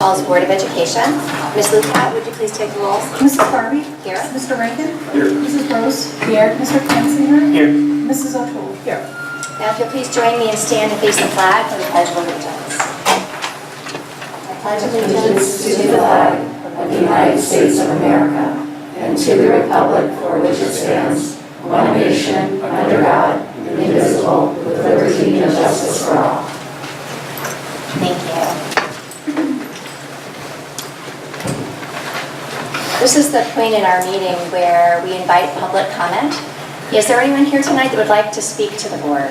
Falls Board of Education. Ms. Lucat, would you please take the rolls? Mrs. Barbie? Here. Mr. Rankin? Here. Mrs. Rose? Here. Mr. Kansinger? Here. Mrs. O'Toole? Here. Now, if you'll please join me and stand and face the flag for the Pledge of Allegiance. I pledge allegiance to the flag of the United States of America and to the republic for which it stands, one nation, under God, indivisible, with liberty and justice for all. Thank you. This is the point in our meeting where we invite public comment. Is there anyone here tonight that would like to speak to the board?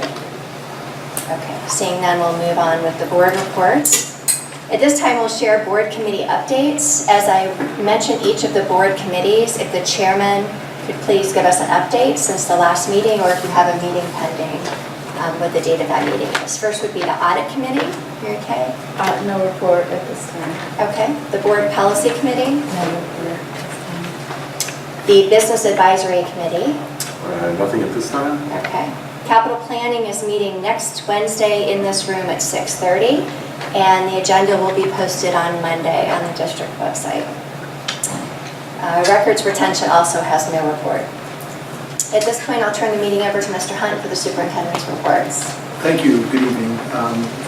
Okay, seeing none, we'll move on with the board reports. At this time, we'll share board committee updates. As I mentioned each of the board committees, if the chairman could please give us an update since the last meeting, or if you have a meeting pending with the date of that meeting. This first would be the audit committee. You're okay? No report at this time. Okay. The board policy committee. No report at this time. The business advisory committee. Nothing at this time. Okay. Capital planning is meeting next Wednesday in this room at 6:30, and the agenda will be posted on Monday on the district website. Records retention also has no report. At this point, I'll turn the meeting over to Mr. Hunt for the superintendent's reports. Thank you. Good evening.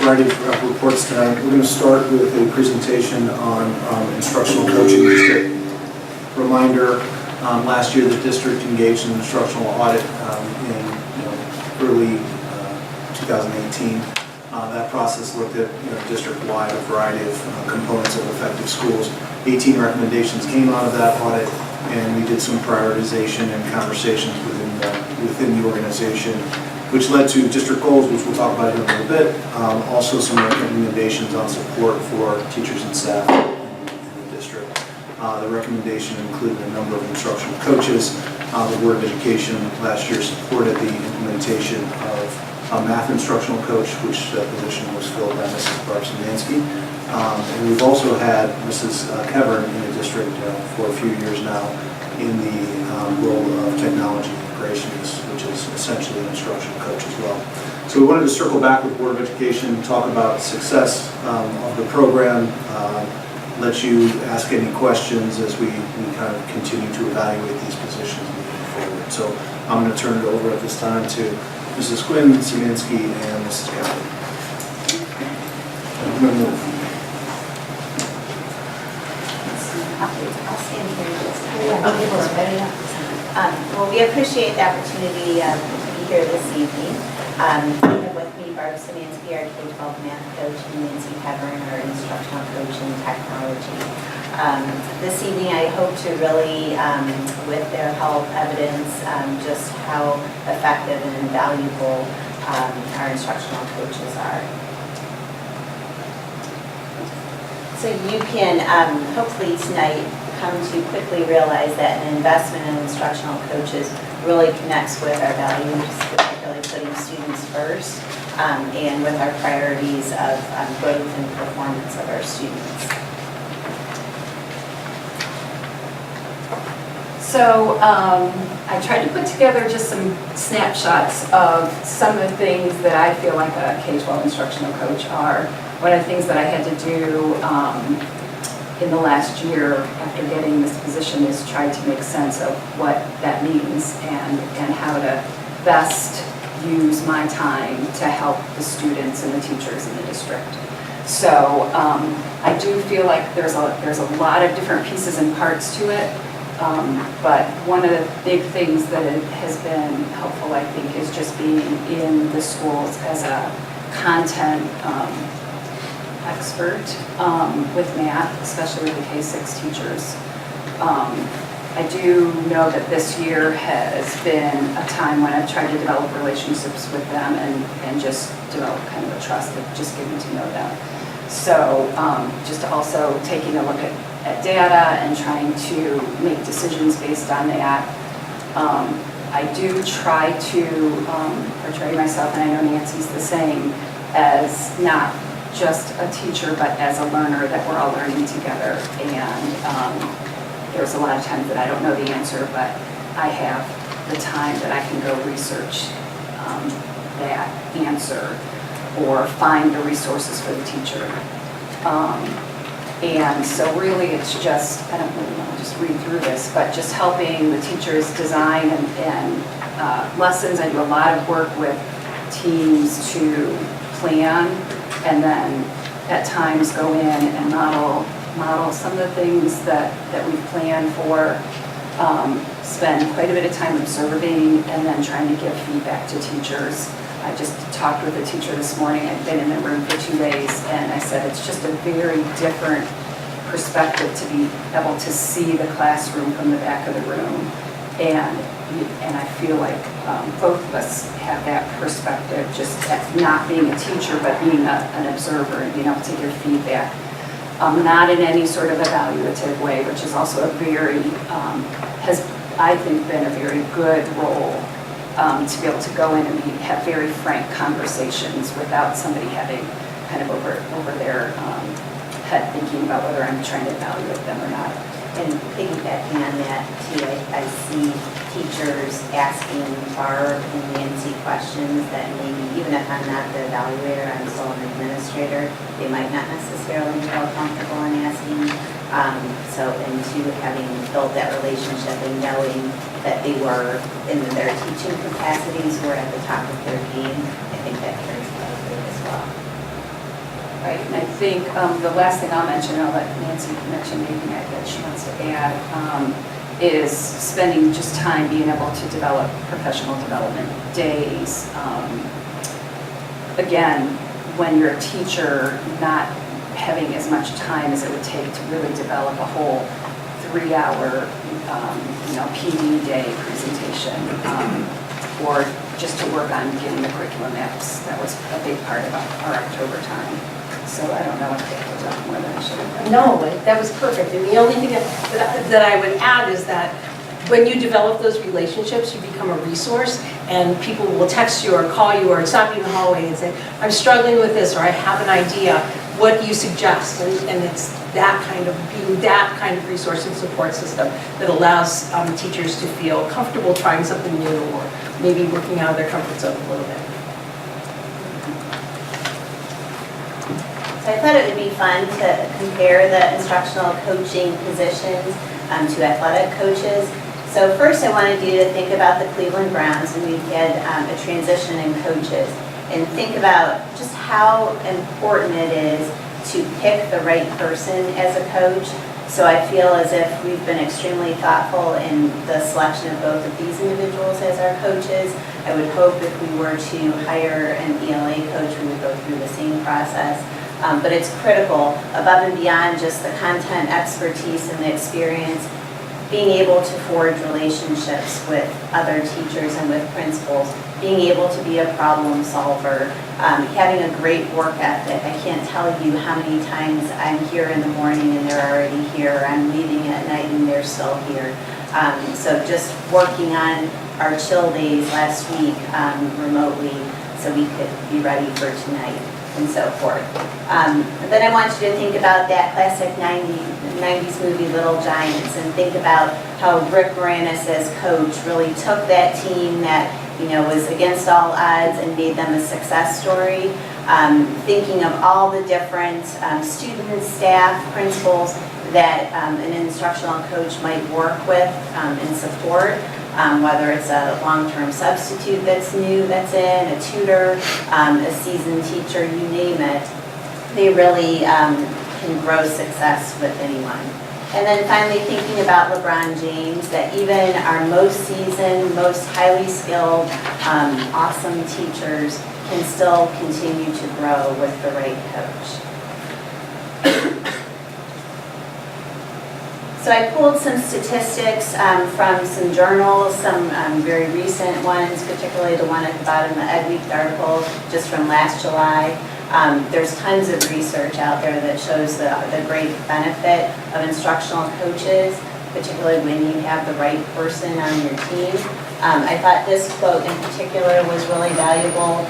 Variety of reports tonight. We're going to start with a presentation on instructional coaching. Just a reminder, last year the district engaged in an instructional audit in early 2018. That process looked at district-wide a variety of components of effective schools. 18 recommendations came out of that audit, and we did some prioritization and conversations within the organization, which led to district goals, which we'll talk about here in a little bit. Also some recommendations on support for teachers and staff in the district. The recommendation included a number of instructional coaches. The Board of Education last year supported the implementation of a math instructional coach, which position was filled by Mrs. Barb Szymanski. And we've also had Mrs. Chagrin in the district for a few years now in the role of technology integrations, which is essentially an instructional coach as well. So we wanted to circle back with the Board of Education, talk about success of the program, let you ask any questions as we kind of continue to evaluate these positions moving forward. So I'm going to turn it over at this time to Mrs. Quinn, Szymanski, and Mrs. Chagrin. Well, we appreciate the opportunity to be here this evening. With me, Barb Szymanski, our K-12 math coach, and Nancy Chagrin, our instructional coach in technology. This evening, I hope to really, with their help, evidence just how effective and valuable our instructional coaches are. So you can hopefully tonight come to quickly realize that an investment in instructional coaches really connects with our values, particularly putting students first, and with our priorities of growth and performance of our students. So I tried to put together just some snapshots of some of the things that I feel like a K-12 instructional coach are. One of the things that I had to do in the last year after getting this position is try to make sense of what that means and how to best use my time to help the students and the teachers in the district. So I do feel like there's a lot of different pieces and parts to it. But one of the big things that has been helpful, I think, is just being in the schools as a content expert with math, especially with the K-6 teachers. I do know that this year has been a time when I've tried to develop relationships with them and just develop kind of a trust of just getting to know them. So just also taking a look at data and trying to make decisions based on that. I do try to portray myself, and I know Nancy's the same, as not just a teacher, but as a learner, that we're all learning together. And there's a lot of times that I don't know the answer, but I have the time that I can go research that answer or find the resources for the teacher. And so really, it's just, I don't really want to just read through this, but just helping the teachers design and lessons. I do a lot of work with teams to plan and then at times go in and model some of the things that we've planned for, spend quite a bit of time observing and then trying to give feedback to teachers. I just talked with a teacher this morning. I've been in the room for 2 days, and I said it's just a very different perspective to be able to see the classroom from the back of the room. And I feel like both of us have that perspective, just not being a teacher, but being an observer and being able to give feedback. Not in any sort of evaluative way, which is also a very, has, I think, been a very good role to be able to go in and have very frank conversations without somebody having kind of over their head thinking about whether I'm trying to evaluate them or not. And piggybacking on that too, I see teachers asking Barb and Nancy questions that maybe, even if I'm not the evaluator, I'm still an administrator, they might not necessarily feel comfortable in asking. And two, having built that relationship and knowing that they were in their teaching capacities were at the top of their game, I think that carries a lot of weight as well. Right, and I think the last thing I'll mention, I'll let Nancy mention anything that she wants to add, is spending just time being able to develop professional development days. Again, when you're a teacher, not having as much time as it would take to really develop a whole 3-hour PD day presentation, or just to work on getting the curriculum maps. That was a big part of our October time. So I don't know if that was up more than I should have done. No, that was perfect. And the only thing that I would add is that when you develop those relationships, you become a resource, and people will text you or call you or stop you in the hallway and say, I'm struggling with this, or I have an idea. What do you suggest? And it's that kind of being that kind of resource and support system that allows teachers to feel comfortable trying something new or maybe working out of their comfort zone a little bit. So I thought it would be fun to compare the instructional coaching positions to athletic coaches. So first I wanted you to think about the Cleveland Browns, and we've had a transition in coaches, and think about just how important it is to pick the right person as a coach. So I feel as if we've been extremely thoughtful in the selection of both of these individuals as our coaches. I would hope if we were to hire an ELA coach, we would go through the same process. But it's critical, above and beyond just the content expertise and the experience, being able to forge relationships with other teachers and with principals, being able to be a problem solver, having a great work ethic. I can't tell you how many times I'm here in the morning and they're already here, I'm leaving at night and they're still here. So just working on our chill days last week remotely so we could be ready for tonight and so forth. Then I want you to think about that classic 90s movie, Little Giants, and think about how Rick Moranis as coach really took that team that was against all odds and made them a success story. Thinking of all the different students, staff, principals that an instructional coach might work with and support. Whether it's a long-term substitute that's new, that's in, a tutor, a seasoned teacher, you name it, they really can grow success with anyone. And then finally thinking about LeBron James, that even our most seasoned, most highly skilled, awesome teachers can still continue to grow with the right coach. So I pulled some statistics from some journals, some very recent ones, particularly the one at the bottom, the Ed Week article, just from last July. There's tons of research out there that shows the great benefit of instructional coaches, particularly when you have the right person on your team. I thought this quote in particular was really valuable.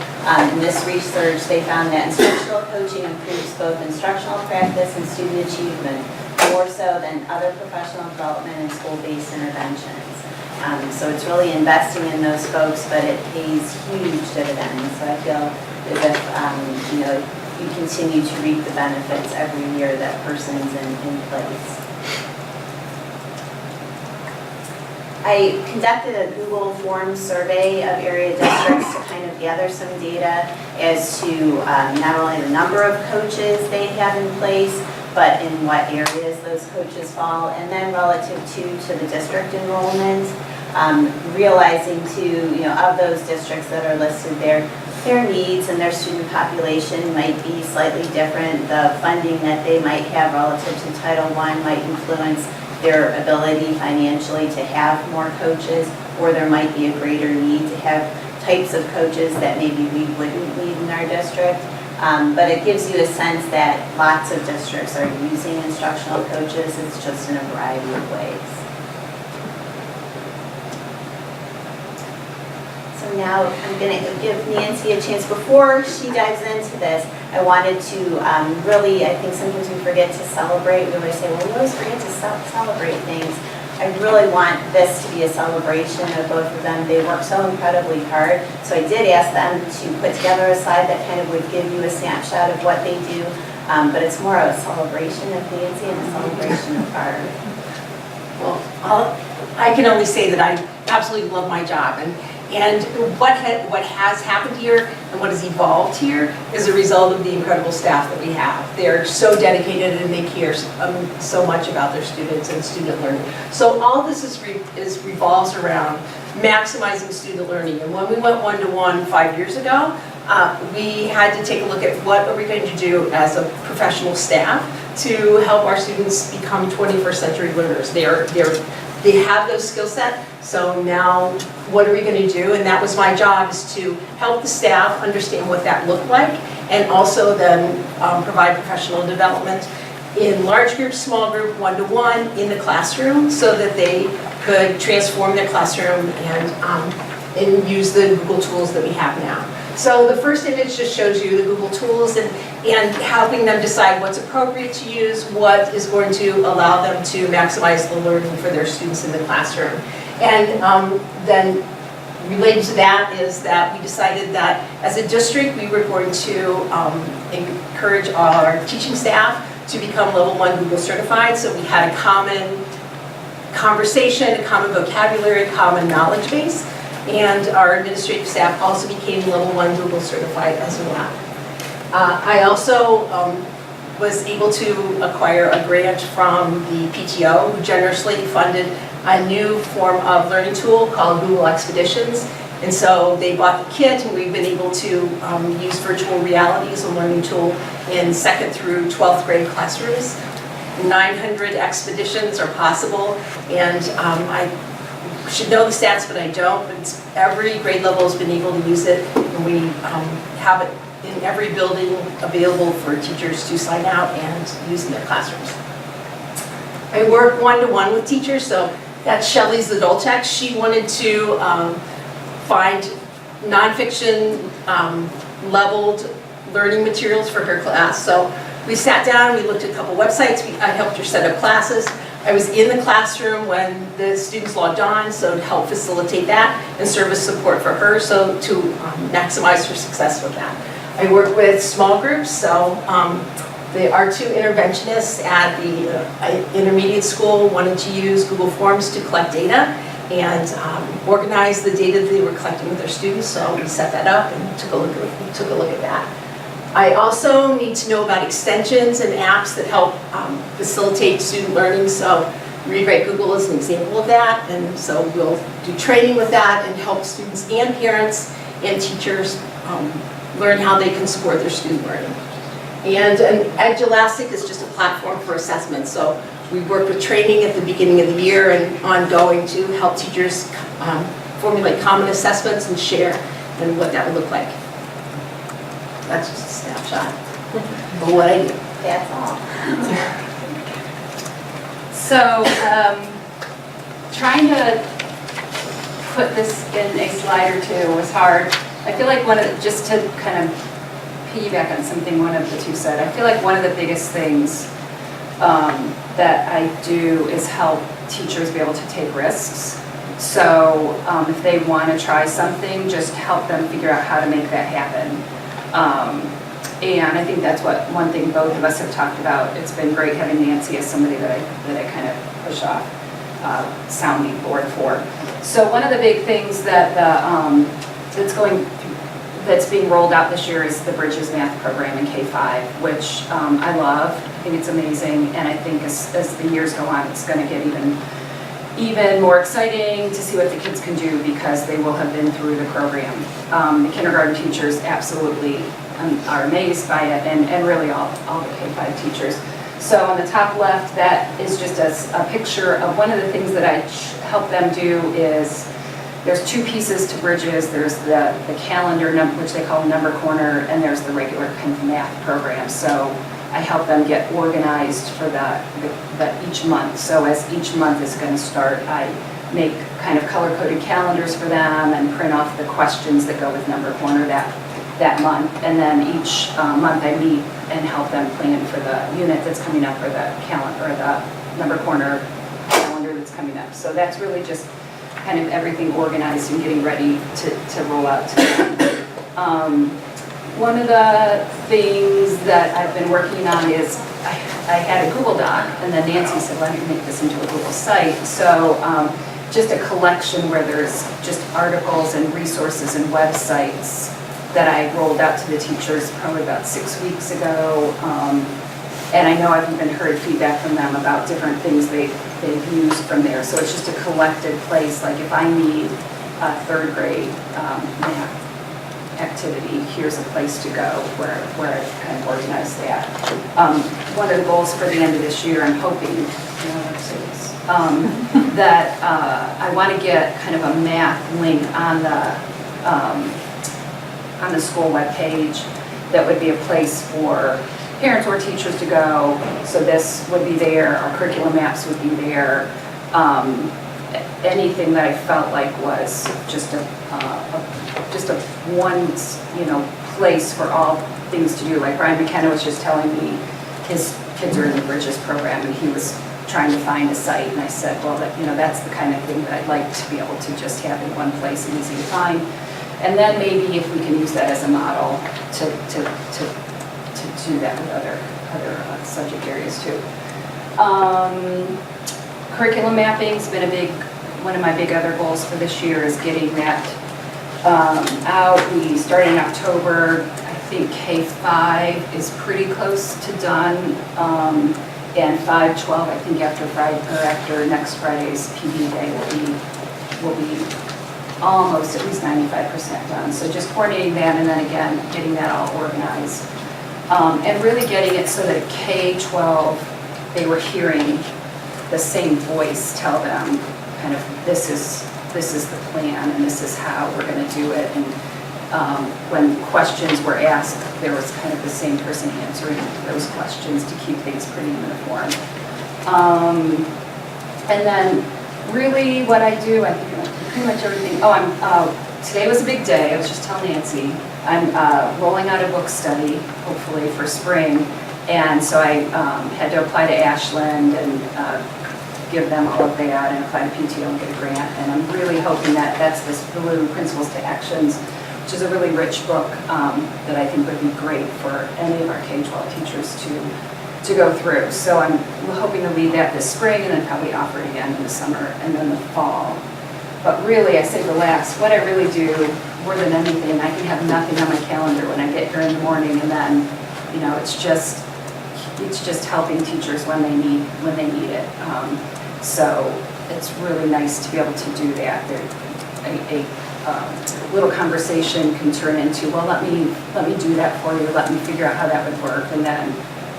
In this research, they found that instructional coaching improves both instructional practice and student achievement, more so than other professional development and school-based interventions. So it's really investing in those folks, but it pays huge dividends. So I feel as if you continue to reap the benefits every year that person's in place. I conducted a Google Forms survey of area districts to kind of gather some data as to not only the number of coaches they have in place, but in what areas those coaches fall, and then relative to the district enrollment, realizing too, of those districts that are listed there, their needs and their student population might be slightly different. The funding that they might have relative to Title I might influence their ability financially to have more coaches, or there might be a greater need to have types of coaches that maybe we wouldn't need in our district. But it gives you a sense that lots of districts are using instructional coaches. It's just in a variety of ways. So now I'm going to give Nancy a chance. Before she dives into this, I wanted to really, I think sometimes we forget to celebrate. We always say, well, we always forget to celebrate things. I really want this to be a celebration of both of them. They work so incredibly hard. So I did ask them to put together a slide that kind of would give you a snapshot of what they do. But it's more of a celebration of Nancy and a celebration of Barb. Well, I can only say that I absolutely love my job. And what has happened here and what has evolved here is a result of the incredible staff that we have. They're so dedicated and they care so much about their students and student learning. So all this revolves around maximizing student learning. And when we went one-to-one 5 years ago, we had to take a look at what are we going to do as a professional staff to help our students become 21st century learners. They have those skill set, so now what are we going to do? And that was my job, is to help the staff understand what that looked like, and also then provide professional development in large groups, small group, one-to-one, in the classroom, so that they could transform their classroom and use the Google tools that we have now. So the first image just shows you the Google tools and helping them decide what's appropriate to use, what is going to allow them to maximize the learning for their students in the classroom. And then related to that is that we decided that as a district we were going to encourage our teaching staff to become level 1 Google certified. So we had a common conversation, a common vocabulary, a common knowledge base. And our administrative staff also became level 1 Google certified as well. I also was able to acquire a grant from the PTO, who generously funded a new form of learning tool called Google Expeditions. And so they bought the kit, and we've been able to use virtual reality as a learning tool in 2nd through 12th grade classrooms. 900 expeditions are possible, and I should know the stats, but I don't. But every grade level has been able to use it, and we have it in every building available for teachers to sign out and use in their classrooms. I work one-to-one with teachers, so that's Shelley's adult text. She wanted to find nonfiction leveled learning materials for her class. So we sat down, we looked at a couple websites, I helped her set up classes. I was in the classroom when the students logged on, so to help facilitate that and serve as support for her, so to maximize her success with that. I work with small groups, so our 2 interventionists at the intermediate school wanted to use Google Forms to collect data and organize the data that they were collecting with their students, so we set that up and took a look at that. I also need to know about extensions and apps that help facilitate student learning. So Read Write Google is an example of that. And so we'll do training with that and help students and parents and teachers learn how they can support their student learning. And Edulastic is just a platform for assessment. So we work with training at the beginning of the year and ongoing to help teachers formulate common assessments and share and what that would look like. That's just a snapshot of what I do. That's all. So, trying to put this in a slide or two was hard. I feel like just to kind of piggyback on something one of the two said, I feel like one of the biggest things that I do is help teachers be able to take risks. So if they want to try something, just help them figure out how to make that happen. And I think that's one thing both of us have talked about. It's been great having Nancy as somebody that I kind of push off sounding board for. So one of the big things that's being rolled out this year is the Bridges Math program in K-5, which I love. I think it's amazing, and I think as the years go on, it's going to get even more exciting to see what the kids can do because they will have been through the program. The kindergarten teachers absolutely are amazed by it, and really all the K-5 teachers. So on the top left, that is just a picture of one of the things that I help them do is there's two pieces to Bridges. There's the calendar, which they call Number Corner, and there's the regular kind of math program. So I help them get organized for each month. So as each month is going to start, I make kind of color-coded calendars for them and print off the questions that go with Number Corner that month. And then each month I meet and help them plan for the unit that's coming up or the calendar or the Number Corner calendar that's coming up. So that's really just kind of everything organized and getting ready to roll out to them. One of the things that I've been working on is I had a Google Doc, and then Nancy said, why don't you make this into a Google site? So just a collection where there's just articles and resources and websites that I rolled out to the teachers probably about 6 weeks ago. And I know I've even heard feedback from them about different things they've used from there. So it's just a collected place, like if I need a third grade math activity, here's a place to go where I kind of organize that. One of the goals for the end of this year, I'm hoping, that I want to get kind of a math link on the school webpage that would be a place for parents or teachers to go. So this would be there, our curriculum maps would be there. Anything that I felt like was just a one, place for all things to do. Like Brian McKenna was just telling me his kids are in the Bridges program and he was trying to find a site, and I said, well, that's the kind of thing that I'd like to be able to just have in one place and easy to find. And then maybe if we can use that as a model to do that with other subject areas too. Curriculum mapping's been one of my big other goals for this year is getting that out. We started in October. I think K-5 is pretty close to done, and 5-12 I think after next Friday's PD day will be almost at least 95% done. So just coordinating that, and then again getting that all organized, and really getting it so that K-12 they were hearing the same voice tell them kind of this is the plan and this is how we're going to do it. And when questions were asked, there was kind of the same person answering those questions to keep things pretty uniform. And then really what I do, I think pretty much everything. Today was a big day. I was just telling Nancy, I'm rolling out a book study, hopefully for spring. And so I had to apply to Ashland and give them all of that and apply to PTO and get a grant. And I'm really hoping that's the Blue Principles to Actions, which is a really rich book that I think would be great for any of our K-12 teachers to go through. So I'm hoping to lead that this spring and then probably offer it again in the summer and then the fall. But really, I say relax. What I really do, more than anything, I can have nothing on my calendar when I get here in the morning, and then, it's just helping teachers when they need it. So it's really nice to be able to do that. A little conversation can turn into, well, let me do that for you. Let me figure out how that would work, and then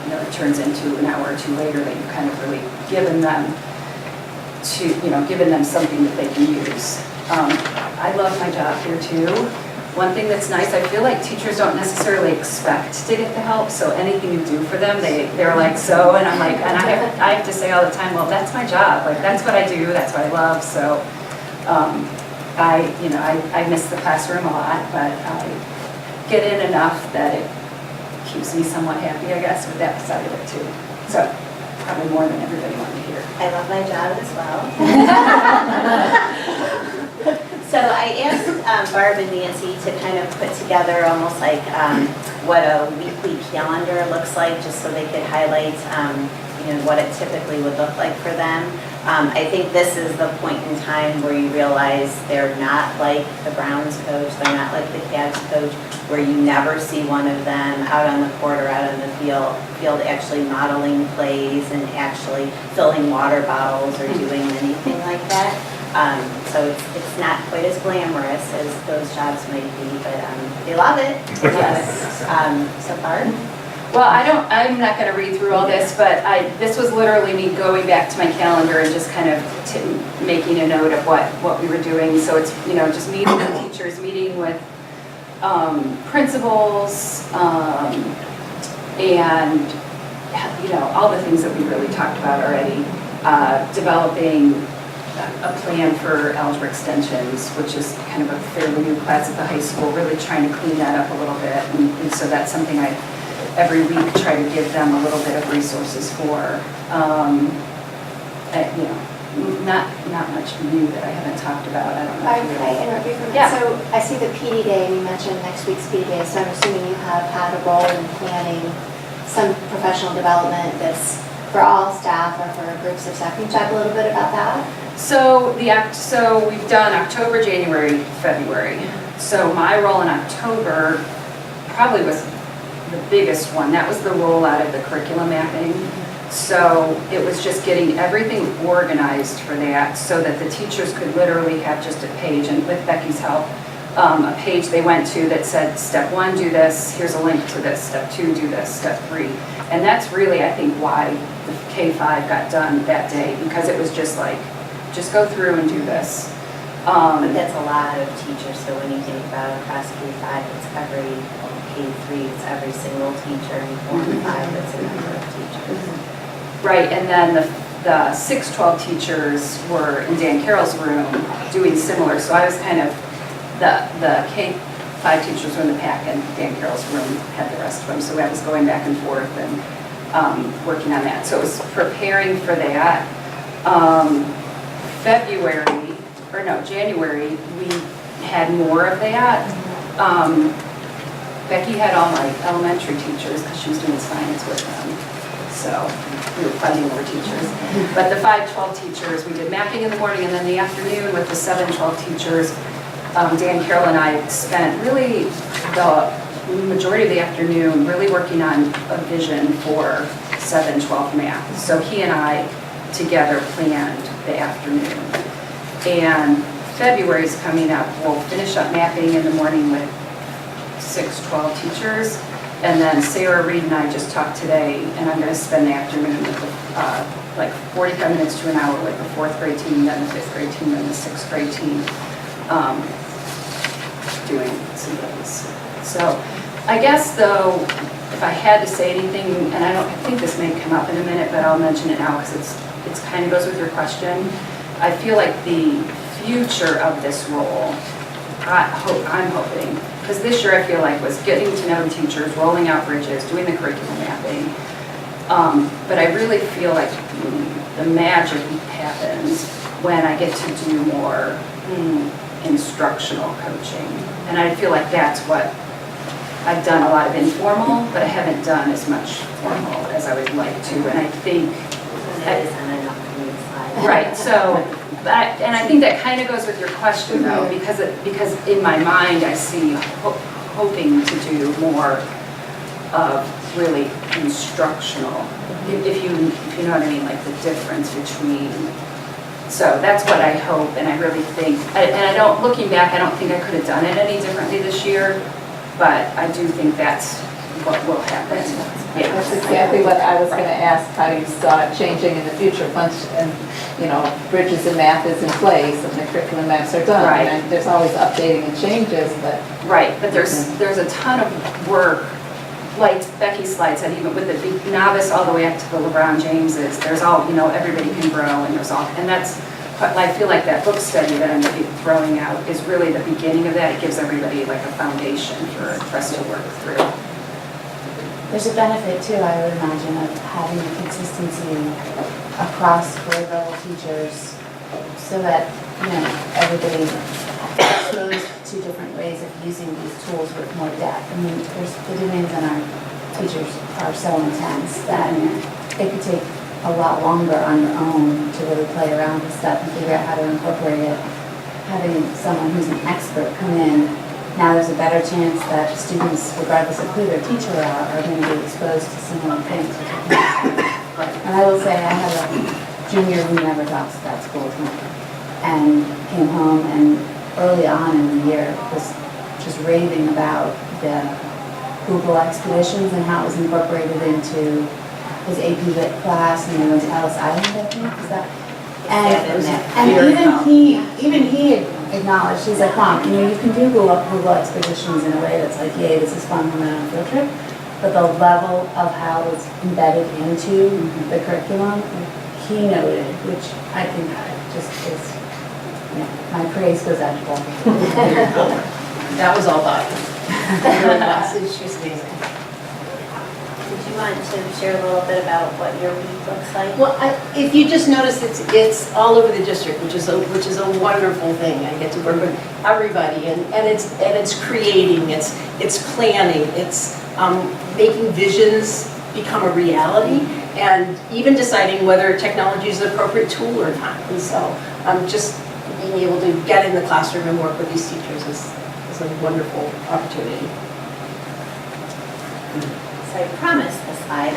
it turns into an hour or two later that you've kind of really given them something that they can use. I love my job here too. One thing that's nice, I feel like teachers don't necessarily expect to get the help, so anything you do for them, they're like, so, and I'm like, and I have to say all the time, well, that's my job, like, that's what I do, that's what I love, so I miss the classroom a lot, but I get in enough that it keeps me somewhat happy, I guess, with that side of it too. So, probably more than everybody wanted to hear. I love my job as well. So I asked Barb and Nancy to kind of put together almost like what a weekly calendar looks like, just so they could highlight, what it typically would look like for them. I think this is the point in time where you realize they're not like the Browns coach, they're not like the Cavs coach, where you never see one of them out on the court or out on the field actually modeling plays and actually filling water bottles or doing anything like that. So it's not quite as glamorous as those jobs might be, but they love it. So Barb? Well, I'm not going to read through all this, but this was literally me going back to my calendar and just kind of making a note of what we were doing. So it's, just meeting with teachers, meeting with principals, and, all the things that we really talked about already. Developing a plan for algebra extensions, which is kind of a fairly new class at the high school, really trying to clean that up a little bit. And so that's something I every week try to give them a little bit of resources for. Not much new that I haven't talked about. I don't know. Can I interrupt you for a minute? Yeah. So I see the PD day, and you mentioned next week's PD day, so I'm assuming you have had a role in planning some professional development that's for all staff or for groups of staff. Can you talk a little bit about that? So we've done October, January, February. So my role in October probably was the biggest one. That was the rollout of the curriculum mapping. So it was just getting everything organized for that so that the teachers could literally have just a page, and with Becky's help, a page they went to that said, step 1, do this, here's a link to this, step 2, do this, step 3. And that's really, I think, why the K-5 got done that day, because it was just like, just go through and do this. But that's a lot of teachers, so when you think about across K-5, it's every K-3, it's every single teacher, and 4 and 5, it's a number of teachers. Right, and then the 6-12 teachers were in Dan Carroll's room doing similar, so I was kind of, the K-5 teachers were in the pack, and Dan Carroll's room had the rest of them, so I was going back and forth and working on that. So it was preparing for that. January, we had more of that. Becky had all my elementary teachers, because she was doing science with them. So we were fighting over teachers. But the 5-12 teachers, we did mapping in the morning, and then the afternoon with the 7-12 teachers, Dan Carroll and I spent really the majority of the afternoon really working on a vision for 7-12 math. So he and I together planned the afternoon. And February is coming up. We'll finish up mapping in the morning with 6-12 teachers. And then Sarah Reed and I just talked today, and I'm going to spend the afternoon with like 45 minutes to an hour with the 4th grade team, then the 5th grade team, then the 6th grade team, doing some of those. So I guess, though, if I had to say anything, and I think this may come up in a minute, but I'll mention it now because it's kind of goes with your question. I feel like the future of this role, I'm hoping, because this year I feel like was getting to know the teachers, rolling out bridges, doing the curriculum mapping. But I really feel like the magic happens when I get to do more instructional coaching. And I feel like that's what I've done, a lot of informal, but I haven't done as much formal as I would like to. And I think That is on an upcoming slide. right, so, and I think that kind of goes with your question though, because in my mind I see hoping to do more of really instructional, if you know what I mean, like the difference between. So that's what I hope, and I really think, and I don't, looking back, I don't think I could have done it any differently this year, but I do think that's what will happen. Yeah. That's exactly what I was going to ask, how you saw it changing in the future once, and, bridges and math is in place and the curriculum maps are done. Right. And there's always updating and changes, but. Right, but there's a ton of work, like Becky's slide said, even with the novice all the way up to the LeBron Jameses, there's all, everybody can grow, and there's all, and that's, I feel like that book study that I'm going to be throwing out is really the beginning of that. It gives everybody like a foundation for us to work through. There's a benefit too, I would imagine, of having a consistency across grade level teachers so that, everybody is exposed to different ways of using these tools with more depth. I mean, the demands on our teachers are so intense that it could take a lot longer on your own to really play around with stuff and figure out how to incorporate it. Having someone who's an expert come in, now there's a better chance that students, regardless of who their teacher are going to be exposed to similar things. And I will say, I have a junior who never talks about school to me, and came home and early on in the year was just raving about the Google expeditions and how it was incorporated into his AP Lit class, and they went to Ellis Island, I think, is that? And even he acknowledged, he's like, Mom, you can do Google expeditions in a way that's like, yay, this is fun when I'm on a field trip, but the level of how it's embedded into the curriculum, he noted, which I think just is, my praise goes out to both. That was all Bobby. She's amazing. Did you want to share a little bit about what your week looks like? Well, if you just notice, it's all over the district, which is a wonderful thing. I get to work with everybody, and it's creating, it's planning, it's making visions become a reality, and even deciding whether technology is an appropriate tool or not. And so, just being able to get in the classroom and work with these teachers is a wonderful opportunity. So I promised the slide.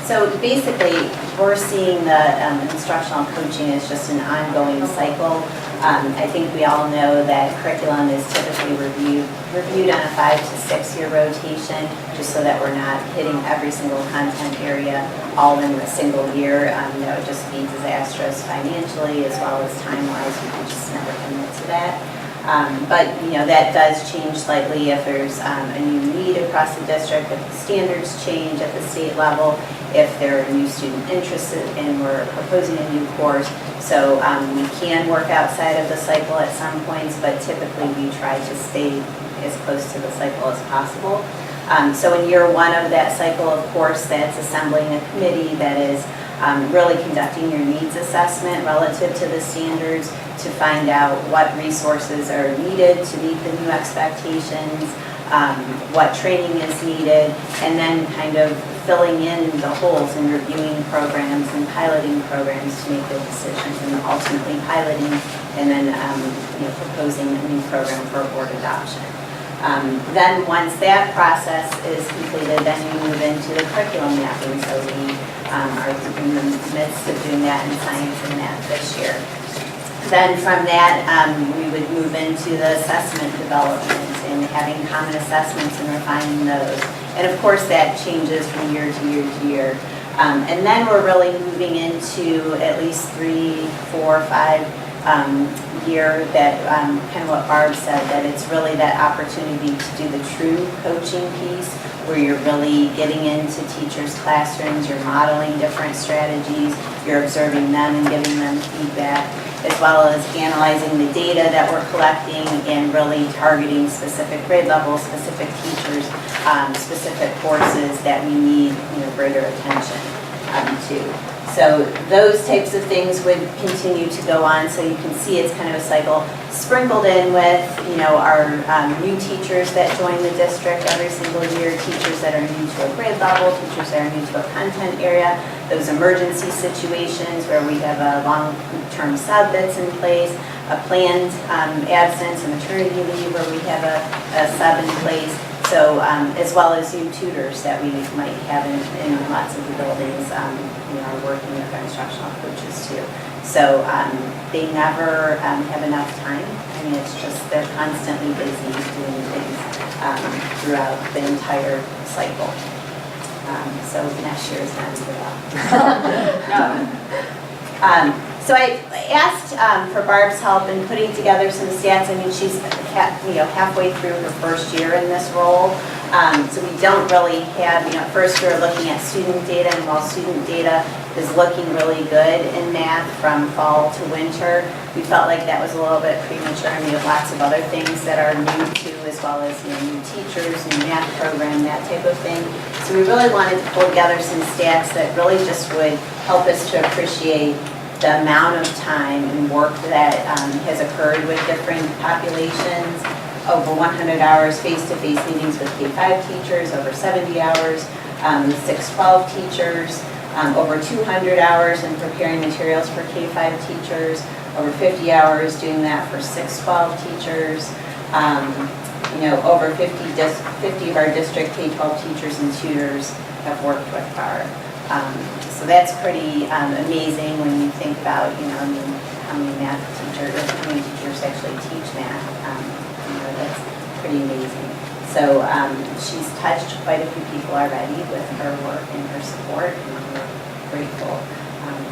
So basically, we're seeing the instructional coaching as just an ongoing cycle. I think we all know that curriculum is typically reviewed on a 5 to 6 year rotation, just so that we're not hitting every single content area all in a single year. That would just be disastrous financially as well as time-wise. We can just never commit to that. But that does change slightly if there's a new need across the district, if the standards change at the state level, if there are new student interests and we're proposing a new course. So we can work outside of the cycle at some points, but typically we try to stay as close to the cycle as possible. So in year one of that cycle, of course, that's assembling a committee that is really conducting your needs assessment relative to the standards to find out what resources are needed to meet the new expectations, what training is needed, and then kind of filling in the holes and reviewing programs and piloting programs to make the decisions, and ultimately piloting and then proposing a new program for board adoption. Then once that process is completed, then you move into the curriculum mapping. So we are in the midst of doing that in science and math this year. Then from that, we would move into the assessment development and having common assessments and refining those. And of course, that changes from year to year to year. And then we're really moving into at least 3, 4, 5 year that kind of what Barb said, that it's really that opportunity to do the true coaching piece where you're really getting into teachers' classrooms, you're modeling different strategies, you're observing them and giving them feedback, as well as analyzing the data that we're collecting and really targeting specific grade levels, specific teachers, specific courses that we need greater attention to. So those types of things would continue to go on. So you can see it's kind of a cycle sprinkled in with, our new teachers that join the district every single year, teachers that are new to a grade level, teachers that are new to a content area, those emergency situations where we have a long-term sub that's in place, a planned absence, a maternity leave where we have a sub in place. So as well as new tutors that we might have in lots of the buildings, are working with our instructional coaches too. So they never have enough time. I mean, it's just they're constantly busy doing things throughout the entire cycle. So next year is not too well. So I asked for Barb's help in putting together some stats. I mean, she's halfway through her first year in this role. So we don't really have, at first we were looking at student data, and while student data is looking really good in math from fall to winter, we felt like that was a little bit premature, and we have lots of other things that are new too, as well as new teachers, new math program, that type of thing. So we really wanted to pull together some stats that really just would help us to appreciate the amount of time and work that has occurred with different populations, over 100 hours face-to-face meetings with K-5 teachers, over 70 hours, 6-12 teachers, over 200 hours in preparing materials for K-5 teachers, over 50 hours doing that for 6-12 teachers. Over 50 of our district K-12 teachers and tutors have worked with Barb. So that's pretty amazing when you think about, how many math teachers, or how many teachers actually teach math. That's pretty amazing. So she's touched quite a few people already with her work and her support, and we're grateful,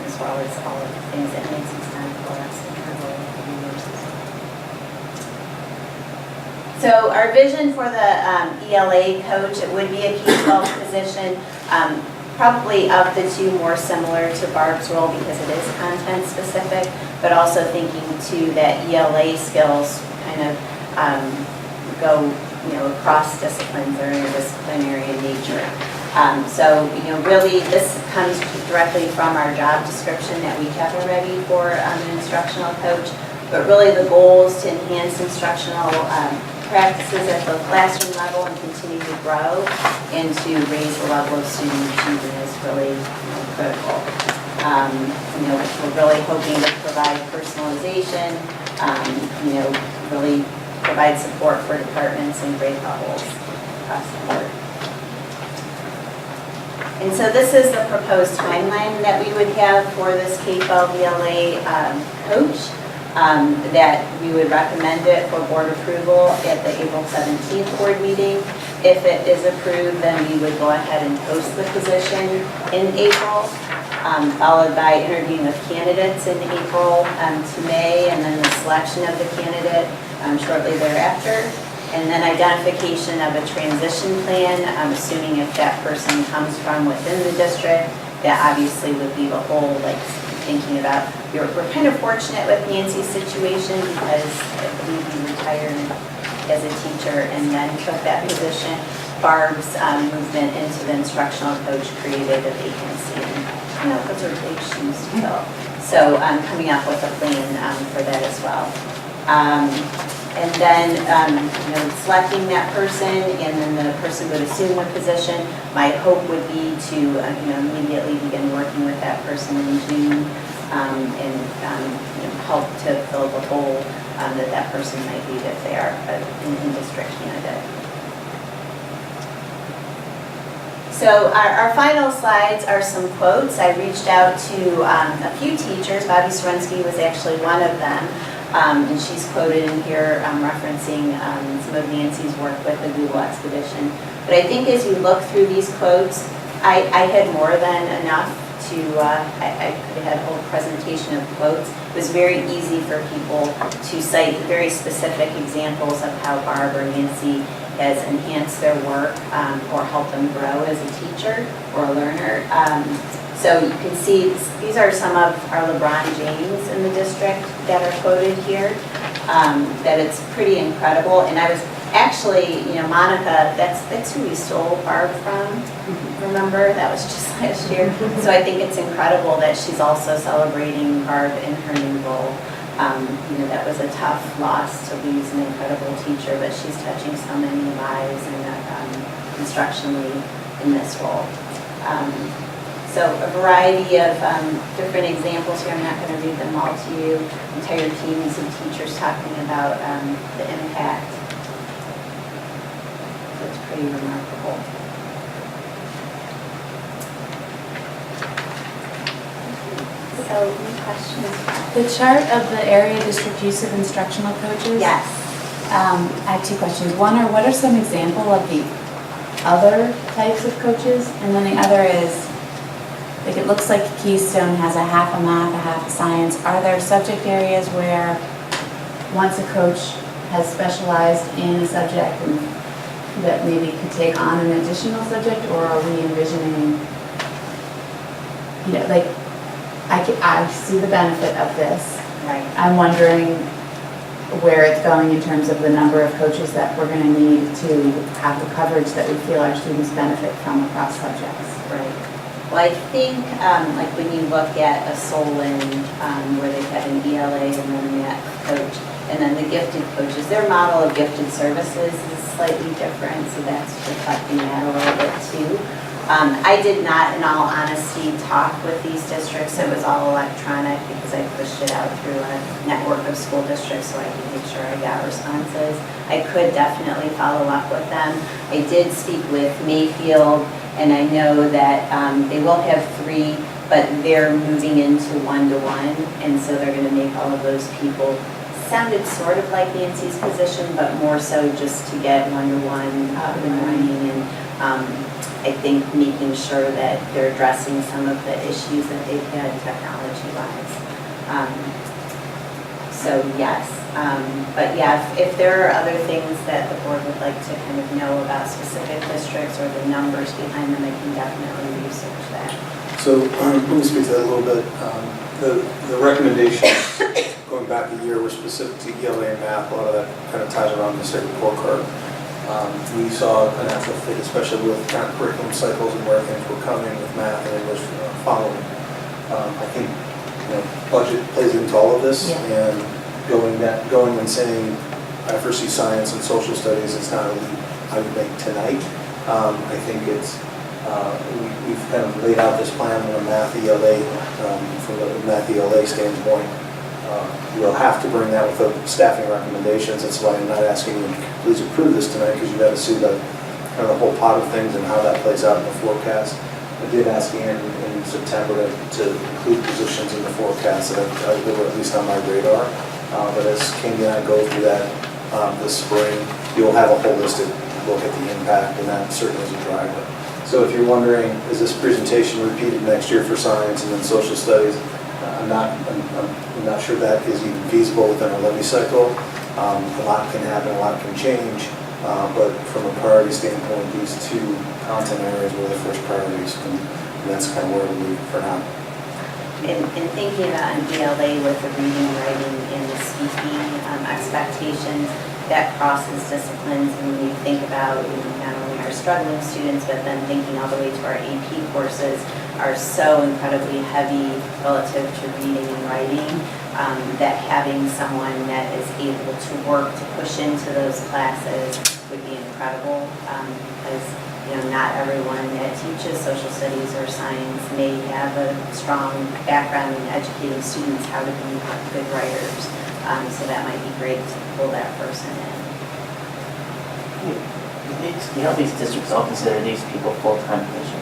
as well as all of the things that Nancy's done for us in her role over the years as well. So our vision for the ELA coach, it would be a K-12 position, probably of the two more similar to Barb's role because it is content specific, but also thinking too that ELA skills kind of go across disciplines or interdisciplinary in nature. Really this comes directly from our job description that we have already for an instructional coach, but really the goal is to enhance instructional practices at the classroom level and continue to grow and to raise the level of student achievement is really critical. We're really hoping to provide personalization, really provide support for departments and grade levels across the board. And so this is the proposed timeline that we would have for this K-12 ELA coach. That we would recommend it for board approval at the April 17th board meeting. If it is approved, then we would go ahead and post the position in April, followed by interviewing with candidates in April to May, and then the selection of the candidate shortly thereafter. And then identification of a transition plan, assuming if that person comes from within the district, that obviously would be the whole, thinking about, we're kind of fortunate with Nancy's situation because I believe he retired as a teacher and then took that position. Barb's movement into the instructional coach created a vacancy, and those are big shoes to fill. So coming up with a plan for that as well. And then, selecting that person, and then the person would assume the position. My hope would be to, immediately begin working with that person in June, and help to fill the hole that person might leave if they are an in-district candidate. So our final slides are some quotes. I reached out to a few teachers. Bobby Sorensky was actually one of them. And she's quoted in here referencing some of Nancy's work with the Google expedition. But I think as you look through these quotes, I had more than enough to, I could have had a whole presentation of quotes. It was very easy for people to cite very specific examples of how Barb or Nancy has enhanced their work or helped them grow as a teacher or a learner. So you can see these are some of our LeBron James in the district that are quoted here, that it's pretty incredible. And I was actually, Monica, that's who we stole Barb from, remember? That was just last year. So I think it's incredible that she's also celebrating Barb in her new role. That was a tough loss to lose an incredible teacher, but she's touching so many lives and instructionally in this role. So a variety of different examples here. I'm not going to read them all to you. Entire teams of teachers talking about the impact. So it's pretty remarkable. So any questions? The chart of the area district use of instructional coaches? Yes. I have two questions. One what are some example of the other types of coaches? And then the other is, it looks like Keystone has a half a math, a half a science. Are there subject areas where once a coach has specialized in a subject and that maybe could take on an additional subject, or are we envisioning, I see the benefit of this. Right. I'm wondering where it's going in terms of the number of coaches that we're going to need to have the coverage that we feel our students benefit from across subjects. Right. Well, I think when you look at a Solon where they have an ELA and then a math coach, And then the gifted coaches, their model of gifted services is slightly different, so that's reflecting that a little bit too. I did not, in all honesty, talk with these districts. It was all electronic because I pushed it out through a network of school districts so I could make sure I got responses. I could definitely follow up with them. I did speak with Mayfield, and I know that they will have 3, but they're moving into 1-to-1, and so they're going to make all of those people sounded sort of like Nancy's position, but more so just to get 1-to-1 up and running, and I think making sure that they're addressing some of the issues that they've had technology-wise. So yes, but yeah, if there are other things that the board would like to kind of know about specific districts or the numbers behind them, I can definitely research that. So let me speak to that a little bit. The recommendations going back a year were specific to ELA and math. A lot of that kind of ties around the state report card. We saw a natural fit, especially with kind of curriculum cycles and where things were coming with math and English following. I think budget plays into all of this, and going and saying I foresee science and social studies is not a leap I would make tonight. I think it's we've kind of laid out this plan on a math ELA from a math ELA standpoint. We'll have to bring that with the staffing recommendations. That's why I'm not asking you to please approve this tonight, because you got to see the kind of the whole pot of things and how that plays out in the forecast. I did ask Ian in September to include positions in the forecast that were at least on my radar. But as Candy and I go through that this spring, you'll have a holistic look at the impact, and that certainly is a driver. So if you're wondering, is this presentation repeated next year for science and then social studies? I'm not sure that is even feasible within a levy cycle. A lot can happen, a lot can change, but from a priority standpoint, these 2 content areas were the first priorities, and that's kind of where we'll be for now. In thinking about DLA with the reading, writing, and the speaking expectations, that crosses disciplines, and when you think about not only our struggling students, but then thinking all the way to our AP courses are so incredibly heavy relative to reading and writing, that having someone that is able to work to push into those classes would be incredible, because not everyone that teaches social studies or science may have a strong background in educating students how to be good writers. So that might be great to pull that person in. These districts all consider these people full-time position?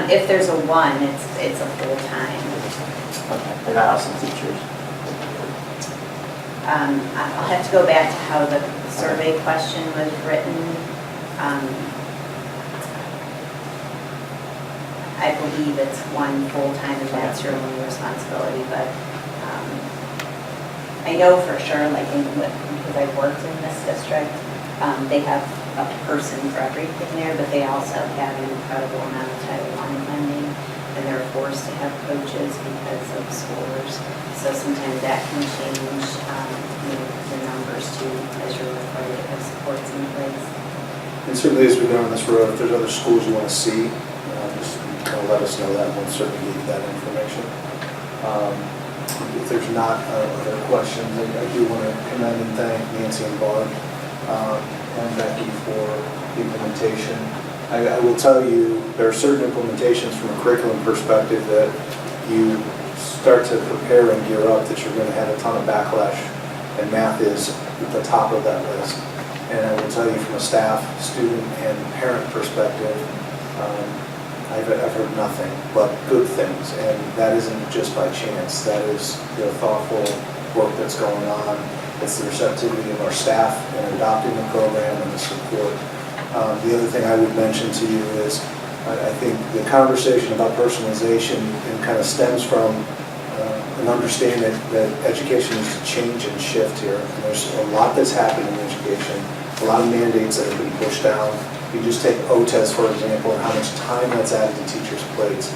If there's a 1, it's a full-time. Okay, they're not also teachers? I'll have to go back to how the survey question was written. I believe it's 1 full-time and that's your only responsibility, but I know for sure, because I've worked in this district, they have a person for everything there, but they also have an incredible amount of Title I funding, and they're forced to have coaches because of scores. So sometimes that can change the numbers too, as you're required to have supports in place. And certainly as we go on this road, if there's other schools you want to see, just let us know that. We'll certainly give you that information. If there's not other questions, I do want to commend and thank Nancy and Barb and Becky for the implementation. I will tell you, there are certain implementations from a curriculum perspective that you start to prepare and gear up that you're going to have a ton of backlash, and math is at the top of that list. And I will tell you from a staff, student, and parent perspective, I've heard nothing but good things, and that isn't just by chance. That is the thoughtful work that's going on. It's the receptivity of our staff in adopting the program and the support. The other thing I would mention to you is I think the conversation about personalization kind of stems from an understanding that education needs to change and shift here. And there's a lot that's happened in education, a lot of mandates that have been pushed down. You just take OTES, for example, and how much time that's added to teachers' plates.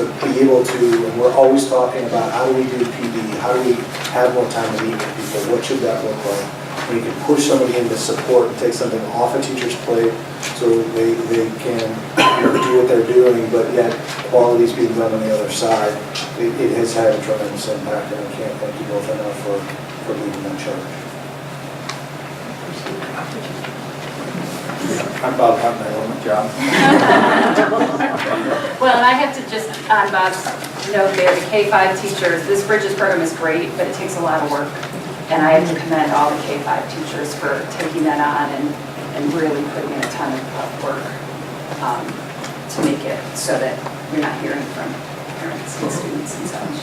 To be able to, and we're always talking about how do we do PD, how do we have more time to meet with people, what should that look like? When you can push somebody into support and take something off a teacher's plate so they can do what they're doing, but yet quality's being done on the other side, it has had a tremendous impact, and I can't thank you both enough for for leading that charge. I'm Bob Hunt, I love my job. Well, and I have to just, on Bob's note there, the K-5 teachers, this Bridges program is great, but it takes a lot of work. And I have to commend all the K-5 teachers for taking that on and really putting in a ton of work to make it so that you're not hearing from parents and students and such.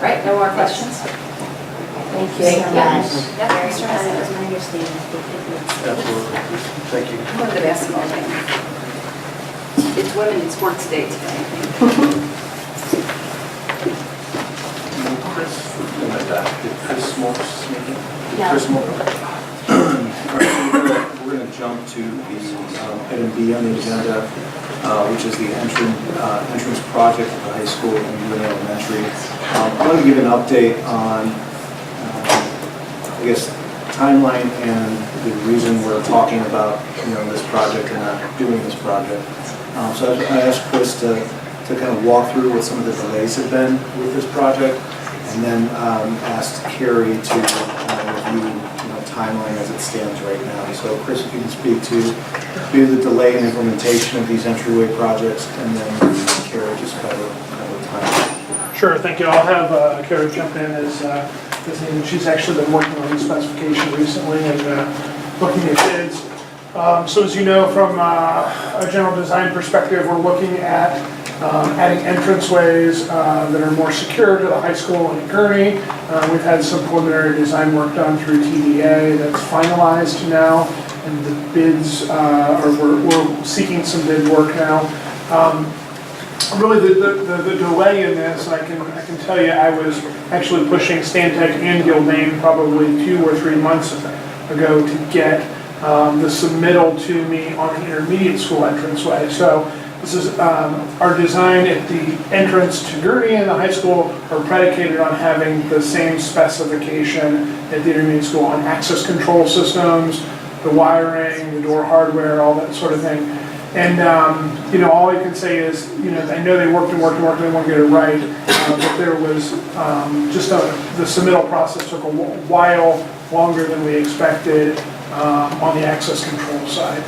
Right, no more questions? Thank you so much. Yep, Very Mr. impressive. Hunt. It was my understanding that they could Absolutely. Thank you. One of the basketball game. It's Women in Sports Day today, I think. Chris Morse speaking? Yeah. Chris Morse. We're going to jump to the item B on the agenda, which is the entrance project at the high school and Union Elementary. I want to give an update on, I guess, timeline and the reason we're talking about, this project and not doing this project. So I asked Chris to kind of walk through what some of the delays have been with this project, and then asked Carrie to review timeline as it stands right now. So Chris, if you can speak to the delay in implementation of these entryway projects, and then Carrie just cover timeline. Sure, thank you. I'll have Carrie jump in as needed. She's actually been working on the specification recently and looking at bids. So as you know, from a general design perspective, we're looking at adding entranceways that are more secure to the high school in Gurney. We've had some preliminary design work done through TDA that's finalized now, and the bids, we're seeking some bid work now. Really, the delay in this, I can tell you, I was actually pushing Stantec and Gilbane probably 2 or 3 months ago to get the submittal to me on the intermediate school entranceway. So this is our design at the entrance to Gurney and the high school are predicated on having the same specification at the intermediate school on access control systems, the wiring, the door hardware, all that sort of thing. And, all I can say is, I know they worked and worked and worked, and they want to get it right, but there was the submittal process took a while longer than we expected on the access control side.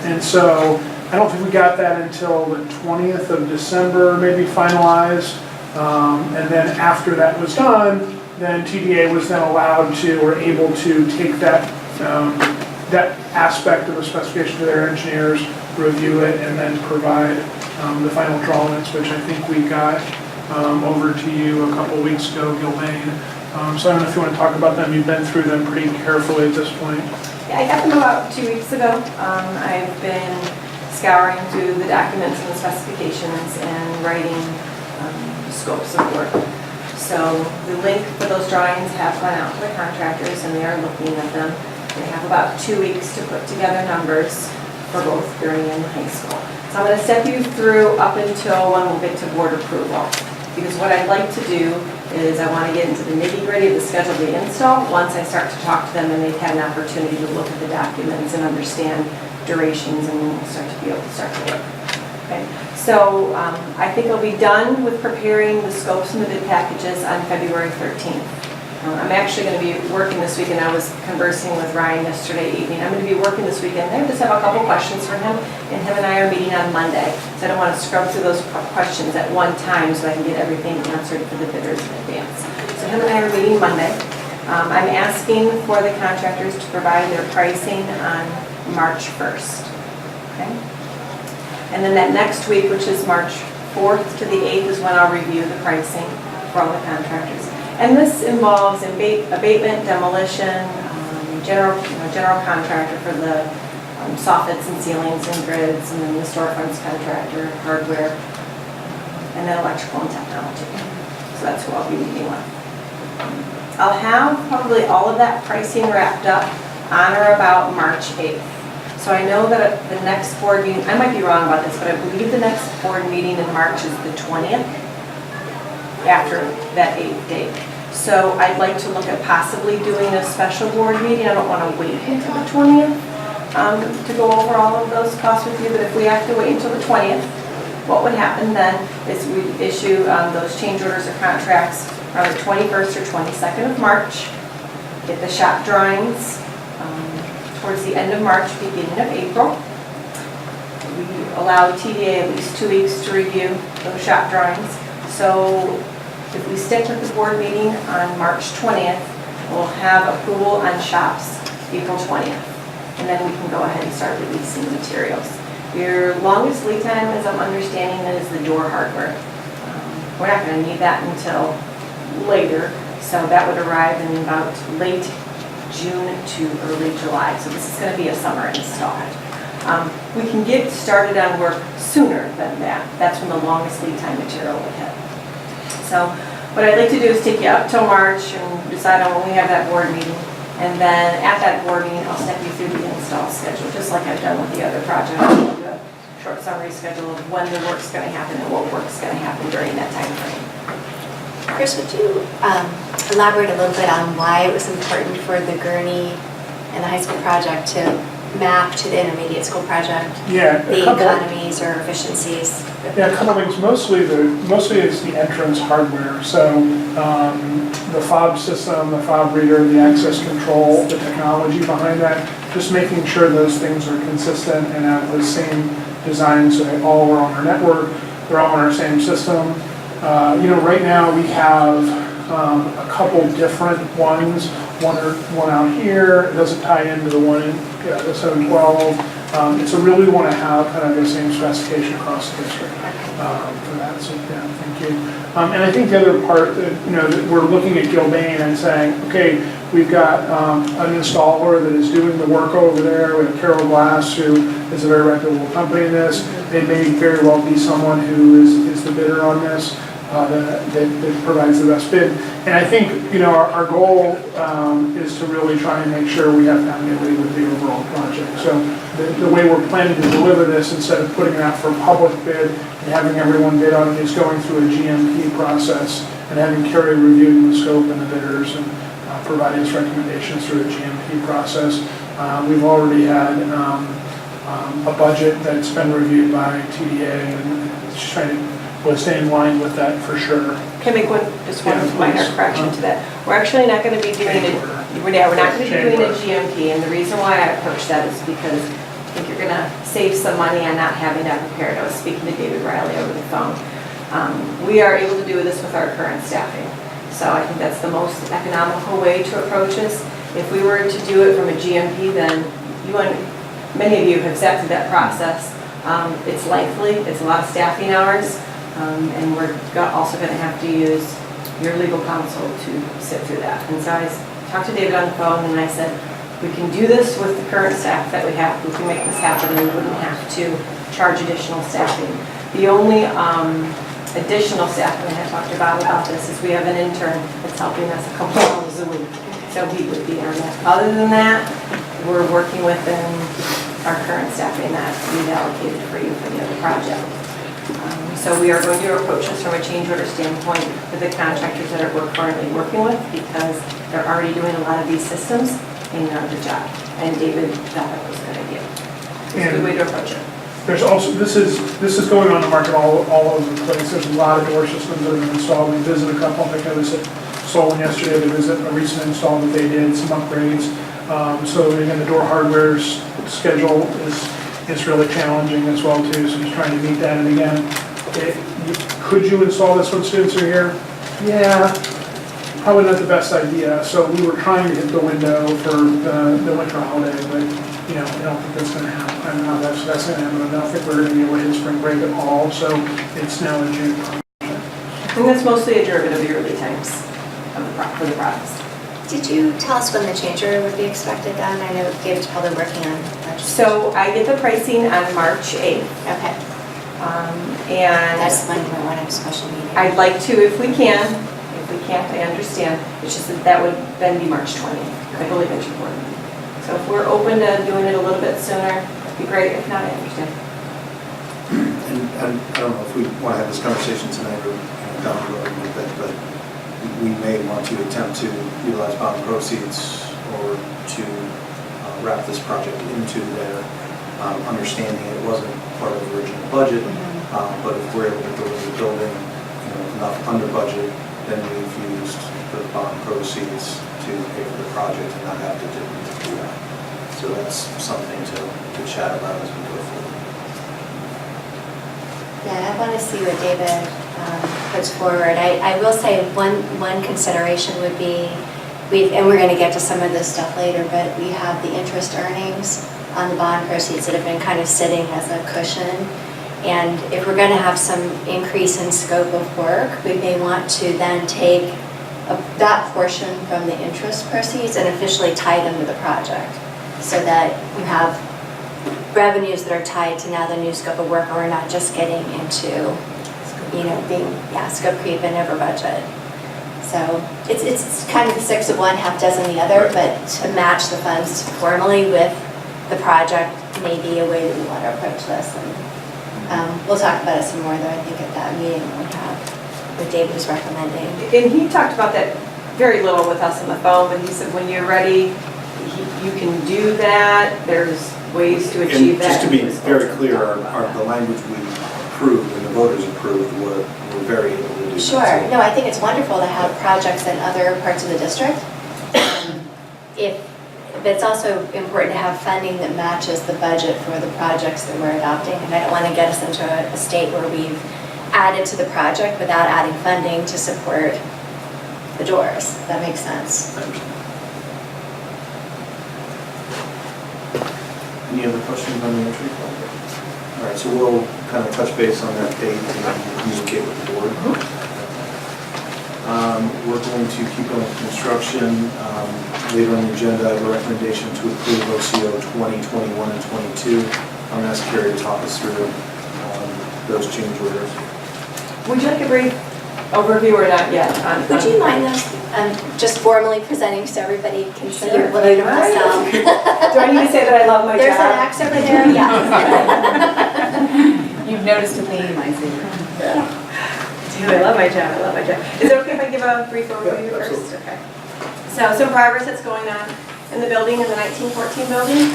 And so I don't think we got that until the 20th of December, maybe finalized. And then after that was done, then TDA was then allowed to, or able to take that aspect of the specification to their engineers, review it, and then provide the final drawings, which I think we got over to you a couple weeks ago, Gilbane. So I don't know if you want to talk about them. You've been through them pretty carefully at this point. Yeah, I got them about 2 weeks ago. I've been scouring through the documents and the specifications and writing scopes of work. So the link for those drawings have gone out to the contractors, and they are looking at them. They have about 2 weeks to put together numbers for both Gurney and the high school. So I'm going to step you through up until when we'll get to board approval. Because what I'd like to do is I want to get into the nitty-gritty of the schedule of the install once I start to talk to them and they've had an opportunity to look at the documents and understand durations, and we'll start to be able to start to work. Okay. So I think I'll be done with preparing the scopes and the bid packages on February 13th. I'm actually going to be working this weekend. I was conversing with Ryan yesterday evening. I'm going to be working this weekend. I just have a couple questions for him, and him and I are meeting on Monday. So I don't want to scrub through those questions at one time so I can get everything answered for the bidders in advance. So him and I are meeting Monday. I'm asking for the contractors to provide their pricing on March 1st. Okay? And then that next week, which is March 4th to the 8th, is when I'll review the pricing for all the contractors. And this involves abatement, demolition, general contractor for the soffits and ceilings and grids, and then the storefronts contractor, hardware, and then electrical and technology. So that's who I'll be meeting with. I'll have probably all of that pricing wrapped up on or about March 8th. So I know that at the next board meeting, I might be wrong about this, but I believe the next board meeting in March is the 20th, after that 8th date. So I'd like to look at possibly doing a special board meeting. I don't want to wait until the 20th to go over all of those costs with you, but if we have to wait until the 20th, what would happen then is we'd issue those change orders or contracts around the 21st or 22nd of March, get the shop drawings towards the end of March, beginning of April. We allow TDA at least 2 weeks to review those shop drawings. So if we stick with the board meeting on March 20th, we'll have approval on shops April 20th. And then we can go ahead and start releasing materials. Your longest lead time, as I'm understanding, is the door hardware. We're not going to need that until later, so that would arrive in about late June to early July. So this is going to be a summer install. We can get started on work sooner than that. That's when the longest lead time material would hit. So what I'd like to do is take you up till March and decide on when we have that board meeting. And then at that board meeting, I'll step you through the install schedule, just like I've done with the other projects. I'll do a short summary schedule of when the work's going to happen and what work's going to happen during that time frame. Chris, would you elaborate a little bit on why it was important for the Gurney and the high school project to map to the intermediate school project? Yeah, The economies or efficiencies? Yeah, a couple things. Mostly it's the entrance hardware. So the fob system, the fob reader, the access control, the technology behind that, just making sure those things are consistent and have the same design so they all are on our network, they're all on our same system. Right now we have a couple different ones. One out here, it doesn't tie into the one in the 712. So really we want to have kind of the same specification across the district for that. So yeah, thank you. And I think the other part that we're looking at Gilbane and saying, okay, we've got an installer that is doing the work over there. We have Carol Glass, who is a very reputable company in this. They may very well be someone who is the bidder on this. That provides the best bid. And I think, our goal is to really try and make sure we have continuity with the overall project. So the way we're planning to deliver this, instead of putting it out for public bid and having everyone bid on it, is going through a GMP process and having Kerry reviewing the scope and the bidders and providing us recommendations through a GMP process. We've already had a budget that's been reviewed by TDA, and just trying to stay in line with that for sure. Can I make one minor correction to that? We're actually not going to be doing we're not going to be doing a GMP, and the reason why I approached that is because I think you're going to save some money on not having that prepared. I was speaking to David Riley over the phone. We are able to do this with our current staffing, so I think that's the most economical way to approach this. If we were to do it from a GMP, then many of you have sat through that process. It's lengthy, it's a lot of staffing hours. And we're also going to have to use your legal counsel to sit through that. And so I talked to David on the phone and I said, we can do this with the current staff that we have. We can make this happen and we wouldn't have to charge additional staffing. The only additional staffing I talked about this is we have an intern that's helping us a couple hours a week. So he would be on that. Other than that, we're working within our current staffing that we've allocated for you for the other project. So we are going to approach this from a change order standpoint with the contractors that we're currently working with, because they're already doing a lot of these systems and know the job. And David thought that was a good idea. It's a good way to approach it. There's also, this is going on the market all over the place. There's a lot of door systems that have been installed. We visited a couple. I think I was at Solon yesterday to visit a recent install that they did, some upgrades. So again, the door hardware's schedule is really challenging as well too. So just trying to meet that. And again, could you install this when students are here? Yeah, probably not the best idea. So we were trying to hit the window for the winter holiday, but I don't think that's going to happen. I don't know how that's going to happen. I don't think we're going to be away to spring break at all. So it's now in June. I think that's mostly a derivative of your lead times for the products. Did you tell us when the change order would be expected then? I know David's probably working on that. So I get the pricing on March 8th. Okay. And that's when we want a special meeting. I'd like to, if we can. If we can't, I understand. It's just that would then be March 20th, I believe it's important. So if we're open to doing it a little bit sooner, it'd be great. If not, I understand. And I don't know if we want to have this conversation tonight or down the road with it, but we may want to attempt to utilize bond proceeds or to wrap this project into their understanding. It wasn't part of the original budget, But if we're able to deliver the building, enough under budget, then we've used the bond proceeds to pay for the project and not have to do that. So that's something to chat about as we go forward. Yeah, I want to see what David puts forward. I will say one consideration would be, and we're going to get to some of this stuff later, but we have the interest earnings on the bond proceeds that have been kind of sitting as a cushion. And if we're going to have some increase in scope of work, we may want to then take that portion from the interest proceeds and officially tie them to the project, so that you have revenues that are tied to now the new scope of work, and we're not just getting into, scope creep and over budget. So it's kind of the 6 of one, half dozen the other, but to match the funds formally with the project may be a way that we want to approach this. And we'll talk about it some more, though, I think, at that meeting we have, what David was recommending. And he talked about that very little with us on the phone, but he said when you're ready, you can do that. There's ways to achieve And that. just to be very clear, the language we approved and the voters approved, we're very able to do that. Sure. No, I think it's wonderful to have projects in other parts of the district. But it's also important to have funding that matches the budget for the projects that we're adopting. And I don't want to get us into a state where we've added to the project without adding funding to support the doors. That makes sense. Any other questions on the entry project? All right, so we'll kind of touch base on that date and then communicate with the board. We're going to keep going with construction. Later on the agenda, I have a recommendation to approve OCO 20, 21, and 22. I'm going to ask Carrie to talk us through those change orders. Would you like a brief overview or not yet? Would you mind just formally presenting so everybody can see your Sure. beautiful self? Do I need to say that I love my There's an job? axe over there, yeah. You've noticed a theme, I see. I love my job, I love my job. Is it okay if I give a brief overview Yeah, first? Okay. So some progress that's going on in the building, in the 1914 building.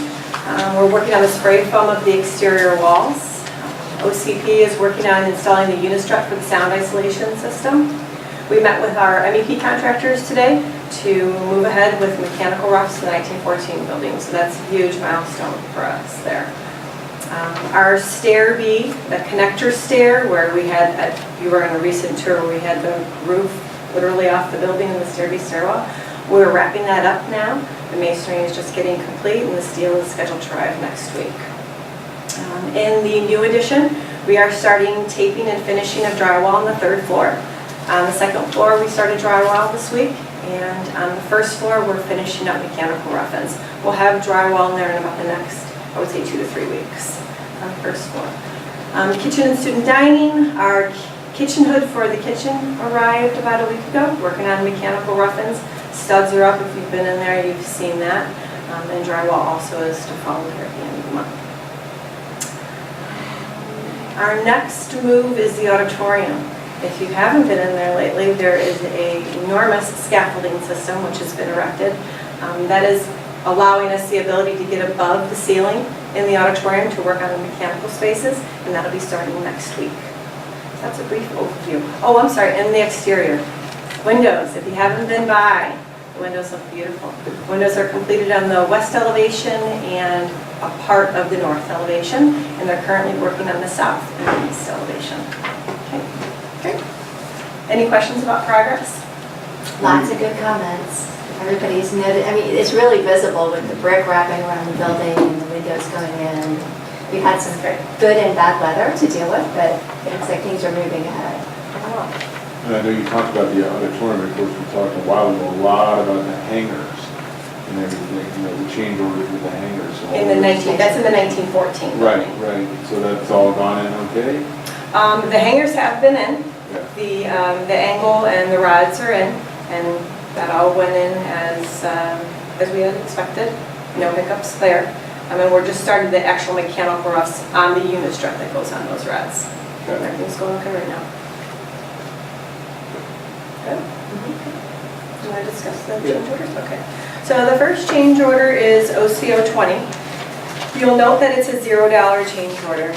We're working on the spray foam of the exterior walls. OCP is working on installing the unistrut for the sound isolation system. We met with our MEP contractors today to move ahead with mechanical roughs in the 1914 building. So that's a huge milestone for us there. Our stair B, the connector stair, where we had, you were on a recent tour, where we had the roof literally off the building in the stair B stairwell. We're wrapping that up now. The masonry is just getting complete and the steel is scheduled to arrive next week. In the new addition, we are starting taping and finishing of drywall on the 3rd floor. On the 2nd floor, we started drywall this week, and on the 1st floor, we're finishing up mechanical rough-ins. We'll have drywall in there in about the next, I would say, 2 to 3 weeks on the 1st floor. Kitchen and student dining, our kitchen hood for the kitchen arrived about a week ago, working on mechanical rough-ins. Studs are up. If you've been in there, you've seen that. And drywall also is to follow here at the end of the month. Our next move is the auditorium. If you haven't been in there lately, there is an enormous scaffolding system which has been erected. That is allowing us the ability to get above the ceiling in the auditorium to work on the mechanical spaces, and that'll be starting next week. That's a brief overview. Oh, I'm sorry, and the exterior. Windows, if you haven't been by, the windows look beautiful. Windows are completed on the west elevation and a part of the north elevation, and they're currently working on the south and the east elevation. Okay, great. Any questions about progress? Lots of good comments. Everybody's noted, I mean, it's really visible with the brick wrapping around the building and the windows going in. We've had some good and bad weather to deal with, but it looks like things are moving ahead. And I know you talked about the auditorium, of course, we talked a while ago, a lot about the hangars and everything, the change orders with the hangars. So That's in the 1914 Right, building. right. So that's all gone in okay? The hangers have been in. Yeah. The angle and the rods are in, and that all went in as we had expected. No hiccups there. I mean, we're just starting the actual mechanical roughs on the unistrut that goes on those rods. Okay. Everything's going okay right now. Good. Do you want to discuss the change orders? Okay. So the first change order is OCO 20. You'll note that it's a $0 change order.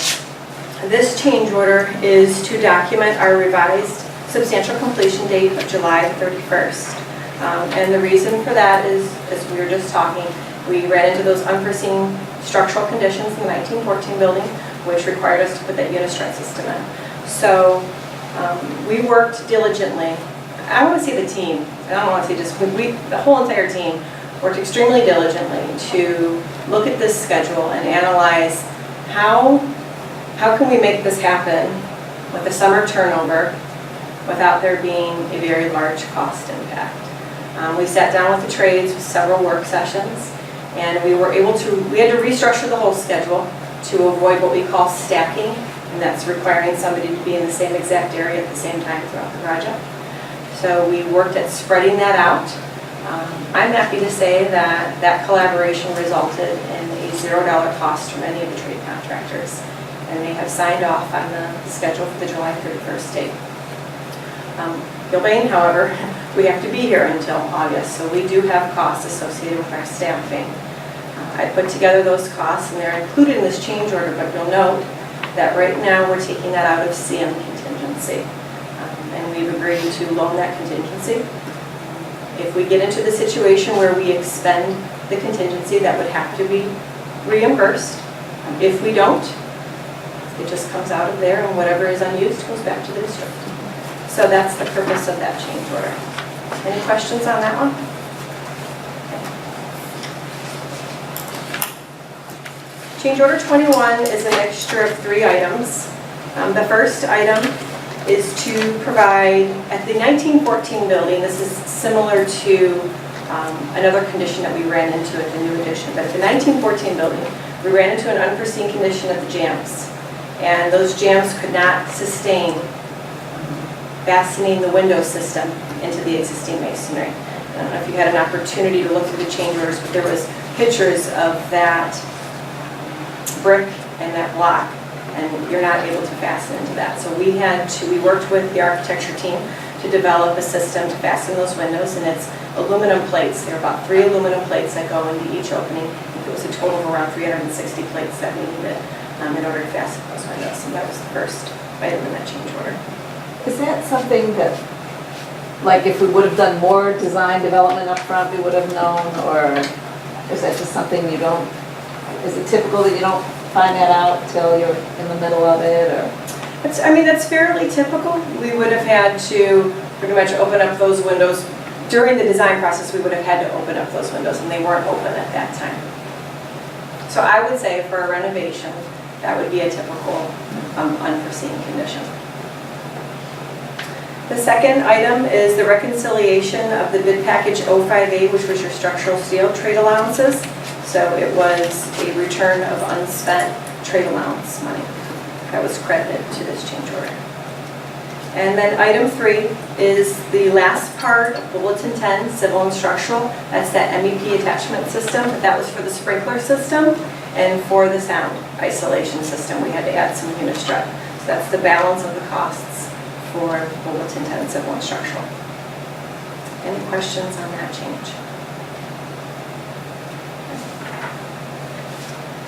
This change order is to document our revised substantial completion date of July 31st. And the reason for that is, as we were just talking, we ran into those unforeseen structural conditions in the 1914 building, which required us to put that unistrut system in. So we worked diligently. I want to say the team, I don't want to say just, the whole entire team worked extremely diligently to look at this schedule and analyze how can we make this happen with the summer turnover without there being a very large cost impact. We sat down with the trades with several work sessions, and we had to restructure the whole schedule to avoid what we call stacking, and that's requiring somebody to be in the same exact area at the same time throughout the project. So we worked at spreading that out. I'm happy to say that that collaboration resulted in a $0 cost from any of the trade contractors, and they have signed off on the schedule for the July 31st date. Gilbane, however, we have to be here until August, so we do have costs associated with our staffing. I put together those costs, and they're included in this change order, but you'll note that right now we're taking that out of CM contingency, and we've agreed to loan that contingency. If we get into the situation where we expend the contingency, that would have to be reimbursed. If we don't, it just comes out of there, and whatever is unused goes back to the district. So that's the purpose of that change order. Any questions on that one? Change order 21 is a mixture of 3 items. The first item is to provide, at the 1914 building, this is similar to another condition that we ran into at the new addition, but at the 1914 building, we ran into an unforeseen condition at the jams, and those jams could not sustain fastening the window system into the existing masonry. I don't know if you had an opportunity to look through the change orders, but there was pictures of that brick and that block, and you're not able to fasten into that. So we worked with the architecture team to develop a system to fasten those windows, and it's aluminum plates. There are about 3 aluminum plates that go into each opening. I think it was a total of around 360 plates that we needed in order to fasten those windows, and that was the first item in that change order. Is that something that, like if we would have done more design development up front, we would have known, or is that just something you don't, is it typical that you don't find that out till you're in the middle of it, or? That's fairly typical. We would have had to pretty much open up those windows. During the design process, we would have had to open up those windows, and they weren't open at that time. So I would say for a renovation, that would be a typical unforeseen condition. The second item is the reconciliation of the bid package 05A, which was your structural steel trade allowances. So it was a return of unspent trade allowance money that was credited to this change order. And then item 3 is the last part of Bulletin 10, Civil and Structural. That's that MEP attachment system. That was for the sprinkler system and for the sound isolation system. We had to add some unistrut. So that's the balance of the costs for Bulletin 10, Civil and Structural. Any questions on that change?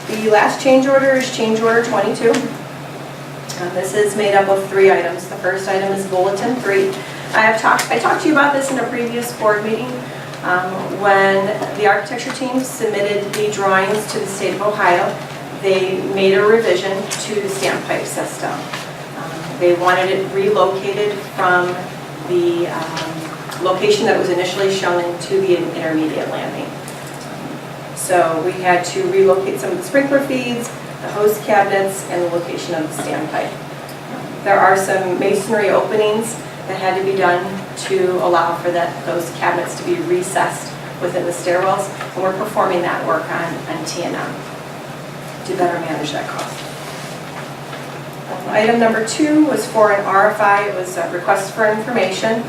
The last change order is change order 22. This is made up of 3 items. The first item is Bulletin 3. I talked to you about this in a previous board meeting when the architecture team submitted the drawings to the state of Ohio. They made a revision to the standpipe system. They wanted it relocated from the location that was initially shown into the intermediate landing. So we had to relocate some of the sprinkler feeds, the hose cabinets, and the location of the standpipe. There are some masonry openings that had to be done to allow for those cabinets to be recessed within the stairwells, and we're performing that work on T&M to better manage that cost. Item number 2 was for an RFI. It was a request for information.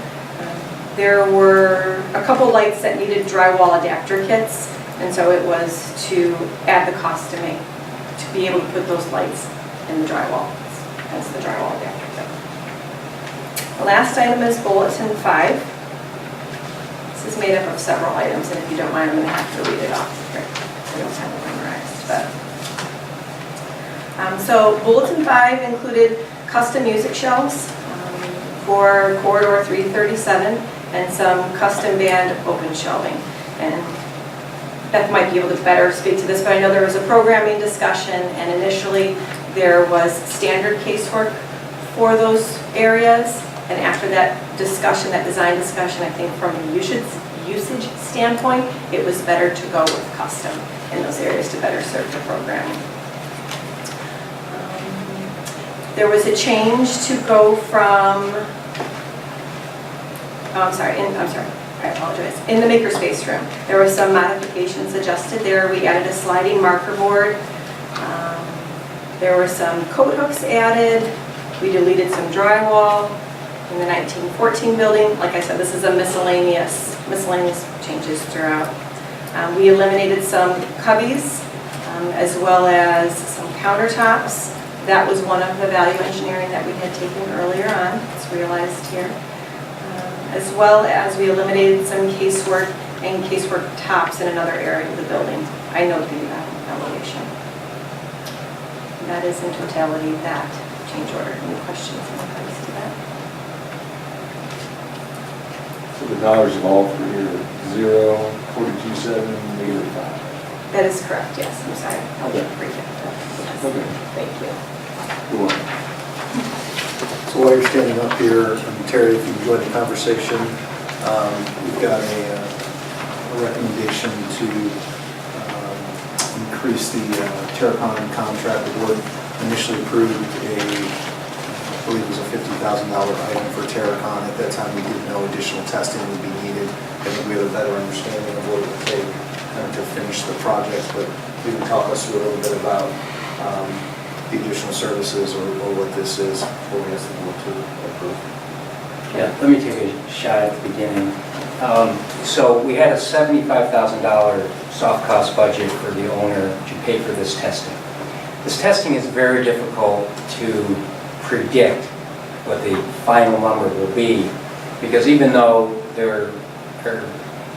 There were a couple lights that needed drywall adapter kits, and so it was to add the cost to be able to put those lights in the drywall. That's the drywall adapter kit. The last item is Bulletin 5. This is made up of several items, and if you don't mind, I'm going to have to read it off here. I don't have it memorized, but So Bulletin 5 included custom music shelves for corridor 337 and some custom band open shelving. And Beth might be able to better speak to this, but I know there was a programming discussion, and initially there was standard casework for those areas. And after that discussion, that design discussion, I think from a usage standpoint, it was better to go with custom in those areas to better serve the programming. There was a change to go from, I apologize. In the makerspace room, there were some modifications adjusted there. We added a sliding marker board. There were some coat hooks added. We deleted some drywall in the 1914 building. Like I said, this is a miscellaneous changes throughout. We eliminated some cubbies as well as some countertops. That was one of the value engineering that we had taken earlier on. It's realized here. As well as we eliminated some casework and casework tops in another area of the building. I know the elevation. That is in totality that change order. Any questions in regards to that? So the dollars involved for here, 0, 42.7, -5. That is correct, yes. I'm sorry. I'll Okay. break it up. Yes. Okay. Thank you. You're welcome. So while you're standing up here, Terry, if you can join the conversation, we've got a recommendation to increase the Terracon contract. The board initially approved I believe it was a $50,000 item for Terracon. At that time, we didn't know additional testing would be needed. I think we have a better understanding of what it would take to finish the project, but you can talk us through a little bit about the additional services or what this is before we ask the board to approve. Yeah, let me take a shot at the beginning. So we had a $75,000 soft cost budget for the owner to pay for this testing. This testing is very difficult to predict what the final number will be, because even though there are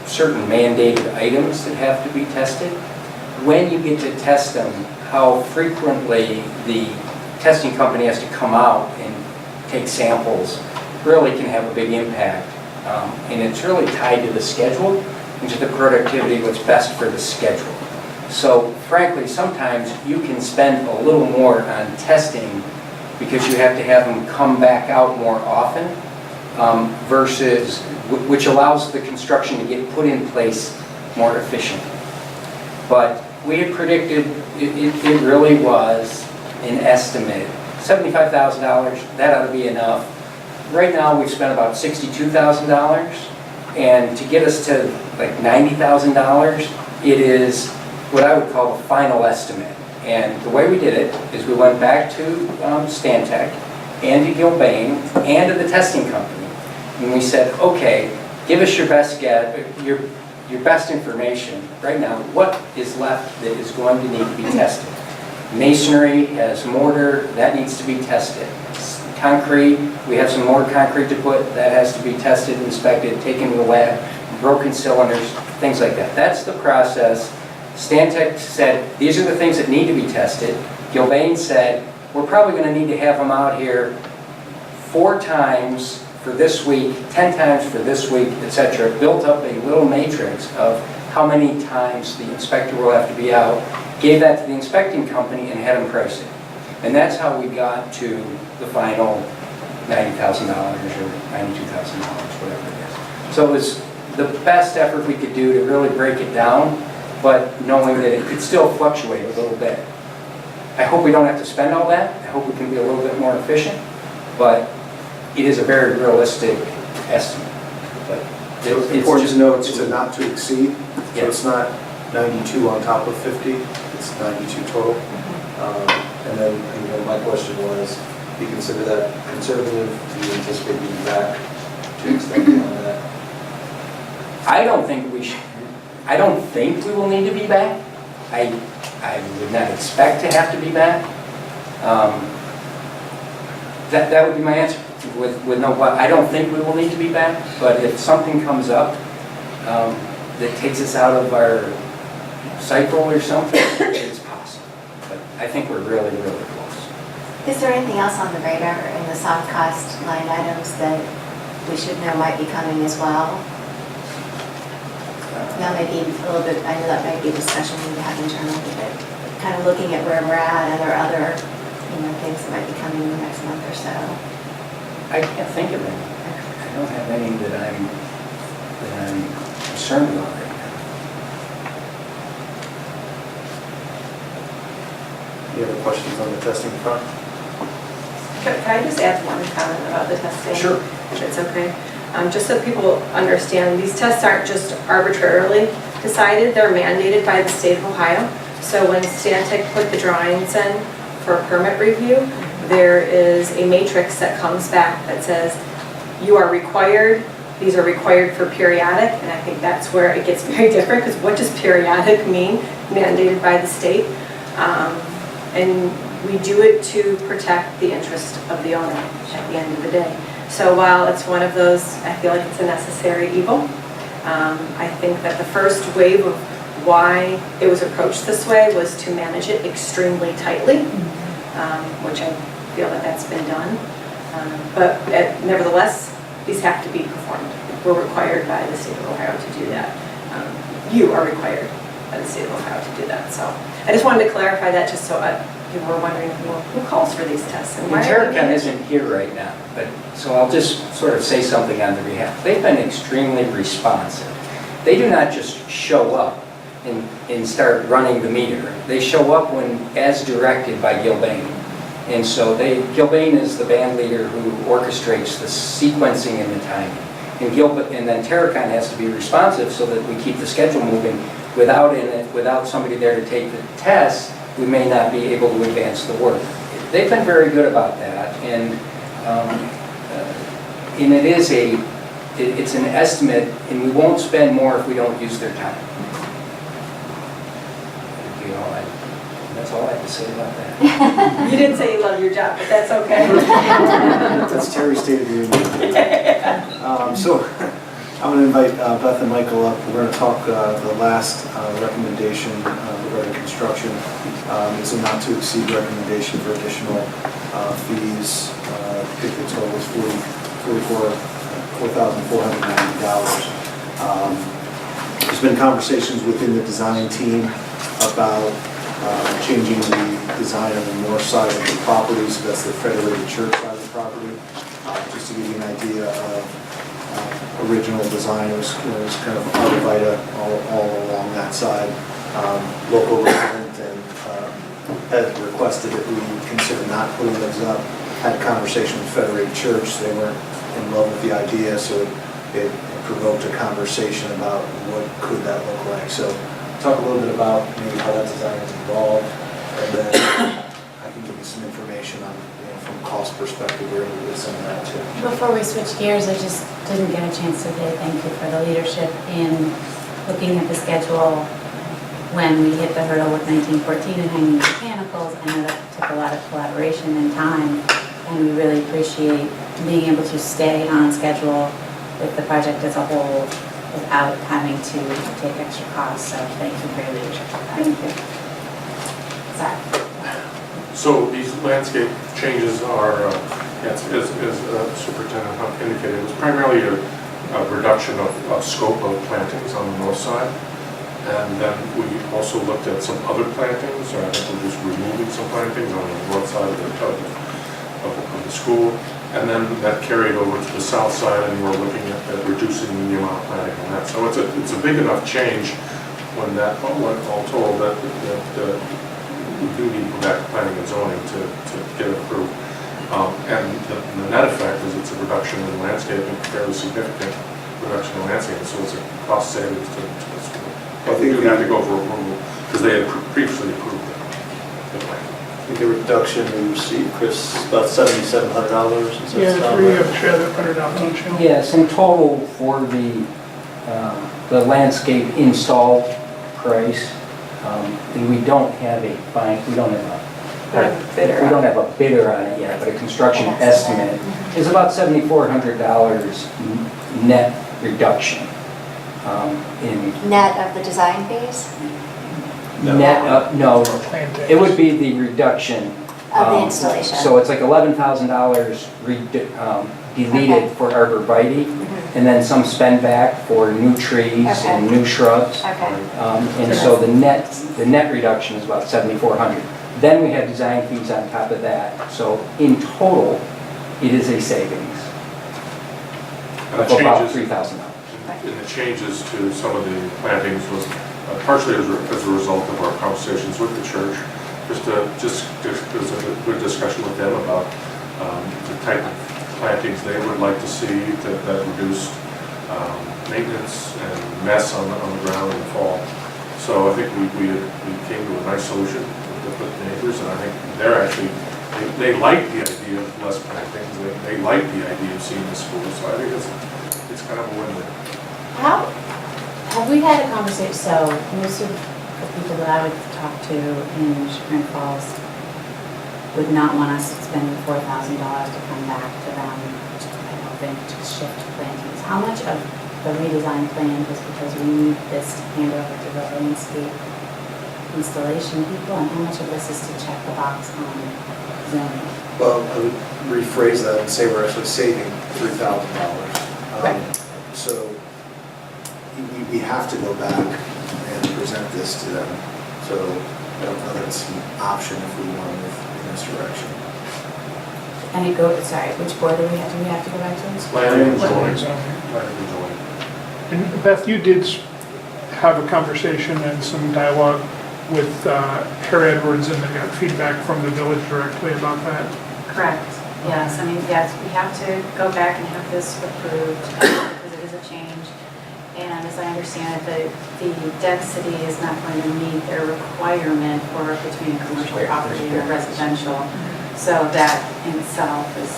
certain mandated items that have to be tested, when you get to test them, how frequently the testing company has to come out and take samples really can have a big impact. And it's really tied to the schedule and to the productivity, what's best for the schedule. So frankly, sometimes you can spend a little more on testing because you have to have them come back out more often, which allows the construction to get put in place more efficiently. But we had predicted it really was an estimate. $75,000, that ought to be enough. Right now, we've spent about $62,000, and to get us to like $90,000, it is what I would call the final estimate. And the way we did it is we went back to Stantec and to Gilbane and to the testing company, and we said, okay, give us your best guess, your best information right now. What is left that is going to need to be tested? Masonry has mortar, that needs to be tested. Concrete, we have some more concrete to put, that has to be tested, inspected, taken to the lab, broken cylinders, things like that. That's the process. Stantec said, these are the things that need to be tested. Gilbane said, we're probably going to need to have them out here 4 times for this week, 10 times for this week, etc. Built up a little matrix of how many times the inspector will have to be out, gave that to the inspecting company, and had them price it. And that's how we got to the final $90,000 or $92,000, whatever it is. So it was the best effort we could do to really break it down, but knowing that it could still fluctuate a little bit. I hope we don't have to spend all that. I hope we can be a little bit more efficient, but it is a very realistic estimate. But It's important to note it's a not to exceed, so it's not 92 on top of 50, it's 92 total. And then, my question was, do you consider that conservative? Do you anticipate being back to extend beyond that? I don't think we should. I don't think we will need to be back. I would not expect to have to be back. That would be my answer. With no, I don't think we will need to be back. But if something comes up that takes us out of our cycle or something, it's possible. But I think we're really, really close. Is there anything else on the radar in the soft cost line items that we should know might be coming as well? That might be a little bit, I know that might be a discussion we need to have internally, but kind of looking at where we're at, are there other, things that might be coming in the next month or so? I can't think of any. I don't have any that I'm concerned about right now. Any other questions on the testing front? Can I just add one comment about the testing? Sure. If it's okay. Just so people understand, these tests aren't just arbitrarily decided, they're mandated by the state of Ohio. So when Stantec put the drawings in for permit review, there is a matrix that comes back that says, you are required, these are required for periodic, and I think that's where it gets very different, because what does periodic mean, mandated by the state? And we do it to protect the interest of the owner at the end of the day. So while it's one of those, I feel like it's a necessary evil, I think that the first wave of why it was approached this way was to manage it extremely tightly, which I feel that that's been done. But nevertheless, these have to be performed. We're required by the state of Ohio to do that. You are required by the state of Ohio to do that. So I just wanted to clarify that, just so people were wondering, well, who calls for these tests and why are they Terracon isn't here right now, but so I'll just sort of say something on their behalf. They've been extremely responsive. They do not just show up and start running the meter. They show up when, as directed by Gilbane. And so Gilbane is the band leader who orchestrates the sequencing and the timing. And then Terracon has to be responsive so that we keep the schedule moving. Without somebody there to take the test, we may not be able to advance the work. They've been very good about that, and it's an estimate, and we won't spend more if we don't use their time. That's all I have to say about that. You didn't say you love your job, but that's okay. That's Terry's State of the Union. So I'm going to invite Beth and Michael up. We're going to talk the last recommendation regarding construction. It's a not to exceed recommendation for additional fees. I think the total is $4,490. There's been conversations within the design team about changing the design on the north side of the property, so that's the Federated Church side of the property. Just to give you an idea of original design, it was kind of arborvitae all along that side. Local resident and had requested that we consider not putting those up. Had a conversation with Federated Church. They weren't in love with the idea, so it provoked a conversation about what could that look like. So talk a little bit about maybe how that design is involved, and then I can give you some information on, from a cost perspective, we're going to do some of that too. Before we switch gears, I just didn't get a chance to say thank you for the leadership in looking at the schedule when we hit the hurdle with 1914 and hanging mechanicals. I know that took a lot of collaboration and time, and we really appreciate being able to stay on schedule with the project as a whole without having to take extra costs. So thank you for your leadership. Thank you. Sorry. So these landscape changes are, as Superintendent Hunt indicated, it was primarily a reduction of scope of plantings on the north side. And then we also looked at some other plantings. I think we're just removing some plantings on the north side of the school. And then that carried over to the south side, and we're looking at reducing the amount of planting on that. So it's a big enough change when that all told that we do need to go back to planning and zoning to get it approved. And the net effect is it's a reduction in landscaping, fairly significant reduction in landscaping. So it's a cost savings to the school. But we do have to go for approval because they had previously approved the plan. I think the reduction we received, Chris, about $7,700. Yeah, the three of trailer put it out, don't you? Yes, in total for the landscape installed price, and we don't have a bidder on it yet, but a construction estimate is about $7,400 net reduction. Net of the design phase? No, it would be the reduction Of the installation. So it's like $11,000 deleted Okay. for arborvitae, Mhm. and then some spend back for new trees Okay. and new shrubs. Okay. And so the net reduction is about $7,400. Then we have design fees on top of that. So in total, it is a savings And of the about changes, $3,000. and the changes to some of the plantings was partially as a result of our conversations with the church. Just there's a good discussion with them about the type of plantings they would like to see that reduced maintenance and mess on the ground in the fall. So I think we came to a nice solution with the neighbors, and I think they're actually, they like the idea of less plantings. They like the idea of seeing the school, so I think it's kind of a win-win. How, have we had a conversation, so most of the people that I would talk to in Chagrin Falls would not want us spending $4,000 to come back to them, I don't think, to shift plantings. How much of the redesign plan is because we need this to hand over to the landscape installation people, and how much of this is to check the box on zoning? Well, I would rephrase that and say we're actually saving $3,000. Right. So we have to go back and present this to them. So I don't know that it's an option if we want to move in this direction. And it goes, sorry, which board do we have to go back to? Planning and Planning and zoning. zoning. Planning and zoning. And Beth, you did have a conversation and some dialogue with Harry Edwards, and they got feedback from the village directly about that. Correct, yes, I mean, yes, we have to go back and have this approved because it is a change. And as I understand it, the density is not going to meet their requirement for between a commercial property and a residential. So that in itself is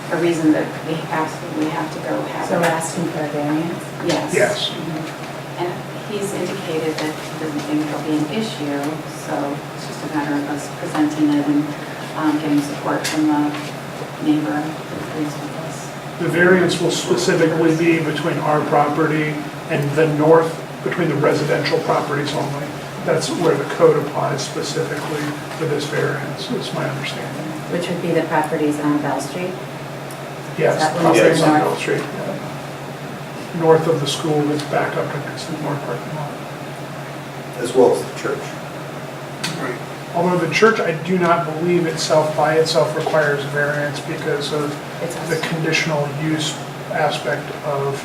a reason that we absolutely have to go have. So we're asking for a variance? Yes. Yes. Mhm. And he's indicated that he doesn't think it'll be an issue, so it's just a matter of us presenting it and getting support from the neighbor who agrees with us. The variance will specifically be between our property and the north, between the residential properties only. That's where the code applies specifically for this variance, is my understanding. Which would be the properties on Bell Street? Yes, That one is properties on north? Bell Street. Yeah. North of the school, that's back up against the north parking lot. As well as the church. Right. Although the church, I do not believe itself, by itself, requires a variance because of It's us. the conditional use aspect of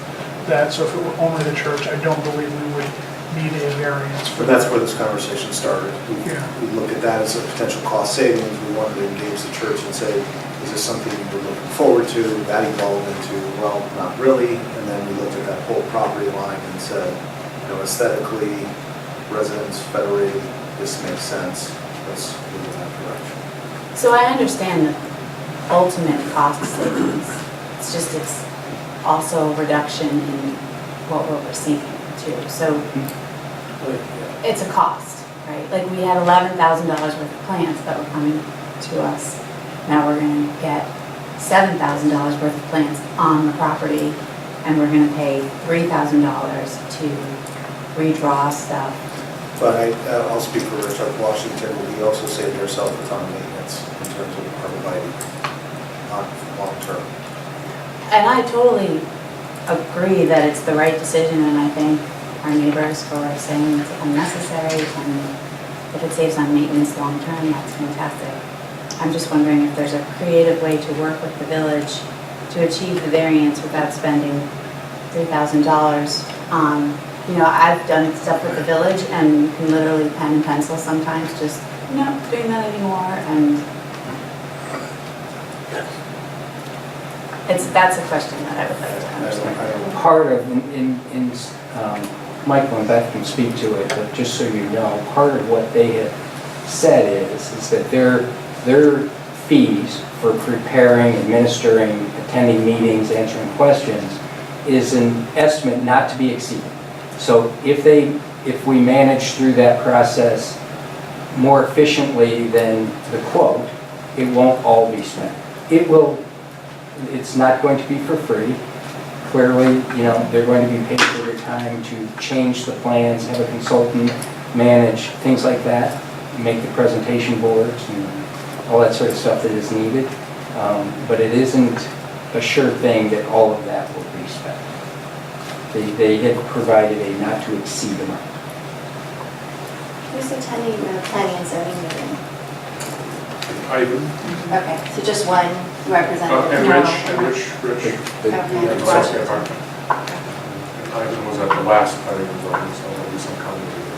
that. So if it were only the church, I don't believe we would need a variance for But that. that's where this conversation started. Yeah. We looked at that as a potential cost savings. We wanted to engage the church and say, is this something we're looking forward to? That evolved into, well, not really. And then we looked at that whole property line and said, aesthetically, residents, federated, this makes sense. Let's move in that direction. So I understand the ultimate cost savings. It's just, it's also a reduction in what we're receiving too. So it's a cost, right? Like we had $11,000 worth of plants that were coming to us. Now we're going to get $7,000 worth of plants on the property, and we're going to pay $3,000 to redraw stuff. But I'll speak for Rich up Washington. We also saved ourselves a ton of maintenance in terms of arborvitae on long term. And I totally agree that it's the right decision, and I thank our neighbors for saying it's unnecessary, and if it saves on maintenance long term, that's fantastic. I'm just wondering if there's a creative way to work with the village to achieve the variance without spending $3,000. I've done stuff with the village, and you can literally pen and pencil sometimes, just not doing that anymore, and that's a question that I would like to understand. Part of, Michael and Beth can speak to it, but just so you know, part of what they have said is that their fees for preparing, administering, attending meetings, answering questions is an estimate not to be exceeded. So if we manage through that process more efficiently than the quote, it won't all be spent. It's not going to be for free. Clearly, they're going to be paid for their time to change the plans, have a consultant manage, things like that. make the presentation boards and all that sort of stuff that is needed. But it isn't a sure thing that all of that will be spent. They have provided a not to exceed amount. Who's attending the planning and zoning meeting? Ivan, Okay, so just one representative? and No. Rich, Okay. and Saskia Hartman. And Ivan was at the last planning and zoning, so there'll be some continuity.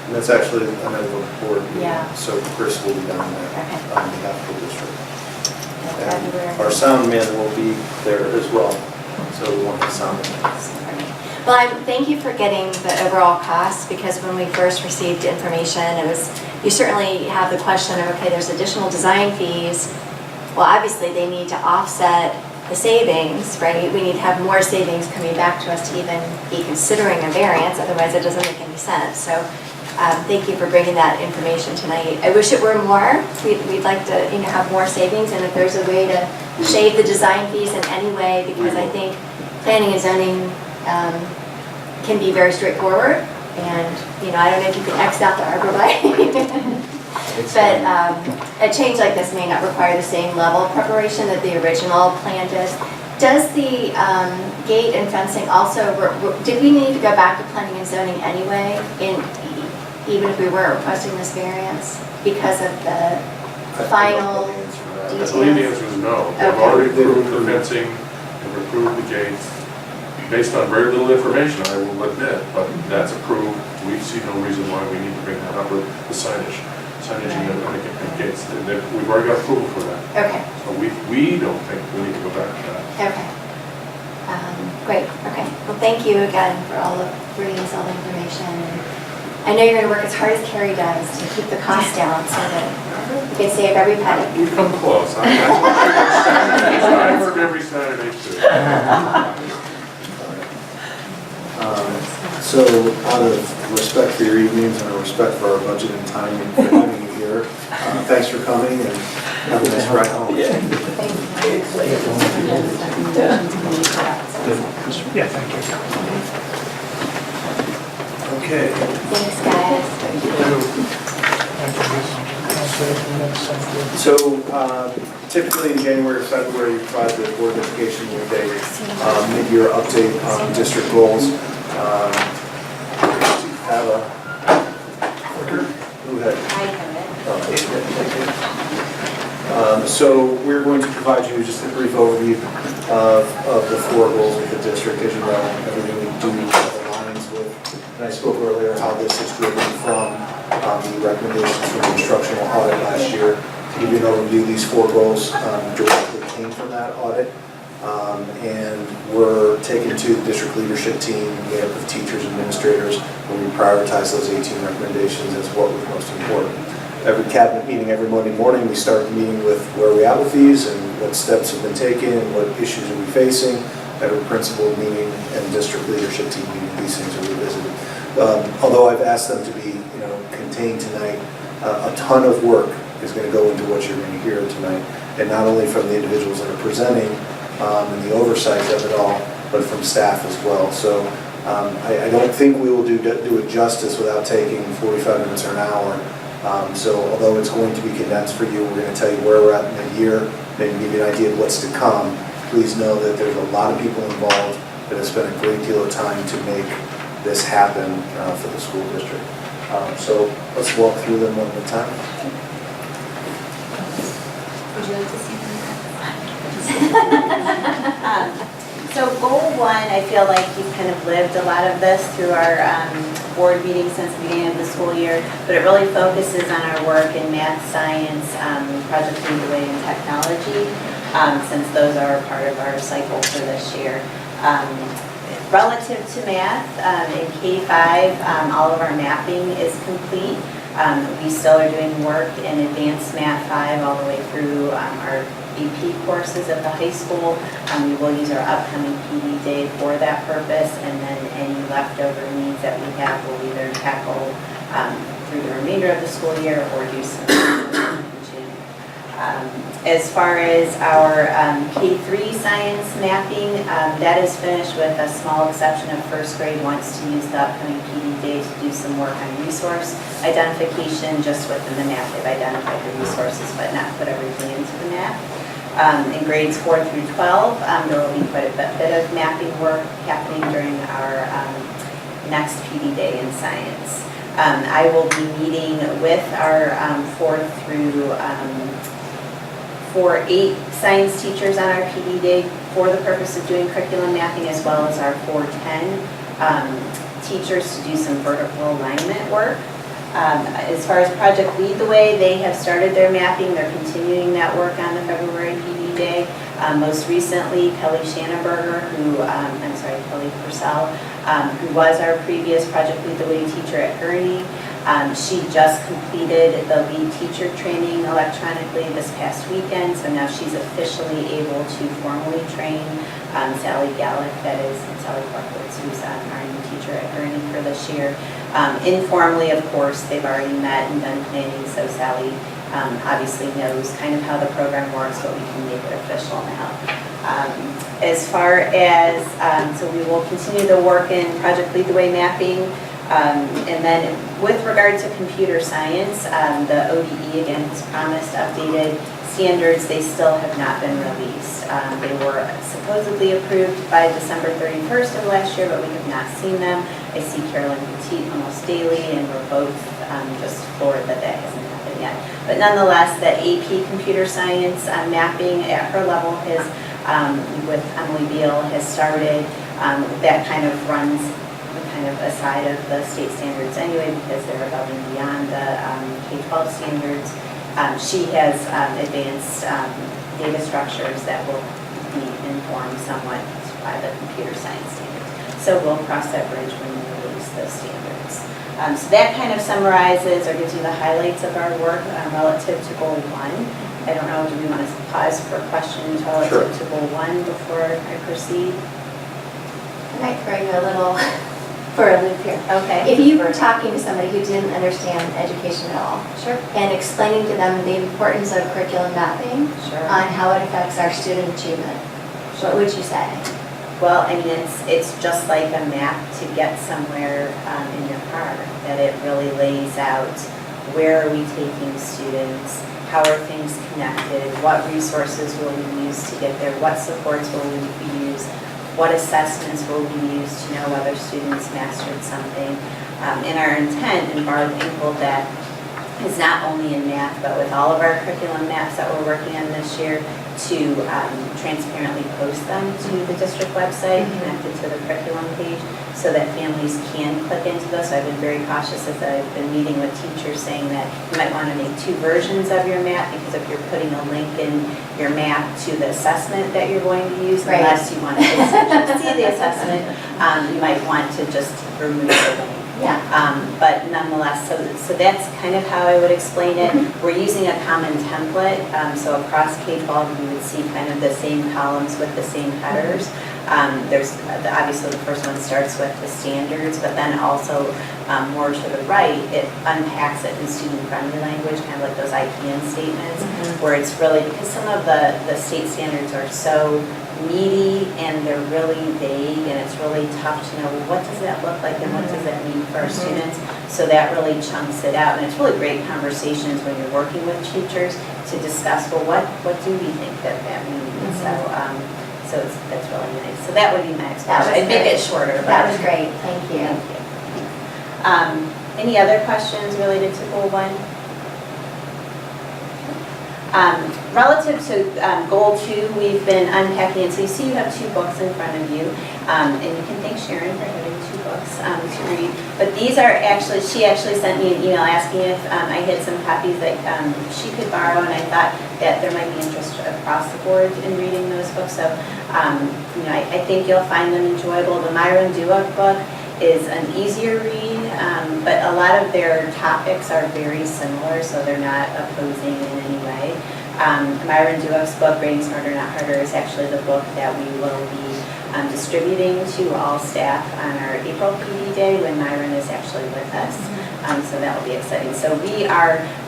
And that's actually another board meeting. Yeah. So Chris will be down there Okay. on behalf of the district. Yeah, And February. our sound man will be there as well, so we want the sound man. Well, thank you for getting the overall costs, because when we first received information, you certainly have the question of, okay, there's additional design fees. Well, obviously, they need to offset the savings, right? We need to have more savings coming back to us to even be considering a variance, otherwise it doesn't make any sense. So thank you for bringing that information tonight. I wish it were more. We'd like to have more savings, and if there's a way to shave the design fees in any way, because I think planning and zoning can be very straightforward, and I don't know if you can X out the arborvitae. But a change like this may not require the same level of preparation that the original plan does. Does the gate and fencing also, did we need to go back to planning and zoning anyway, even if we were requesting this variance, because of the final I details? believe the answer is no. They've Okay. already approved the fencing, they've approved the gates, based on very little information, I will admit, but that's approved. We see no reason why we need to bring that up with the signage and the gates. We've already got approval for that. Okay, So we don't think we need to go back to that. okay. Great, okay. Well, thank you again for bringing us all the information. And I know you're going to work as hard as Carrie does to keep the costs down so that we can save every penny. You come close. I work every Saturday too. So out of respect for your evenings and a respect for our budget and timing for having you here, thanks for coming and have a nice ride home. Yeah, thank you. Okay. Thanks, guys. So typically in January or February, you provide the Board of Education with a mid-year update on district goals. Have a clicker? Who had it? So we're going to provide you just a brief overview of the 4 goals of the district. As you know, everything we do aligns with, and I spoke earlier how this is driven from the recommendations from the instructional audit last year. To give you an overview, these 4 goals directly came from that audit. And were taken to the district leadership team made up of teachers and administrators, when we prioritize those 18 recommendations as what was most important. Every cabinet meeting, every Monday morning, we start the meeting with where we are with these and what steps have been taken and what issues are we facing. Every principal meeting and district leadership team meeting, these things are revisited. Although I've asked them to be contained tonight, a ton of work is going to go into what you're going to hear tonight, and not only from the individuals that are presenting and the oversight of it all, but from staff as well. So I don't think we will do it justice without taking 45 minutes or an hour. So although it's going to be condensed for you, we're going to tell you where we're at mid-year, maybe give you an idea of what's to come. Please know that there's a lot of people involved that have spent a great deal of time to make this happen for the school district. So let's walk through them one at a time. Would you like to see them? So goal 1, I feel like you've kind of lived a lot of this through our board meetings since the beginning of the school year, but it really focuses on our work in math, science, project leadway, and technology, since those are part of our cycle for this year. Relative to math, in K-5, all of our mapping is complete. We still are doing work in advanced math 5 all the way through our AP courses at the high school. We will use our upcoming PD day for that purpose, and then any leftover needs that we have will either tackle through the remainder of the school year or do some in June. As far as our K-3 science mapping, that is finished with a small exception of first grade wants to use the upcoming PD day to do some work on resource identification. Just within the map, they've identified the resources but not put everything into the map. In grades 4 through 12, there will be quite a bit of mapping work happening during our next PD day in science. I will be meeting with our 4 through 4-8 science teachers on our PD day for the purpose of doing curriculum mapping, as well as our 4-10 teachers to do some vertical alignment work. As far as Project Lead the Way, they have started their mapping. They're continuing that work on the February PD day. Most recently, Kelly Schanenberger, Kelly Purcell, who was our previous Project Lead the Way teacher at Gurney. She just completed the lead teacher training electronically this past weekend, so now she's officially able to formally train Sally Gallick, that is Sally Clarkwoods, who's our new teacher at Gurney for this year. Informally, of course, they've already met and done planning, so Sally obviously knows kind of how the program works, but we can make it official now. As far as, so we will continue the work in Project Lead the Way mapping. And then with regard to computer science, the ODE again has promised updated standards. They still have not been released. They were supposedly approved by December 31st of last year, but we have not seen them. I see Carolyn Petit almost daily, and we're both just floored that that hasn't happened yet. But nonetheless, the AP computer science mapping at her level has, with Emily Beal, has started. That kind of runs kind of aside of the state standards anyway, because they're above and beyond the K-12 standards. She has advanced data structures that will be informed somewhat by the computer science standards. So we'll cross that bridge when we release those standards. So that kind of summarizes or gives you the highlights of our work relative to Goal 1. I don't know, do we want to pause for questions relative to Goal 1 before I proceed? I might throw you a little for a loop here. Okay. If you were talking to somebody who didn't understand education at all, Sure. and explaining to them the importance of curriculum mapping Sure. on how it affects our student achievement, what would you say? Well, I mean, it's just like a map to get somewhere in your car, that it really lays out where are we taking students, how are things connected, what resources will we use to get there, what supports will we use, what assessments will we use to know whether students mastered something. And our intent, and Barb Inkle, that is not only in math, but with all of our curriculum maps that we're working on this year, to transparently post them to the district website, connected to the curriculum page, so that families can click into those. So I've been very cautious as I've been meeting with teachers, saying that you might want to make 2 versions of your map, because if you're putting a link in your map to the assessment that you're going to use, Right. unless you want to see the assessment, you might want to just remove the link. Yeah. But nonetheless, so that's kind of how I would explain it. We're using a common template, so across K-12 you would see kind of the same columns with the same headers. There's obviously the first one starts with the standards, but then also more to the right, it unpacks it in student-friendly language, kind of like those IPN statements, where it's really, because some of the state standards are so meaty and they're really vague, and it's really tough to know, well, what does that look like and what does that mean for our students? So that really chunks it out, and it's really great conversations when you're working with teachers to discuss, well, what do we think that means? So that's really nice. So that would be my explanation. I'd make it shorter. That was great, thank you. Any other questions related to Goal 1? Relative to Goal 2, we've been unpacking it. So you see you have 2 books in front of you, and you can thank Sharon for having 2 books to read. But these are actually, she actually sent me an email asking if I had some copies that she could borrow, and I thought that there might be interest across the board in reading those books. So I think you'll find them enjoyable. The Myron Duoc book is an easier read, but a lot of their topics are very similar, so they're not opposing in any way. Myron Dueck's book, Grading Smarter Not Harder, is actually the book that we will be distributing to all staff on our April PD day when Myron is actually with us. So that will be exciting. So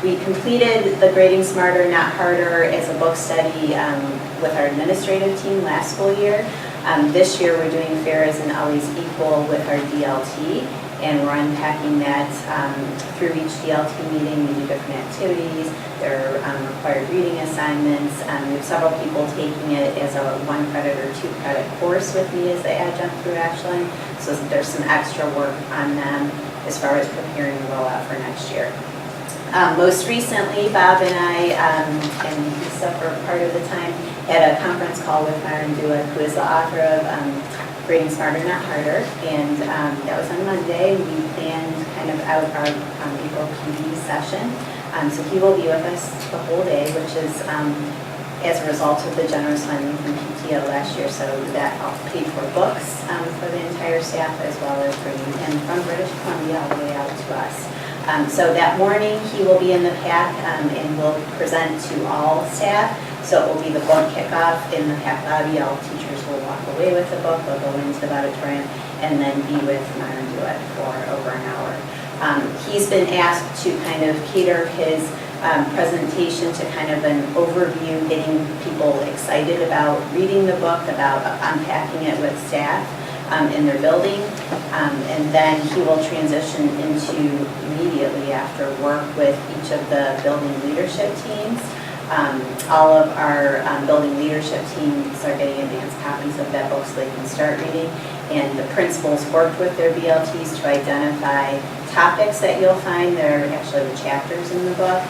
we completed the Grading Smarter Not Harder as a book study with our administrative team last school year. This year we're doing Fair Isn't Always Equal with our DLT, and we're unpacking that through each DLT meeting. We do different activities. There are required reading assignments. We have several people taking it as a 1 credit or 2 credit course with me as the adjunct through Ashland. So there's some extra work on them as far as preparing the rollout for next year. Most recently, Bob and I, and Lisa for part of the time, had a conference call with Myron Dueck, who is the author of Grading Smarter Not Harder, and that was on Monday. We planned kind of out our April PD session. So he will be with us the whole day, which is as a result of the generous lending from PTO last year. So that paid for books for the entire staff, as well as bringing him from British Columbia all the way out to us. So that morning he will be in the PAC and will present to all staff. So it will be the book kickoff in the PAC lobby. All teachers will walk away with the book. They'll go into the auditorium and then be with Myron Dueck for over an hour. He's been asked to kind of cater his presentation to kind of an overview, getting people excited about reading the book, about unpacking it with staff in their building. And then he will transition into immediately after work with each of the building leadership teams. All of our building leadership teams are getting advanced copies of that book so they can start reading. And the principals worked with their BLTs to identify topics that you'll find. There are actually the chapters in the book,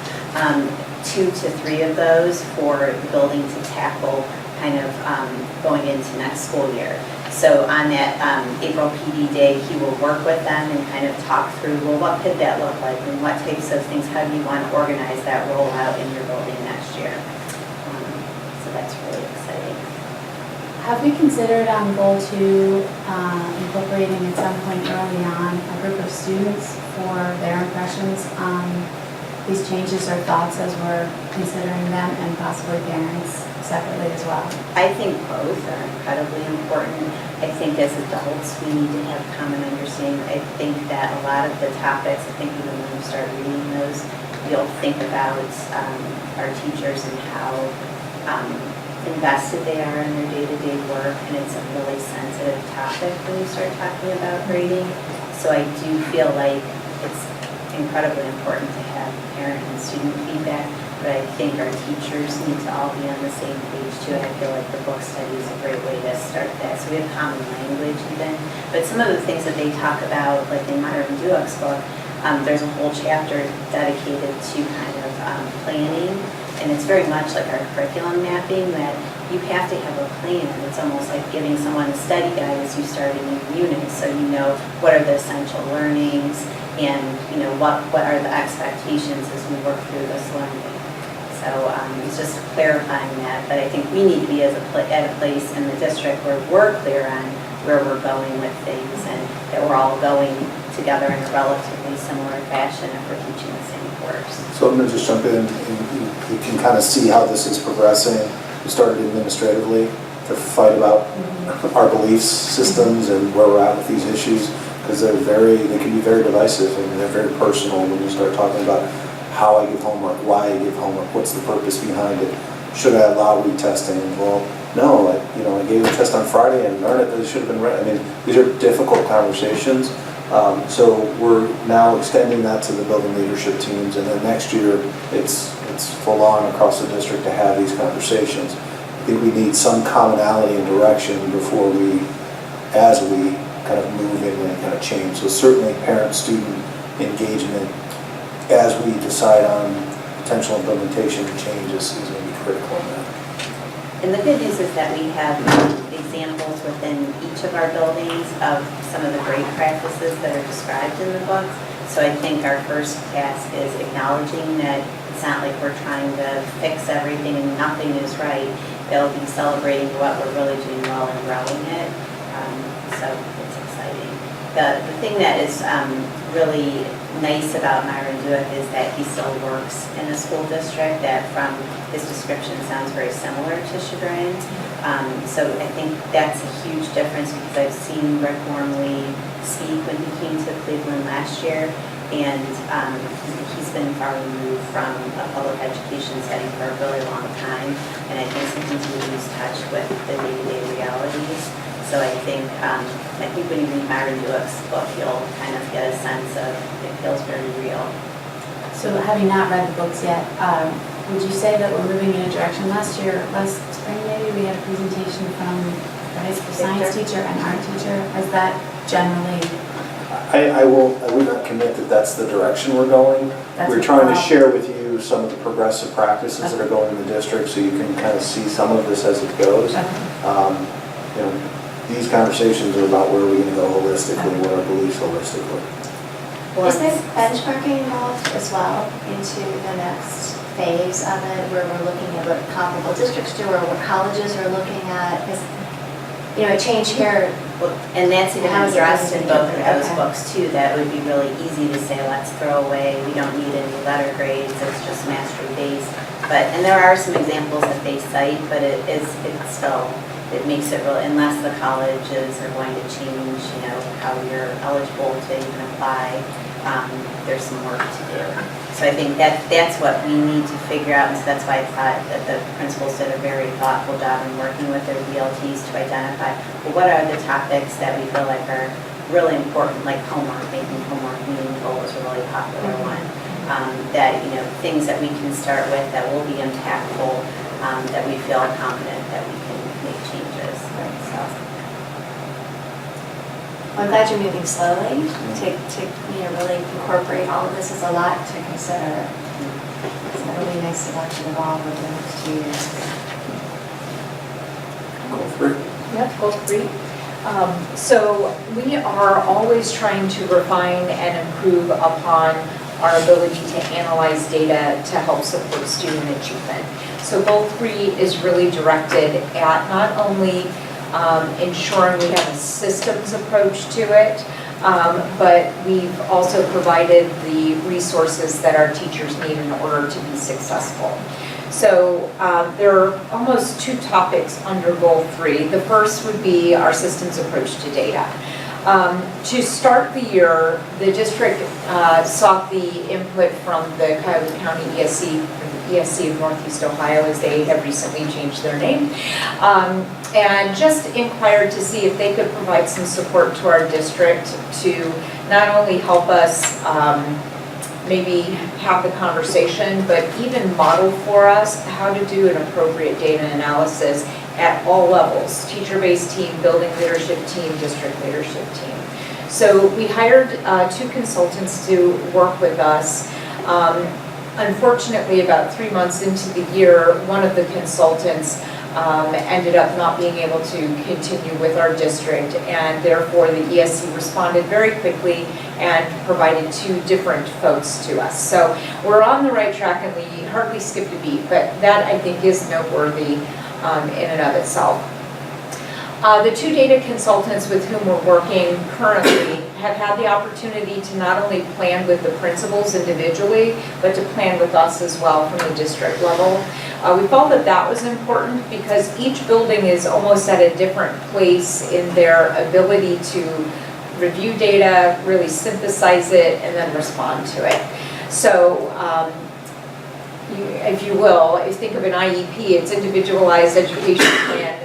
2 to 3 of those for the building to tackle kind of going into next school year. So on that April PD day, he will work with them and kind of talk through, well, what could that look like and what types of things, how do you want to organize that rollout in your building next year? So that's really exciting. Have we considered goal 2 incorporating at some point early on a group of students for their impressions on these changes or thoughts as we're considering them, and possibly parents separately as well? I think both are incredibly important. I think as adults we need to have common understanding. I think that a lot of the topics, I think even when you start reading those, you'll think about our teachers and how invested they are in their day-to-day work, and it's a really sensitive topic when you start talking about grading. So I do feel like it's incredibly important to have parent and student feedback, but I think our teachers need to all be on the same page too. I feel like the book study is a great way to start that. So we have common language even, but some of the things that they talk about, like in Myron Dueck's book, there's a whole chapter dedicated to kind of planning, and it's very much like our curriculum mapping, that you have to have a plan. It's almost like giving someone a study guide as you start a new unit, so you know what are the essential learnings, and you know what are the expectations as we work through this learning. So it's just clarifying that, but I think we need to be at a place in the district where we're clear on where we're going with things, and that we're all going together in a relatively similar fashion if we're teaching the same course. So I'm going to just jump in, and you can kind of see how this is progressing. We started administratively to fight about our beliefs systems and where we're at with these issues, because they can be very divisive and they're very personal when you start talking about how I give homework, why I give homework, what's the purpose behind it, should I allow retesting? Well, no, I gave the test on Friday and learned it, but it should have been read. I mean, these are difficult conversations. So we're now extending that to the building leadership teams, and then next year it's full on across the district to have these conversations. I think we need some commonality and direction before as we kind of move in and kind of change. So certainly parent-student engagement as we decide on potential implementation and changes is going to be critical in that. And the good news is that we have examples within each of our buildings of some of the great practices that are described in the book. So I think our first task is acknowledging that it's not like we're trying to fix everything and nothing is right. It'll be celebrating what we're really doing well and growing it. So it's exciting. The thing that is really nice about Myron Duick is that he still works in a school district that from his description sounds very similar to Chagrin. So I think that's a huge difference because I've seen Rick Wormley speak when he came to Cleveland last year, and he's been far removed from a public education setting for a really long time, and I think sometimes we lose touch with the day-to-day realities. So I think when you read Myron Duick's book, you'll kind of get a sense of it feels very real. So having not read the books yet, would you say that we're moving in a direction? Last spring maybe, we had a presentation from the high school science teacher and art teacher. Is that generally? I would not commit that that's the direction we're going. We're trying to share with you some of the progressive practices that are going in the district so you can kind of see some of this as it goes. You know, these conversations are about where are we going to go holistically, what are our beliefs holistically. Is there benchmarking involved as well into the next phase of it, where we're looking at what comparable districts do, or what colleges are looking at? Because, you know, a change here. And that's even How is it addressed in both of those okay. books too. That would be really easy to say, let's throw away, we don't need any letter grades, it's just mastery based. And there are some examples that they cite, but it makes it really, unless the colleges are going to change, you know, how you're eligible to even apply, there's some work to do. So I think that's what we need to figure out, and so that's why I thought that the principals did a very thoughtful job in working with their BLTs to identify, well, what are the topics that we feel like are really important, like homework, making homework meaningful is a really popular one. That, you know, things that we can start with that will be impactful, that we feel confident that we can make changes. So. I'm glad you're moving slowly to really incorporate all of this. Is a lot to consider. So it'll be nice to watch it evolve over the next 2 years. Goal 3. Yep, goal 3. So we are always trying to refine and improve upon our ability to analyze data to help support student achievement. So goal 3 is really directed at not only ensuring we have a systems approach to it, but we've also provided the resources that our teachers need in order to be successful. So there are almost 2 topics under goal 3. The first would be our systems approach to data. To start the year, the district sought the input from the Cuyahoga County ESC, ESC of Northeast Ohio, as they have recently changed their name, and just inquired to see if they could provide some support to our district to not only help us maybe have the conversation, but even model for us how to do an appropriate data analysis at all levels, teacher-based team, building leadership team, district leadership team. So we hired 2 consultants to work with us. Unfortunately, about 3 months into the year, one of the consultants ended up not being able to continue with our district, and therefore the ESC responded very quickly and provided 2 different folks to us. So we're on the right track, and we hardly skipped a beat, but that I think is noteworthy in and of itself. The 2 data consultants with whom we're working currently have had the opportunity to not only plan with the principals individually, but to plan with us as well from the district level. We felt that that was important because each building is almost at a different place in their ability to review data, really synthesize it, and then respond to it. So, if you will, if you think of an IEP, it's individualized education plan,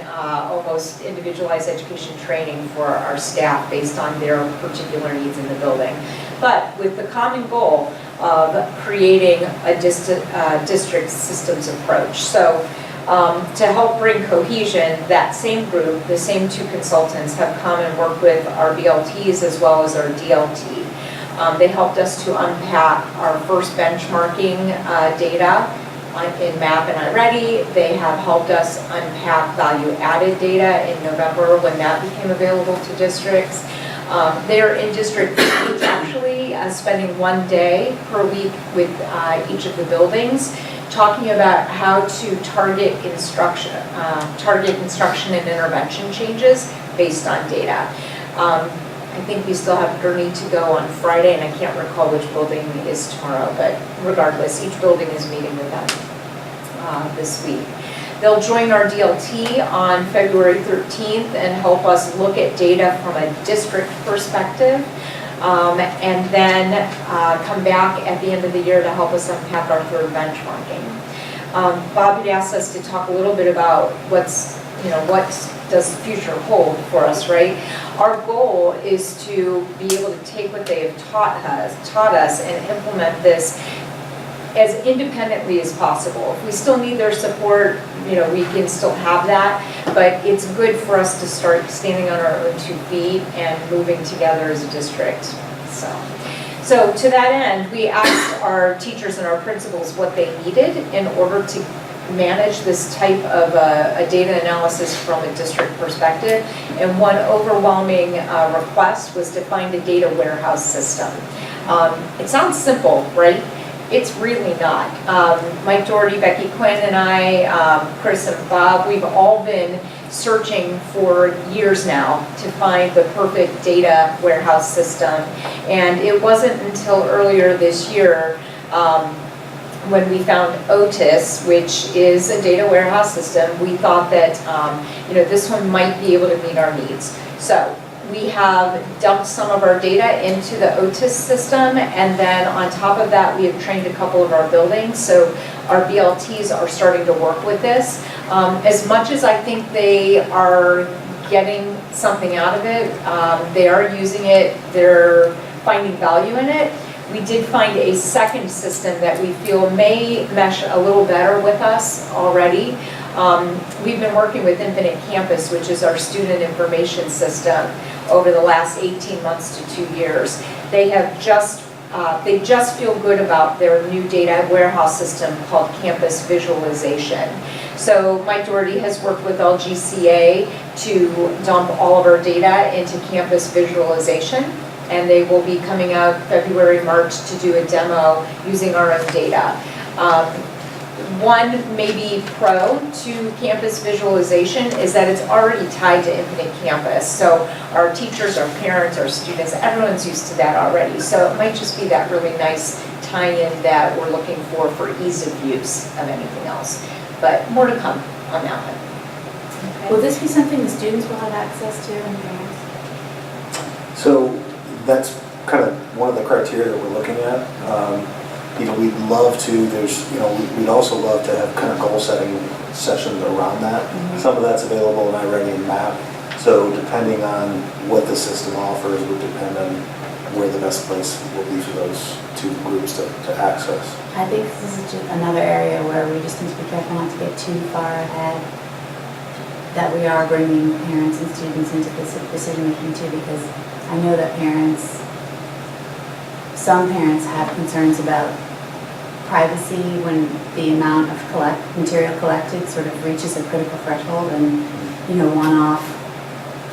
almost individualized education training for our staff based on their particular needs in the building. But with the common goal of creating a district systems approach. So to help bring cohesion, that same group, the same 2 consultants have come and worked with our BLTs as well as our DLT. They helped us to unpack our first benchmarking data in MAP and iReady. They have helped us unpack value-added data in November when that became available to districts. They're in district actually spending 1 day per week with each of the buildings, talking about how to target instruction and intervention changes based on data. I think we still have Gurney to go on Friday, and I can't recall which building is tomorrow, but regardless, each building is meeting with them this week. They'll join our DLT on February 13th and help us look at data from a district perspective, and then come back at the end of the year to help us unpack our third benchmarking. Bob had asked us to talk a little bit about what does the future hold for us, right? Our goal is to be able to take what they have taught us and implement this as independently as possible. If we still need their support, we can still have that, but it's good for us to start standing on our own 2 feet and moving together as a district. So to that end, we asked our teachers and our principals what they needed in order to manage this type of a data analysis from a district perspective. And one overwhelming request was to find a data warehouse system. It sounds simple, right? It's really not. Mike Doherty, Becky Quinn, and I, Chris and Bob, we've all been searching for years now to find the perfect data warehouse system. And it wasn't until earlier this year when we found Otis, which is a data warehouse system, we thought that this one might be able to meet our needs. So we have dumped some of our data into the Otis system, and then on top of that, we have trained a couple of our buildings. So our BLTs are starting to work with this. As much as I think they are getting something out of it, they are using it, they're finding value in it. We did find a second system that we feel may mesh a little better with us already. We've been working with Infinite Campus, which is our student information system, over the last 18 months to 2 years. They just feel good about their new data warehouse system called Campus Visualization. So Mike Doherty has worked with LGCA to dump all of our data into Campus Visualization, and they will be coming out February, March to do a demo using our own data. One maybe pro to Campus Visualization is that it's already tied to Infinite Campus. So our teachers, our parents, our students, everyone's used to that already. So it might just be that really nice tie-in that we're looking for ease of use of anything else. But more to come on that one. Okay. Will this be something the students will have access to and parents? So that's kind of one of the criteria that we're looking at. We'd love to, we'd also love to have kind of goal setting sessions around that. Mm-hmm. Some of that's available in iReady and MAP. So depending on what the system offers would depend on where the best place will be for those two groups to access. I think this is just another area where we just need to be careful not to get too far ahead, that we are bringing parents and students into this decision making too, because I know that some parents have concerns about privacy when the amount of material collected sort of reaches a critical threshold, and one-off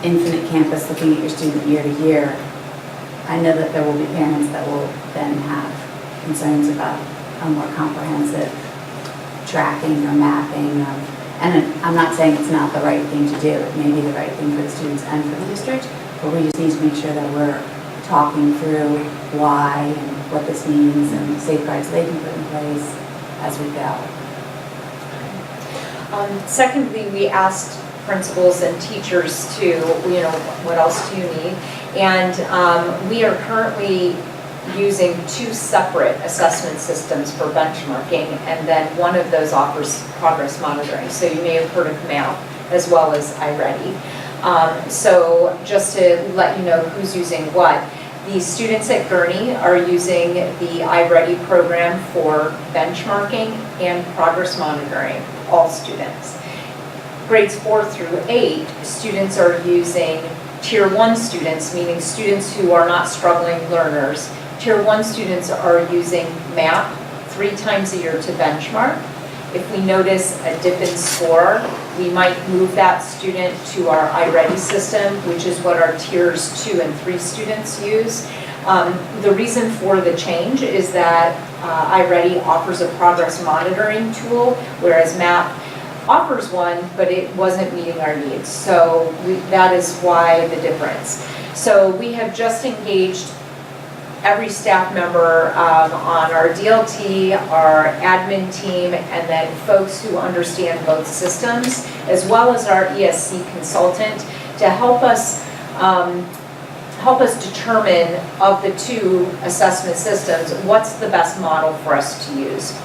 Infinite Campus looking at your student year to year. I know that there will be parents that will then have concerns about a more comprehensive tracking or mapping and I'm not saying it's not the right thing to do. It may be the right thing for the students and for the district, but we just need to make sure that we're talking through why and what this means and safeguards they can put in place as we go. Secondly, we asked principals and teachers to, what else do you need? And we are currently using 2 separate assessment systems for benchmarking, and then one of those offers progress monitoring. So you may have heard of MAP as well as iReady. So just to let you know who's using what, the students at Gurney are using the iReady program for benchmarking and progress monitoring, all students. Grades 4 through 8, students are using Tier 1 students, meaning students who are not struggling learners. Tier 1 students are using MAP 3 times a year to benchmark. If we notice a dip in score, we might move that student to our iReady system, which is what our Tiers 2 and 3 students use. The reason for the change is that iReady offers a progress monitoring tool, whereas MAP offers one, but it wasn't meeting our needs. So that is why the difference. So we have just engaged every staff member on our DLT, our admin team, and then folks who understand both systems, as well as our ESC consultant, to help us determine of the two assessment systems, what's the best model for us to use.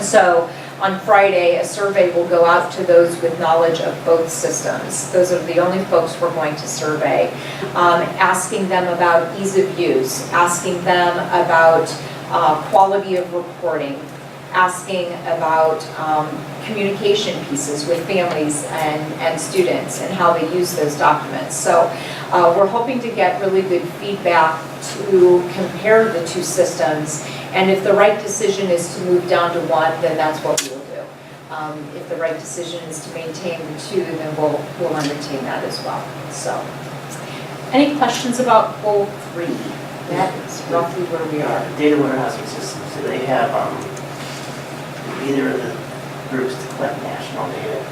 So on Friday, a survey will go out to those with knowledge of both systems. Those are the only folks we're going to survey, asking them about ease of use, asking them about quality of reporting, asking about communication pieces with families and students and how they use those documents. So we're hoping to get really good feedback to compare the two systems, and if the right decision is to move down to one, then that's what we will do. If the right decision is to maintain the two, then we'll entertain that as well. So, any questions about goal 3? That is roughly where we are. Data warehousing systems, do they have either of the groups to collect national data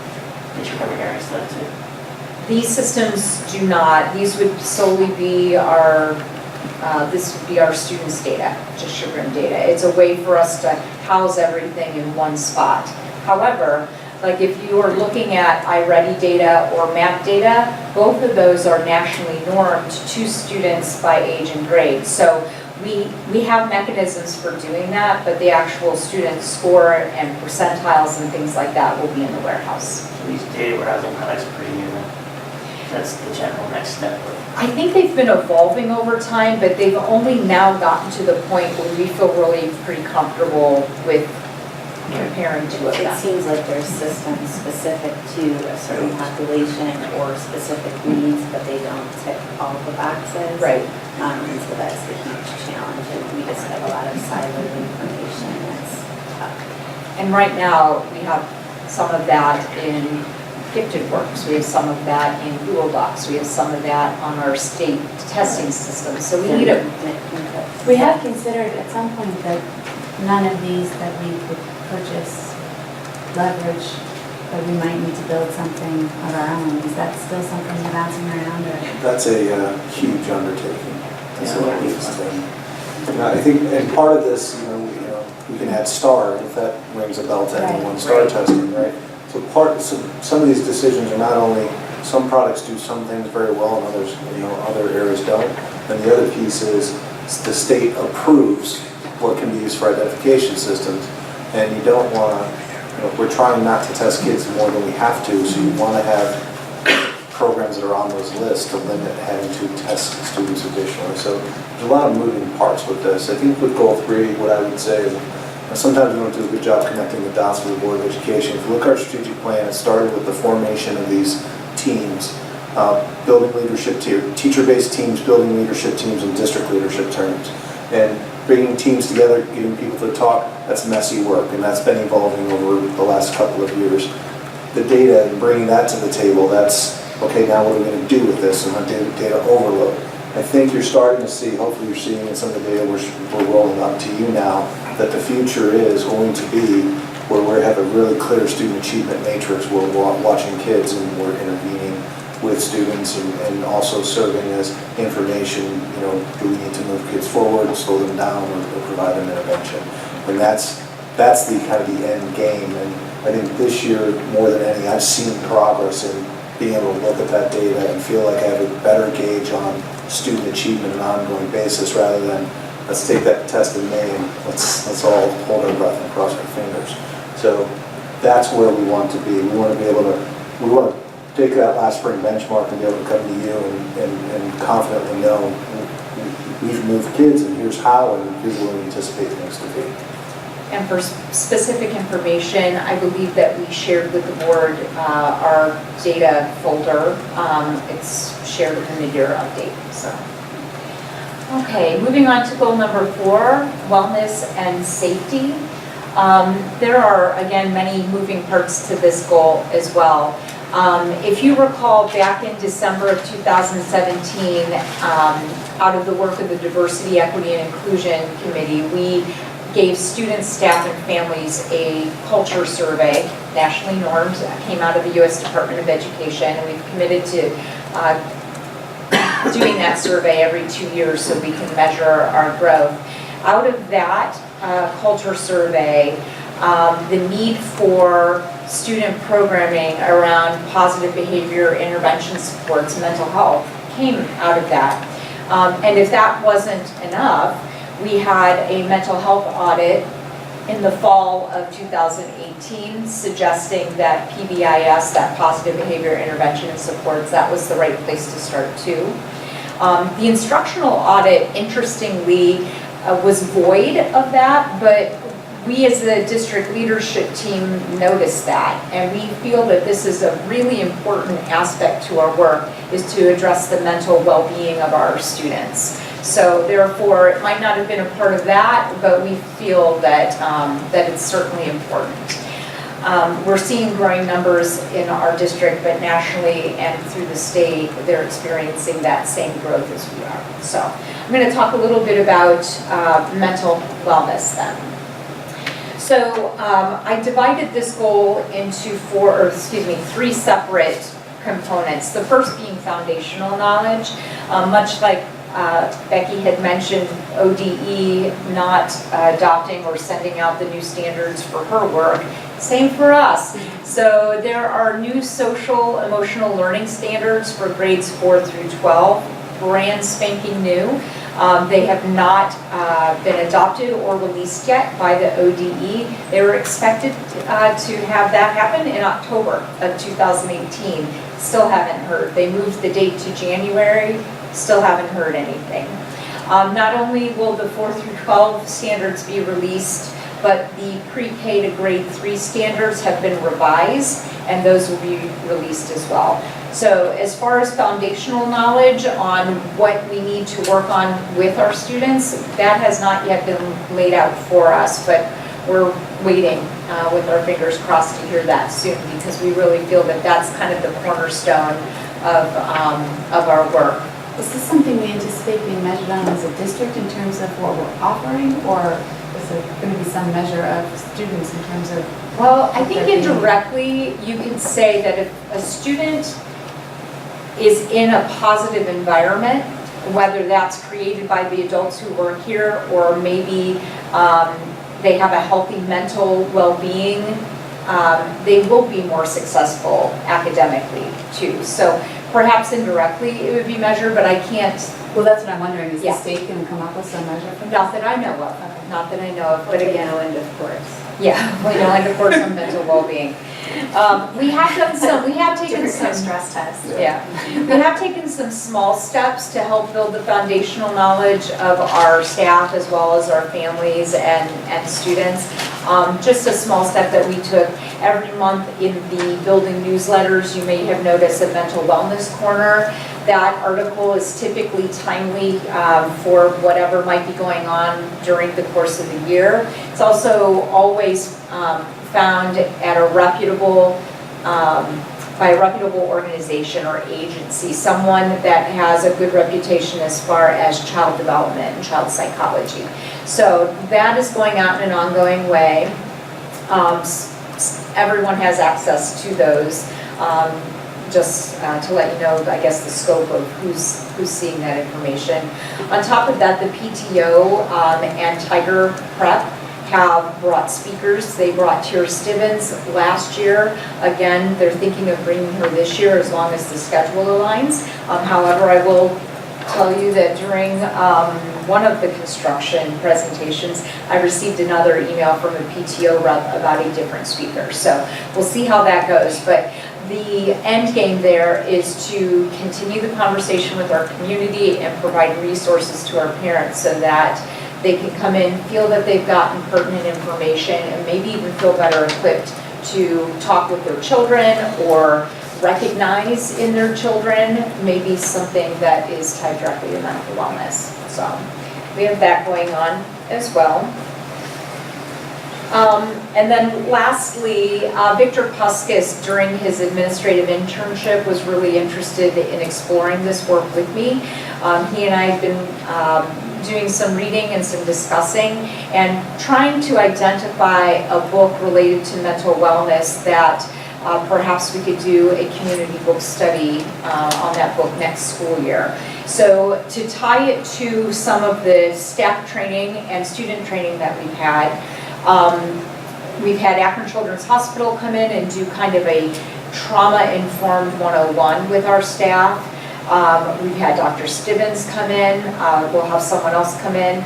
that you're comparing stuff to? These systems do not. These would solely be our, this would be our students' data, just Chagrin data. It's a way for us to house everything in one spot. However, like if you are looking at iReady data or MAP data, both of those are nationally normed to students by age and grade. So we have mechanisms for doing that, but the actual student score and percentiles and things like that will be in the warehouse. So these data warehousing products are pretty new. That's the general next step. I think they've been evolving over time, but they've only now gotten to the point where we feel really pretty comfortable with comparing two of It them. seems like there's systems specific to a certain population or specific needs, but they don't tick all the boxes. Right. And so that's the huge challenge, and we just have a lot of siloed information that's tough. And right now, we have some of that in Gifted Works, we have some of that in Google Docs, we have some of that on our state testing system. So we need a, We have considered at some point that none of these that we could purchase leverage, but we might need to build something of our own. Is that still something you're bouncing around, or? That's a huge undertaking. That's a lot of thing. I think, and part of this, we can add STAR, if that rings a bell to anyone, STAR testing, right? So some of these decisions are not only, some products do some things very well and others, other areas don't. And the other piece is the state approves what can be used for identification systems. And you don't want to, we're trying not to test kids more than we have to, so you want to have programs that are on those lists to limit having to test students additionally. So there's a lot of moving parts with this. I think with goal 3, what I would say is, sometimes we don't do a good job connecting the dots with the Board of Education. If you look at our strategic plan, it started with the formation of these teams, building leadership teacher-based teams, building leadership teams, and district leadership teams. And bringing teams together, getting people to talk, that's messy work, and that's been evolving over the last couple of years. The data, and bringing that to the table, that's, okay, now what are we going to do with this, and data overload. I think you're starting to see, hopefully you're seeing in some of the data we're rolling up to you now, that the future is going to be where we have a really clear student achievement matrix where we're watching kids and we're intervening with students and also serving as information, do we need to move kids forward and slow them down or provide them intervention. And that's the kind of the end game. And I think this year, more than any, I've seen progress in being able to look at that data and feel like I have a better gauge on student achievement on an ongoing basis rather than let's take that test in May and let's all hold our breath and cross our fingers. So that's where we want to be. We want to be able to, we want to take that last spring benchmark and be able to come to you and confidently know we've moved kids and here's how and here's where we anticipate things to be. and for specific information, I believe that we shared with the board our data folder. It's shared in the mid-year update, so. Okay, moving on to goal number 4, wellness and safety. There are, again, many moving parts to this goal as well. If you recall, back in December of 2017, out of the work of the Diversity, Equity, and Inclusion Committee, we gave students, staff, and families a culture survey, nationally normed, came out of the U.S. Department of Education, and we've committed to doing that survey every 2 years so we can measure our growth. Out of that culture survey, the need for student programming around positive behavior intervention supports mental health came out of that. And if that wasn't enough, we had a mental health audit in the fall of 2018 suggesting that PBIS, that positive behavior intervention and supports, that was the right place to start too. The instructional audit, interestingly, was void of that, but we as the district leadership team noticed that, and we feel that this is a really important aspect to our work, is to address the mental well-being of our students. So therefore, it might not have been a part of that, but we feel that, that it's certainly important. We're seeing growing numbers in our district, but nationally and through the state, they're experiencing that same growth as we are. So I'm going to talk a little bit about mental wellness then. So I divided this goal into three separate components. The first being foundational knowledge, much like Becky had mentioned, ODE not adopting or sending out the new standards for her work. Same for us. So there are new social emotional learning standards for grades 4 through 12, brand spanking new. They have not been adopted or released yet by the ODE. They were expected to have that happen in October of 2018. Still haven't heard. They moved the date to January. Still haven't heard anything. Not only will the 4 through 12 standards be released, but the pre-K to grade 3 standards have been revised, and those will be released as well. So as far as foundational knowledge on what we need to work on with our students, that has not yet been laid out for us, but we're waiting with our fingers crossed to hear that soon, because we really feel that that's kind of the cornerstone of our work. Is this something we anticipate being measured on as a district in terms of what we're offering, or is there going to be some measure of students in terms of? Well, I think indirectly you can say that if a student is in a positive environment, whether that's created by the adults who work here, or maybe they have a healthy mental well-being, they will be more successful academically too. So perhaps indirectly it would be measured, but I can't. Well, that's what I'm wondering, is Yeah. the state going to come up with some measure for that? Not that I know of, not that I know of, but again, and of course. yeah, we know, and of course on mental well-being. We have taken some stress test. Yeah, we have taken some small steps to help build the foundational knowledge of our staff as well as our families and students. Just a small step that we took every month in the building newsletters. You may have noticed a mental wellness corner. That article is typically timely for whatever might be going on during the course of the year. It's also always found at a reputable, by a reputable organization or agency, someone that has a good reputation as far as child development and child psychology. So that is going out in an ongoing way. Everyone has access to those. Just to let you know, I guess, the scope of who's seeing that information. On top of that, the PTO and Tiger Prep have brought speakers. They brought Tier Stevens last year. Again, they're thinking of bringing her this year as long as the schedule aligns. However, I will tell you that during one of the construction presentations, I received another email from a PTO rep about a different speaker. So we'll see how that goes. But the end game there is to continue the conversation with our community and provide resources to our parents so that they can come in, feel that they've gotten pertinent information, and maybe even feel better equipped to talk with their children or recognize in their children maybe something that is tied directly to mental wellness. So we have that going on as well. And then lastly, Victor Puskis, during his administrative internship, was really interested in exploring this work with me. He and I have been doing some reading and some discussing and trying to identify a book related to mental wellness that perhaps we could do a community book study on that book next school year. So to tie it to some of the staff training and student training that we've had Akron Children's Hospital come in and do kind of a trauma-informed 101 with our staff. We've had Dr. Stibbins come in, we'll have someone else come in,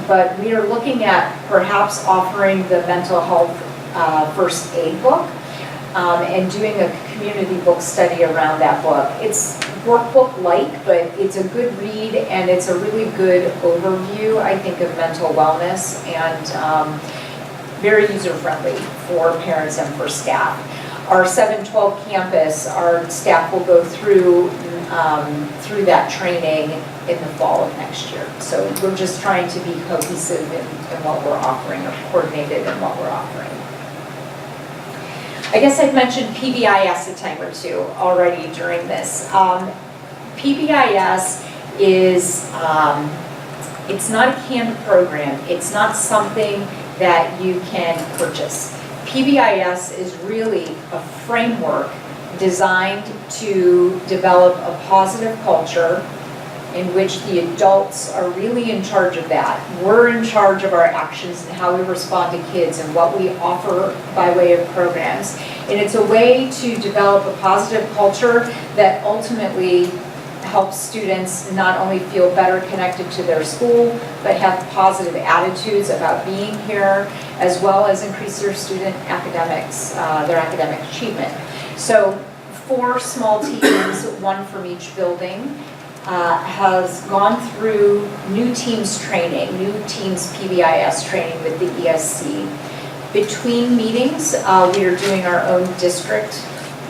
but we are looking at perhaps offering the mental health first aid book and doing a community book study around that book. It's workbook-like, but it's a good read and it's a really good overview, I think, of mental wellness and very user-friendly for parents and for staff. Our 712 campus, our staff will go through that training in the fall of next year. So we're just trying to be cohesive in what we're offering, or coordinated in what we're offering. I guess I've mentioned PBIS a time or two already during this. PBIS is, it's not a canned program. It's not something that you can purchase. PBIS is really a framework designed to develop a positive culture in which the adults are really in charge of that. We're in charge of our actions and how we respond to kids and what we offer by way of programs. And it's a way to develop a positive culture that ultimately helps students not only feel better connected to their school, but have positive attitudes about being here, as well as increase their student academics, their academic achievement. So 4 small teams, 1 from each building, has gone through new teams training, new teams PBIS training with the ESC. Between meetings, we are doing our own district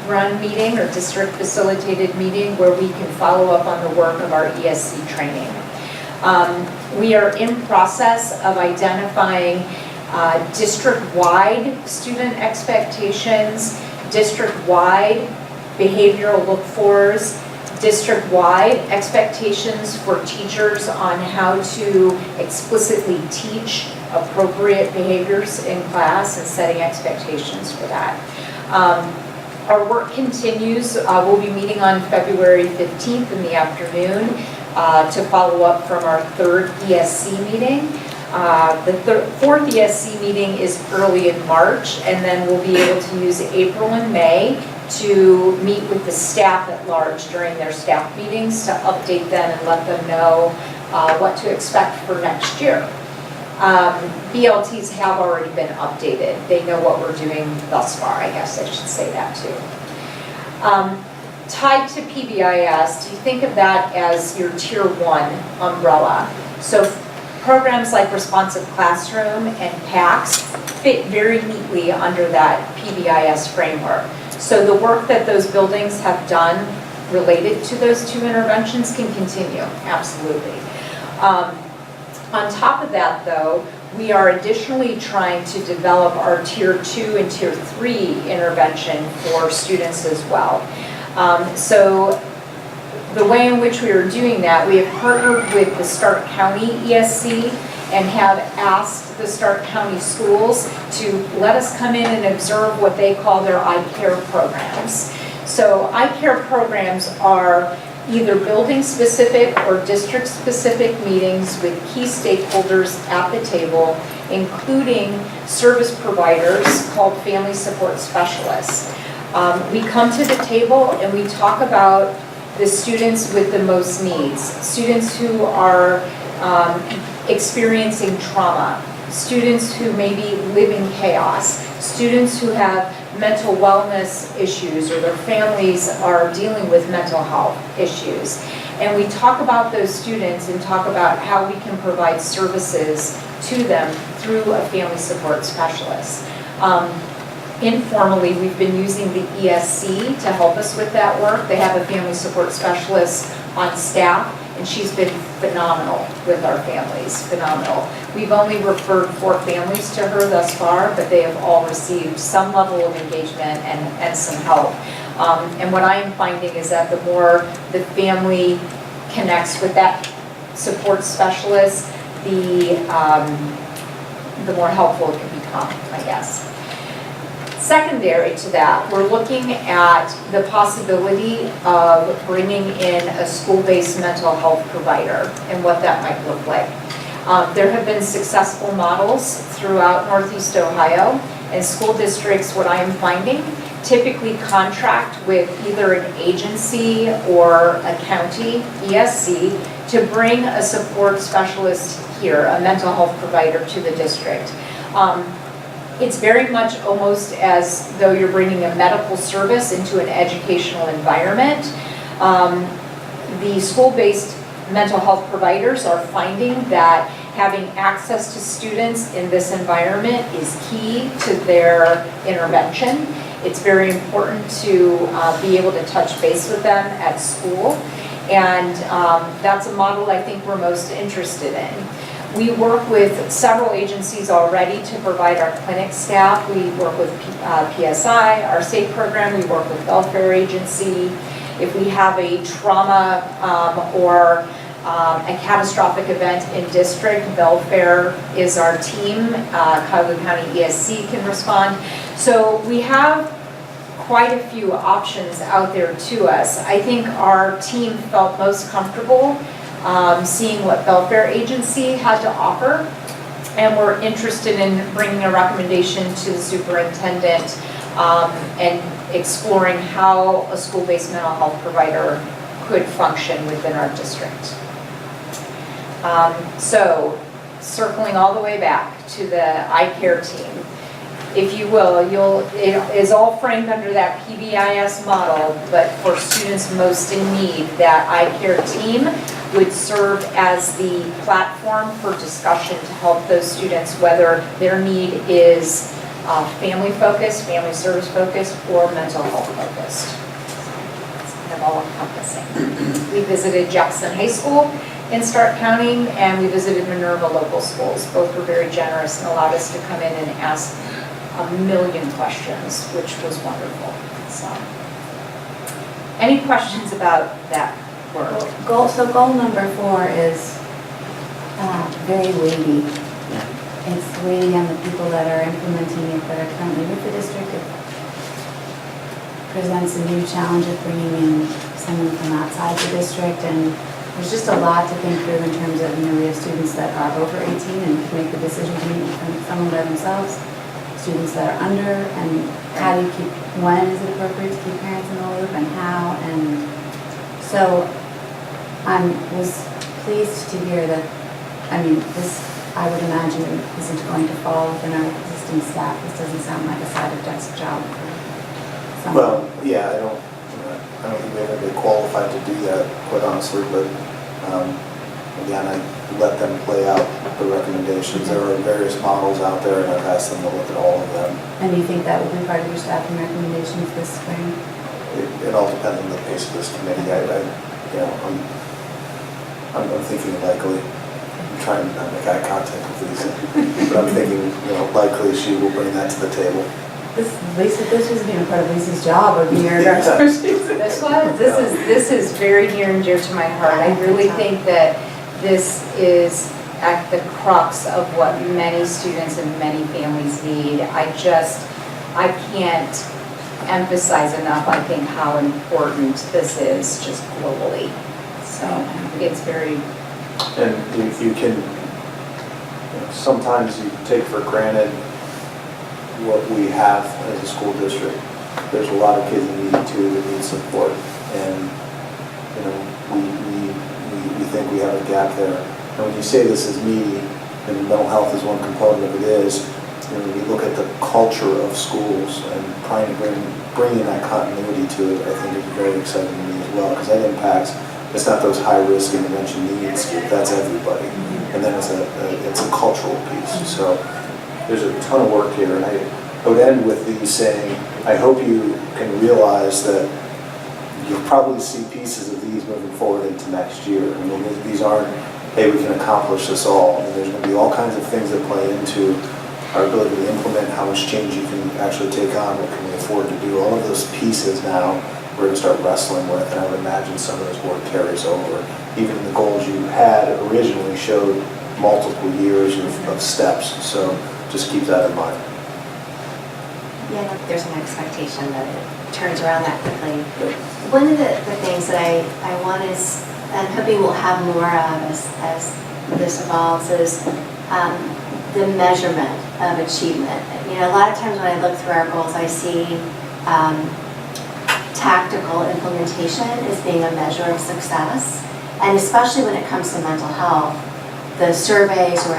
run meeting or district facilitated meeting where we can follow up on the work of our ESC training. We are in process of identifying district-wide student expectations, district-wide behavioral look-fors, district-wide expectations for teachers on how to explicitly teach appropriate behaviors in class and setting expectations for that. Our work continues. We'll be meeting on February 15th in the afternoon to follow up from our 3rd ESC meeting. The 4th ESC meeting is early in March, and then we'll be able to use April and May to meet with the staff at large during their staff meetings to update them and let them know what to expect for next year. BLTs have already been updated. They know what we're doing thus far, I guess I should say that too. Tied to PBIS, you think of that as your Tier 1 umbrella. So programs like Responsive Classroom and PACS fit very neatly under that PBIS framework. So the work that those buildings have done related to those 2 interventions can continue, absolutely. On top of that, though, we are additionally trying to develop our Tier 2 and Tier 3 intervention for students as well. So the way in which we are doing that, we have partnered with the Stark County ESC and have asked the Stark County schools to let us come in and observe what they call their I-Care programs. So I-Care programs are either building-specific or district-specific meetings with key stakeholders at the table, including service providers called family support specialists. We come to the table and we talk about the students with the most needs, students who are experiencing trauma, students who maybe live in chaos, students who have mental wellness issues or their families are dealing with mental health issues. And we talk about those students and talk about how we can provide services to them through a family support specialist. Informally, we've been using the ESC to help us with that work. They have a family support specialist on staff, and she's been phenomenal with our families, phenomenal. We've only referred 4 families to her thus far, but they have all received some level of engagement and some help. And what I am finding is that the more the family connects with that support specialists, the more helpful it can become, I guess. Secondary to that, we're looking at the possibility of bringing in a school-based mental health provider and what that might look like. There have been successful models throughout Northeast Ohio, and school districts, what I am finding, typically contract with either an agency or a county ESC to bring a support specialist here, a mental health provider to the district. It's very much almost as though you're bringing a medical service into an educational environment. The school-based mental health providers are finding that having access to students in this environment is key to their intervention. It's very important to be able to touch base with them at school, and that's a model I think we're most interested in. We work with several agencies already to provide our clinic staff. We work with PSI, our state program. We work with welfare agency. If we have a trauma or a catastrophic event in district, welfare is our team. Cuyahoga County ESC can respond. So we have quite a few options out there to us. I think our team felt most comfortable seeing what welfare agency had to offer, and we're interested in bringing a recommendation to the superintendent and exploring how a school-based mental health provider could function within our district. So circling all the way back to the iCare team, if you will, it is all framed under that PBIS model, but for students most in need, that iCare team would serve as the platform for discussion to help those students, whether their need is family-focused, family service-focused, or mental health-focused. It's kind of all-encompassing. We visited Jackson High School in Stark County, and we visited Minerva local schools. Both were very generous and allowed us to come in and ask a million questions, which was wonderful. So, any questions about that work? Goal number 4 is very weighty. It's weighty on the people that are implementing it, that are currently with the district. It presents a new challenge of bringing in someone from outside the district, and there's just a lot to think through in terms of, we have students that are over 18 and can make the decision to meet someone by themselves, students that are under, and how do you keep, when is it appropriate to keep parents in the loop, and how, and so I was pleased to hear that, this, I would imagine, isn't going to fall within our existing staff. This doesn't sound like a side of desk job for someone. Well, yeah, I don't think we're really qualified to do that, quite honestly, but again, I let them play out the recommendations. There are various models out there, and I've asked them to look at all of them. And you think that will be part of your staffing recommendations this spring? It all depends on the pace of this committee. I'm thinking likely. I'm trying to not make eye contact with Lisa, but I'm thinking, likely she will bring that to the table. This was being a part of Lisa's job of being our This is very near and dear to my heart. I really think that this is at the crux of what many students and many families need. I can't emphasize enough, I think, how important this is just globally. So it's very... And you can, sometimes you take for granted what we have as a school district. There's a lot of kids in need too that need support, and we think we have a gap there. And when you say this is meaty, and mental health is one component of it is, when you look at the culture of schools and trying to bring in that continuity to it, I think is very exciting to me as well, because that impacts, it's not those high-risk intervention needs, that's everybody. And then it's a cultural piece. So there's a ton of work here, and I would end with these saying, I hope you can realize that you'll probably see pieces of these moving forward into next year. These aren't, hey, we can accomplish this all. There's going to be all kinds of things that play into our ability to implement, how much change you can actually take on, what can we afford to do. All of those pieces now we're going to start wrestling with, and I would imagine some of this work carries over. Even the goals you had originally showed multiple years of steps, so just keep that in mind. Yeah, there's an expectation that it turns around that quickly. One of the things that I want is, I'm hoping we'll have more of as this evolves, is the measurement of achievement. You know, a lot of times when I look through our goals, I see tactical implementation as being a measure of success. And especially when it comes to mental health, the surveys or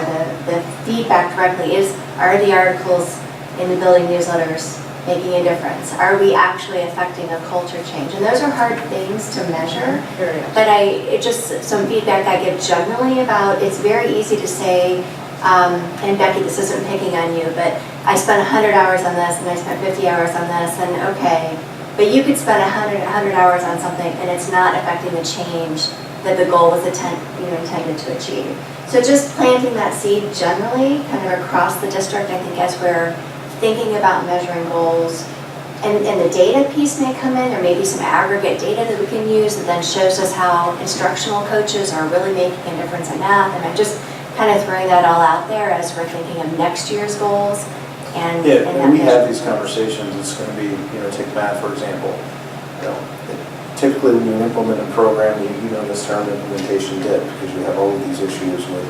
the feedback directly is, are the articles in the building newsletters making a difference? Are we actually affecting a culture change? And those are hard things to measure, but some feedback I get generally about, it's very easy to say, and Becky, this isn't picking on you, but I spent 100 hours on this and I spent 50 hours on this, and okay, but you could spend 100 hours on something and it's not affecting the change that the goal was intended to achieve. So just planting that seed generally, kind of across the district, I think as we're thinking about measuring goals, and the data piece may come in, or maybe some aggregate data that we can use that then shows us how instructional coaches are really making a difference in math. And I'm just kind of throwing that all out there as we're thinking of next year's goals. And when we have these conversations, it's going to be, take math for example. Typically when you implement a program, you know this term implementation dip, because you have all of these issues with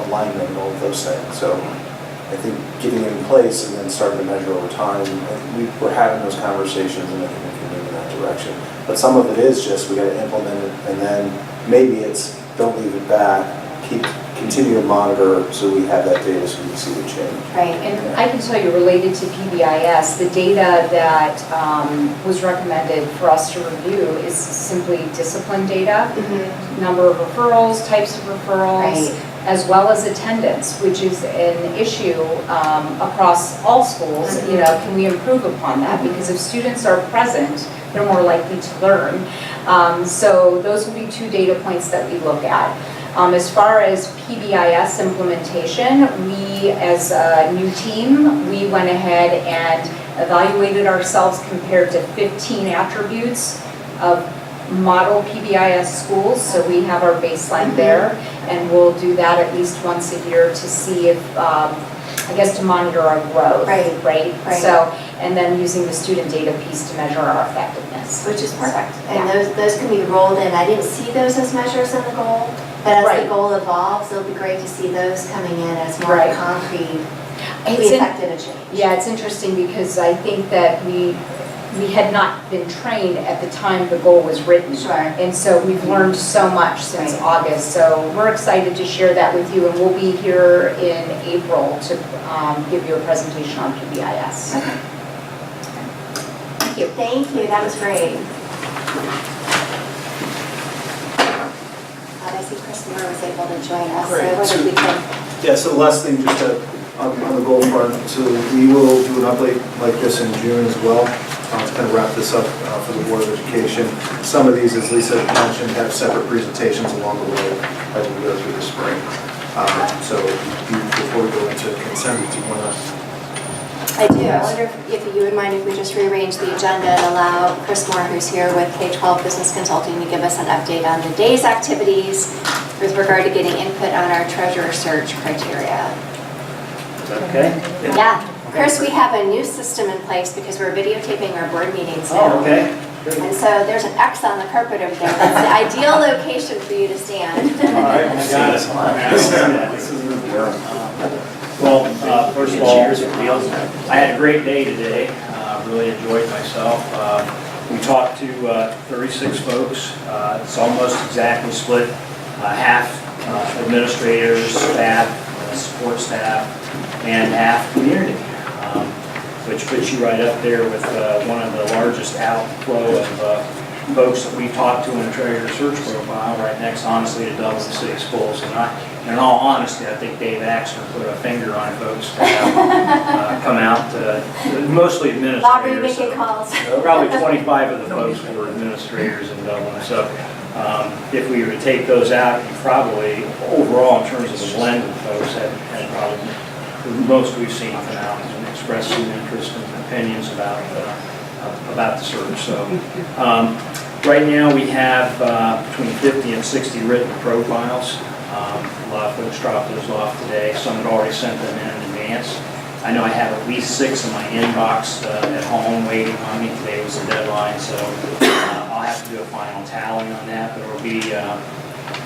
alignment and all of those things. So I think getting it in place and then starting to measure over time, we're having those conversations, and I think we can move in that direction. But some of it is just we got to implement it, and then maybe it's don't leave it back, continue to monitor so we have that data so we can see the change. Right, and I can tell you, related to PBIS, the data that was recommended for us to review is simply discipline data, number of referrals, types of referrals, as well as attendance, which is an issue across all schools. Can we improve upon that? Because if students are present, they're more likely to learn. So those would be 2 data points that we look at. As far as PBIS implementation, we as a new team, we went ahead and evaluated ourselves compared to 15 attributes of model PBIS schools, so we have our baseline there, and we'll do that at least once a year to see if, to monitor our growth, right? So, and then using the student data piece to measure our effectiveness. Which is perfect, and those can be rolled in. I didn't see those as measures in the goal, but as the goal evolves, it'll be great to see those coming in as more concrete, we affected a change. Yeah, it's interesting because I think that we had not been trained at the time the goal was written. And so we've learned so much since August. So we're excited to share that with you, and we'll be here in April to give you a presentation on PBIS. Okay. Thank you. Thank you, that was great. I see Chris Moore was able to join us. Great. So what did we think? Yeah, so the last thing, just on the goal front, so we will do an update like this in June as well. To kind of wrap this up for the Board of Education. Some of these, as Lisa mentioned, have separate presentations along the way as we go through the spring. So before we go into consent, do you want to? I do. I wonder if you would mind if we just rearrange the agenda and allow Chris Moore, who's here with K-12 Business Consulting, to give us an update on the day's activities with regard to getting input on our treasurer search criteria. Is that okay? Yeah. Chris, we have a new system in place because we're videotaping our board meetings now. Oh, okay. And so there's an X on the carpet over there. That's the ideal location for you to stand. All right, I got it. Well, first of all, I had a great day today. Really enjoyed myself. We talked to 36 folks. It's almost exactly split. Half administrators, staff, support staff, and half community. Which puts you right up there with one of the largest outflow of folks that we've talked to in the treasurer search profile, right next, honestly, to Dublin 6 schools. And in all honesty, I think Dave Axner put a finger on folks that come out, mostly administrators. Bobby making calls. Probably 25 of the folks were administrators in Dublin. So if we were to take those out, you probably, overall, in terms of the blend of folks, had probably the most we've seen come out and express some interest and opinions about the search. So Right now, we have between 50 and 60 written profiles. A lot of folks dropped those off today. Some had already sent them in advance. I know I have at least 6 in my inbox at home waiting on me. Today was the deadline, so I'll have to do a final tally on that, but it'll be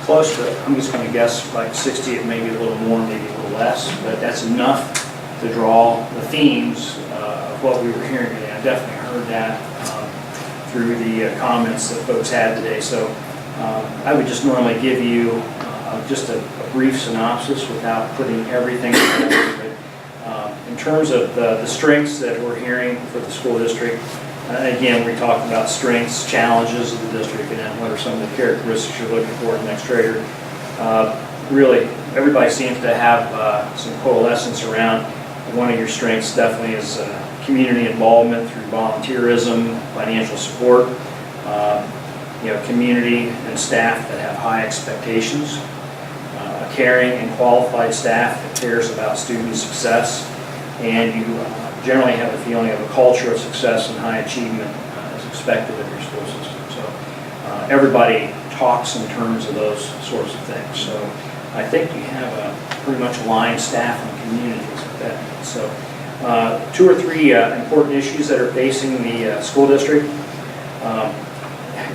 close to, I'm just going to guess like 60, maybe a little more, maybe a little less, but that's enough to draw the themes of what we were hearing today. I definitely heard that through the comments that folks had today. So I would just normally give you just a brief synopsis without putting everything together. In terms of the strengths that we're hearing for the school district, again, we talked about strengths, challenges of the district, and then what are some of the characteristics you're looking for in the next treasurer. Really, everybody seems to have some coalescence around one of your strengths. Definitely is community involvement through volunteerism, financial support, community and staff that have high expectations, a caring and qualified staff that cares about student success, and you generally have a feeling of a culture of success and high achievement is expected of your school system. So everybody talks in terms of those sorts of things. So I think you have a pretty much aligned staff and communities with that. So 2 or 3 important issues that are facing the school district.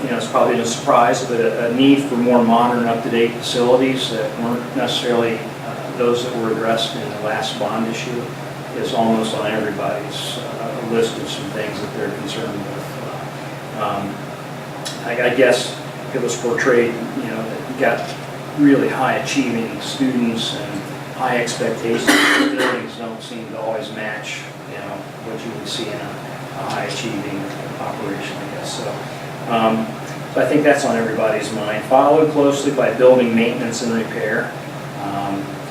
It's probably no surprise, but a need for more modern, up-to-date facilities that weren't necessarily those that were addressed in the last bond issue is almost on everybody's list of some things that they're concerned with. I guess it was portrayed, that you got really high-achieving students and high expectations. The buildings don't seem to always match, what you would see in a high-achieving operation, I guess. So I think that's on everybody's mind. Followed closely by building maintenance and repair.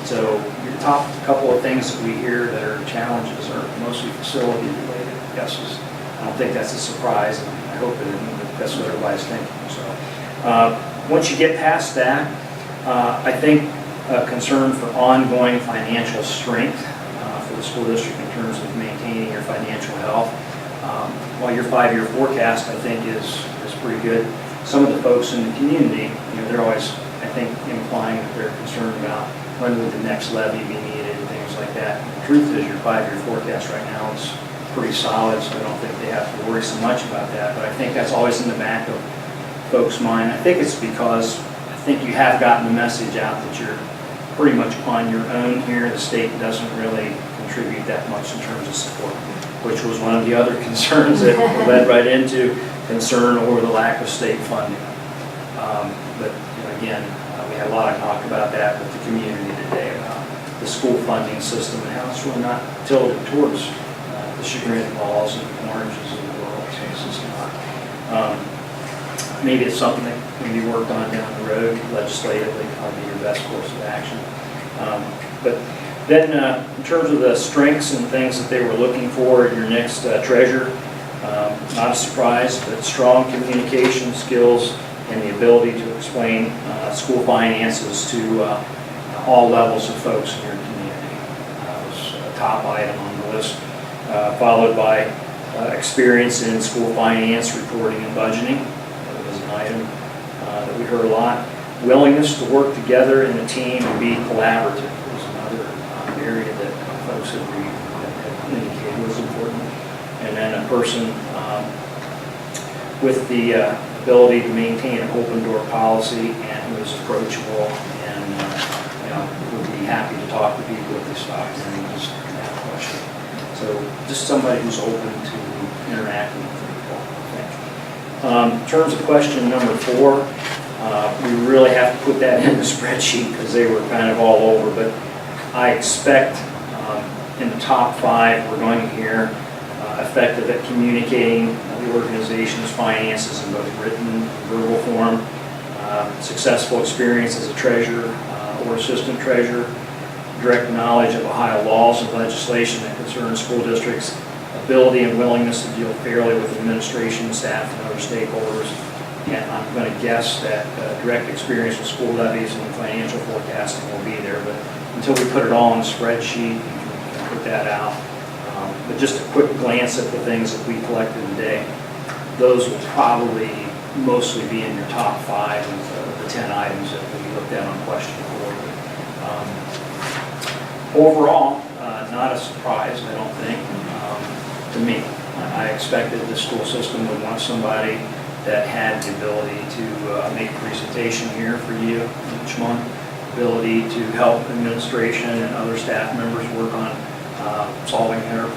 So your top couple of things that we hear that are challenges are mostly facility-related guesses. I don't think that's a surprise, and I hope it isn't, but that's what everybody's thinking. So once you get past that, I think a concern for ongoing financial strength for the school district in terms of maintaining your financial health. While your 5-year forecast, I think, is pretty good, some of the folks in the community, they're always, I think, implying that they're concerned about when would the next levy be needed and things like that. The truth is your 5-year forecast right now is pretty solid, so I don't think they have to worry so much about that. But I think that's always in the back of folks' mind. I think it's because I think you have gotten the message out that you're pretty much on your own here. The state doesn't really contribute that much in terms of support, which was one of the other concerns that led right into concern over the lack of state funding. But again, we had a lot of talk about that with the community today about the school funding system and how it's really not tilted towards the Chagrin balls and oranges of the world. So it's just not. Maybe it's something that can be worked on down the road legislatively. Probably your best course of action. But then in terms of the strengths and things that they were looking for in your next treasurer, not a surprise, but strong communication skills and the ability to explain school finances to all levels of folks in your community. Was a top item on the list, followed by experience in school finance, reporting, and budgeting. That was an item that we heard a lot. Willingness to work together in a team and be collaborative was another area that folks had indicated was important. And then a person with the ability to maintain an open door policy and who is approachable and would be happy to talk to people if they stopped in and just have a question. So just somebody who's open to interacting with people, I think. In terms of question number 4, we really have to put that in the spreadsheet because they were kind of all over, but I expect in the top 5 we're going to hear effective at communicating the organization's finances in both written and verbal form, successful experience as a treasurer or assistant treasurer, direct knowledge of Ohio laws and legislation that concern school districts, ability and willingness to deal fairly with administration, staff, and other stakeholders. And I'm going to guess that direct experience with school levies and financial forecasting will be there, but until we put it all in a spreadsheet, we can put that out. But just a quick glance at the things that we collected today, those will probably mostly be in your top 5 of the 10 items that we looked at on question 4. Overall, not a surprise, I don't think, to me. I expected the school system would want somebody that had the ability to make a presentation here for you each month, ability to help administration and other staff members work on solving their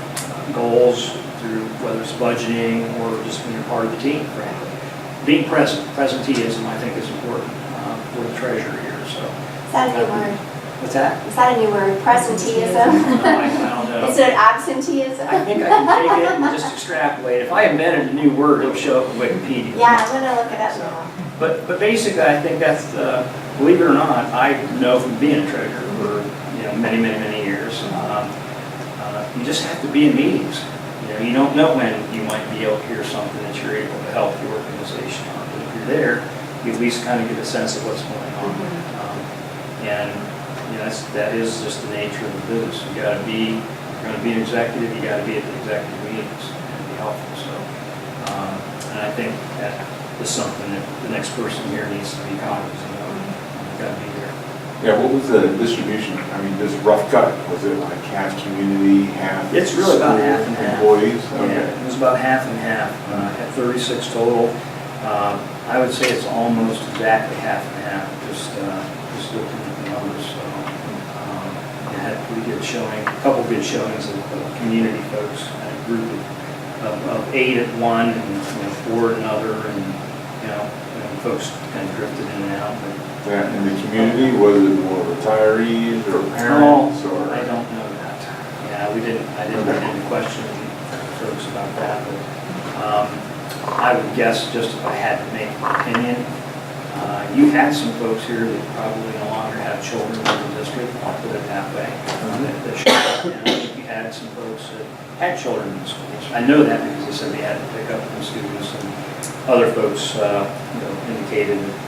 goals through whether it's budgeting or just being a part of the team, frankly. Being present, presenteeism, I think, is important for the treasurer here, so. Is that a new word? What's that? Is that a new word, presenteeism? I don't know. Instead of absenteeism? I think I can take it and just extrapolate. If I invented a new word, it'll show up in Wikipedia. Yeah, I'm gonna look it up now. But basically, I think that's, believe it or not, I know from being a treasurer for many, many, many years, you just have to be in meetings. You don't know when you might be able to hear something that you're able to help the organization on. But if you're there, you at least kind of get a sense of what's going on. And that is just the nature of the business. You got to be, if you're going to be an executive, you got to be at the executive meetings and be helpful. So, and I think that is something that the next person here needs to be cognizant of. You've got to be there. Yeah, what was the distribution? I mean, just rough cut. Was it like half community, half It's really about half and half. employees? Okay. Yeah, it was about half and half. At 36 total, I would say it's almost exactly half and half. Just looking at the numbers. So, it had a pretty good showing, a couple good showings of community folks. A group of 8 at one, and 4 at another, and folks kind of drifted in and out. But, Yeah, in the community, was it more retirees or parents or? I don't know that. Yeah, I didn't get into questioning folks about that, but I would guess, just if I had to make an opinion, you had some folks here that probably no longer have children in the district, I'll put it that way. That showed up. And I think you had some folks that had children in the schools. I know that because they said they had to pick up from students, and other folks indicated that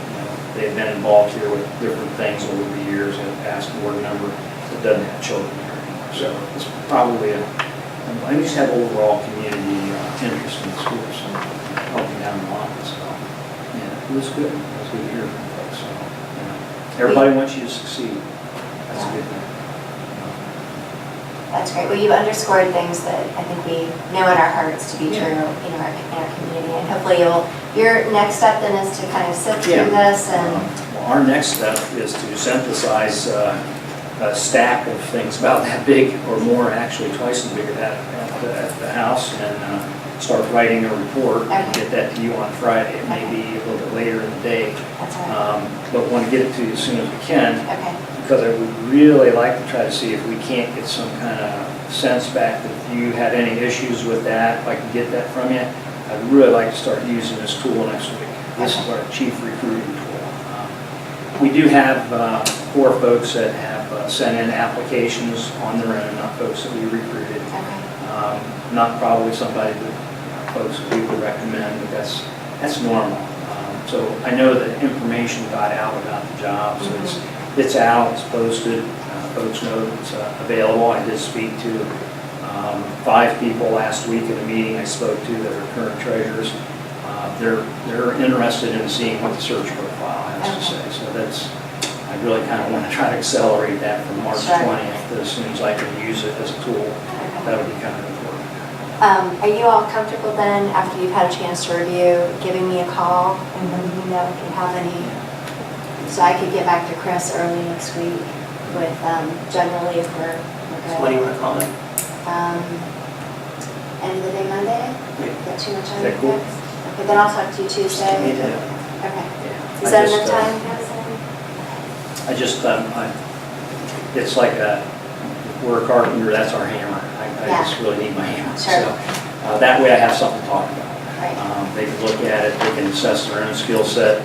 they've been involved here with different things over the years, and a past board member that doesn't have children here anymore. So it's probably I just have overall community interest in the schools and helping down the line. So yeah, it was good. It was good to hear from folks. So everybody wants you to succeed. That's a good thing. That's great. Well, you've underscored things that I think we know in our hearts to be true in our community. And hopefully your next step then is to kind of sift through this and... Well, our next step is to synthesize a stack of things about that big or more, actually twice as big at the house, and start writing a report and get that to you on Friday. It may be a little bit later in the day. That's all right. But want to get it to you as soon as we can. Okay. Because I would really like to try to see if we can't get some kind of sense back that if you had any issues with that, if I can get that from you, I'd really like to start using this tool next week. This is our chief recruiting tool. We do have 4 folks that have sent in applications on their own, not folks that we recruited. Not probably somebody that folks that we would recommend, but that's normal. So I know that information got out about the job, so it's out, it's posted, folks know it's available. I did speak to 5 people last week at a meeting I spoke to that are current treasurers. They're interested in seeing what the search profile has to say. So I really kind of want to try to accelerate that from March 20th, as soon as I can use it as a tool. That would be kind of important. Are you all comfortable then, after you've had a chance to review, giving me a call and letting me know if you have any, so I could get back to Chris early next week with generally if we're good. So what do you want to call it? End of the day Monday? Got too much on Is that your cool? plate? Okay, then I'll talk to you Tuesday. Me too. Okay. Yeah. Is that enough time, Madison? It's like we're a carpenter, that's our hammer. I just really need my hammer. Sure. So that way I have something to talk about. Right. They can look at it, they can assess their own skill set,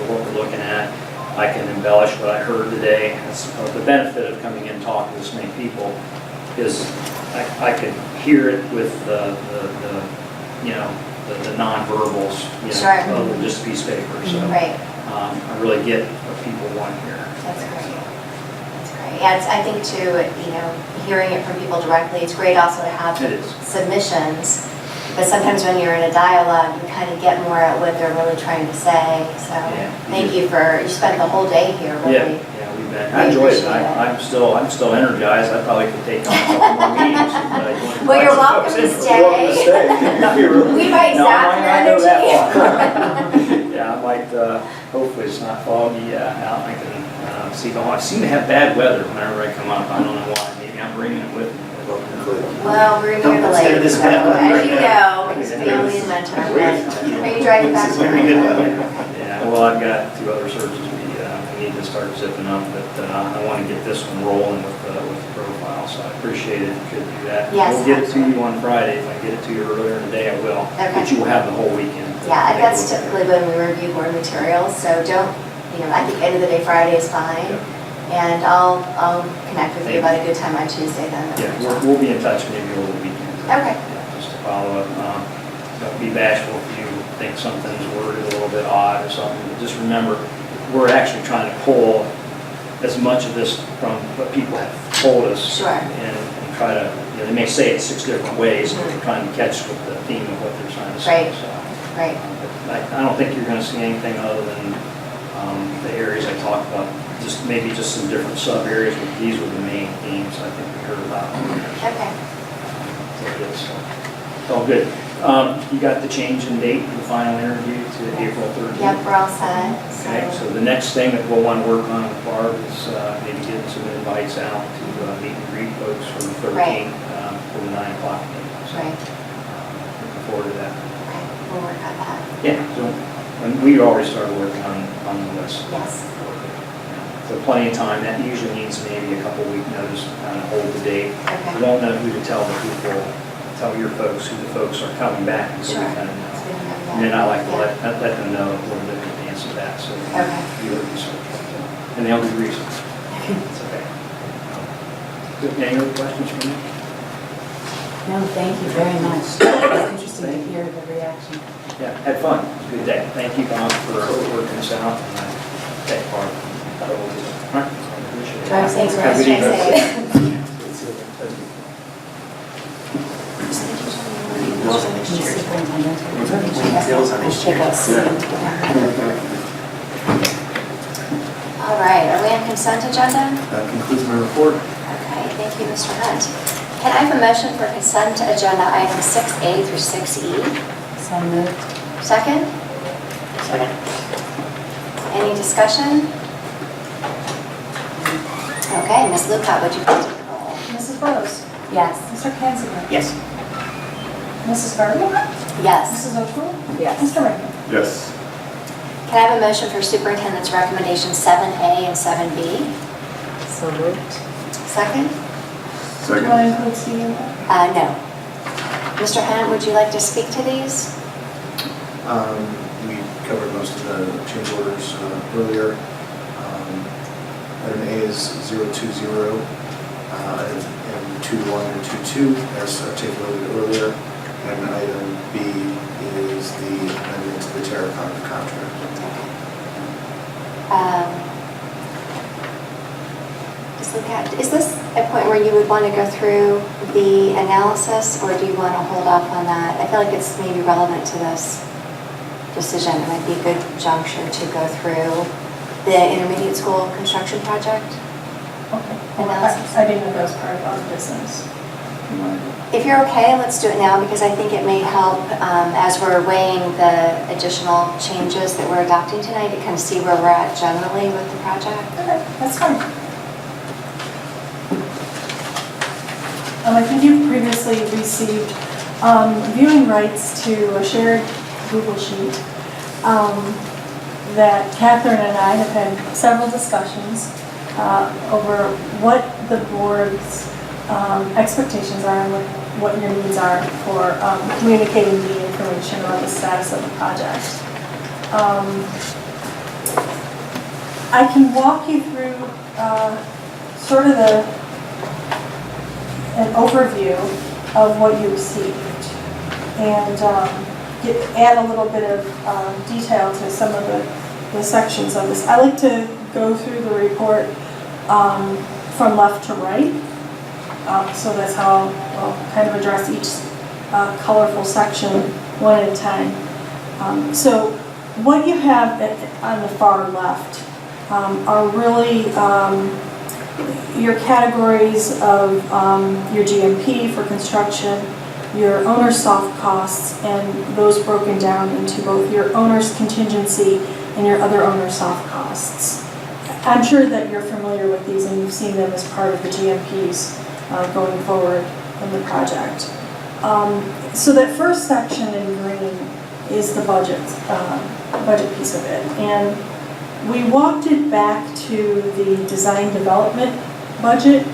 what we're looking at. I can embellish what I heard today. That's the benefit of coming in and talking to this many people is I could hear it with the nonverbals, Sure. other than just a piece of paper. So Right. I really get what people want here. That's great. That's great. Yeah, I think too, hearing it from people directly, it's great also to have It is. submissions, But sometimes when you're in a dialogue, you kind of get more at what they're really trying to say. So Yeah. thank you you spent the whole day here, really. Yeah, we bet. I enjoyed it. I'm still energized. I probably could take on a couple more meetings. Well, you're welcome to stay. We might zap your energy. Yeah, I might, hopefully it's not foggy out. I can see the, I seem to have bad weather whenever I come up. I don't know why. Maybe I'm bringing it with me. Well, we're near the lake, so as you know, it's family and mentor. Are you driving back? Yeah, well, I've got 2 other searches we need to start zipping up, but I want to get this one rolling with the profile, so I appreciate it if you could do that. Yes, We'll get it to you on Friday. If I get it to you earlier in the day, I will. Okay. But you will have the whole weekend. Yeah, that's typically when we review board materials, so don't, I think end of the day Friday is fine. Yep. And I'll connect with you about a good time on Tuesday then. Yeah, we'll be in touch maybe over the weekend. Okay. Yeah, just to follow up. Don't be bashful if you think something's worded a little bit odd or something. But just remember, we're actually trying to pull as much of this from what people have told us. Sure. And try to, they may say it 6 different ways, but we're trying to catch with the theme of what they're trying to say. Right. So, Right. I don't think you're going to see anything other than the areas I talked about. Maybe just some different sub-areas, but these were the main themes I think we heard about. Okay. So it's all good. You got the change in date for the final interview to April 13th? Yep, we're all set. Okay, so the next thing that we'll want to work on with Barb is maybe getting some invites out to meet and greet folks for the 13th Right. for the 9 o'clock meeting. So, Right. looking forward to that. Okay, we'll work on that. Yeah, so and we already started working on the list. Yes. So plenty of time. That usually means maybe a couple week notice to kind of hold the date. Okay. You won't know who to tell the people, tell your folks who the folks are coming back until Sure. we kind of know. So we don't have And then I like to yeah. let them know a little bit in advance of that, so Okay. you do research. And they'll do research. It's okay. Good. Any other questions from you? No, thank you very much. It's interesting to hear the reaction. Yeah, had fun. It was a good day. Thank you, Bob, for working this out. And take part. All right. Appreciate it. Drive safe, Have a good Drive evening. All right, are we on consent agenda? That concludes my report. Okay, thank you, Mr. Hunt. Can I have a motion for consent agenda items 6A through 6E? So moved. Second? Second. Any discussion? Okay, Ms. Luca, would you please take the roll? Mrs. Rose? Yes. Mr. Kanziger? Yes. Mrs. Garber? Yes. Mrs. O'Toole? Yes. Mr. Rickman? Yes. Can I have a motion for superintendent's recommendation 7A and 7B? So moved. Second? Do you want to include C in that? No. Mr. Hunt, would you like to speak to these? We covered most of the change orders earlier. Item A is 020, and 21 and 22, as articulated earlier. And item B is the amendment to the Terracon contract. Ms. Luca, is this a point where you would want to go through the analysis, or do you want to hold off on that? I feel like it's maybe relevant to this decision. It might be a good juncture to go through the intermediate school construction project. Okay. Analysis. I didn't know that was part of our business. If you're okay, let's do it now, because I think it may help as we're weighing the additional changes that we're adopting tonight to kind of see where we're at generally with the project. Okay, that's fine. I think you've previously received viewing rights to a shared Google Sheet that Catherine and I have had several discussions over what the board's expectations are and what your needs are for communicating the information on the status of the project. I can walk you through sort of an overview of what you received and add a little bit of detail to some of the sections of this. I like to go through the report from left to right. So that's how I'll kind of address each colorful section one at a time. So what you have on the far left are really your categories of your GMP for construction, your owner's soft costs, and those broken down into both your owner's contingency and your other owner's soft costs. I'm sure that you're familiar with these and you've seen them as part of the GMPs going forward in the project. So that first section in green is the budget piece of it. And we walked it back to the design development budget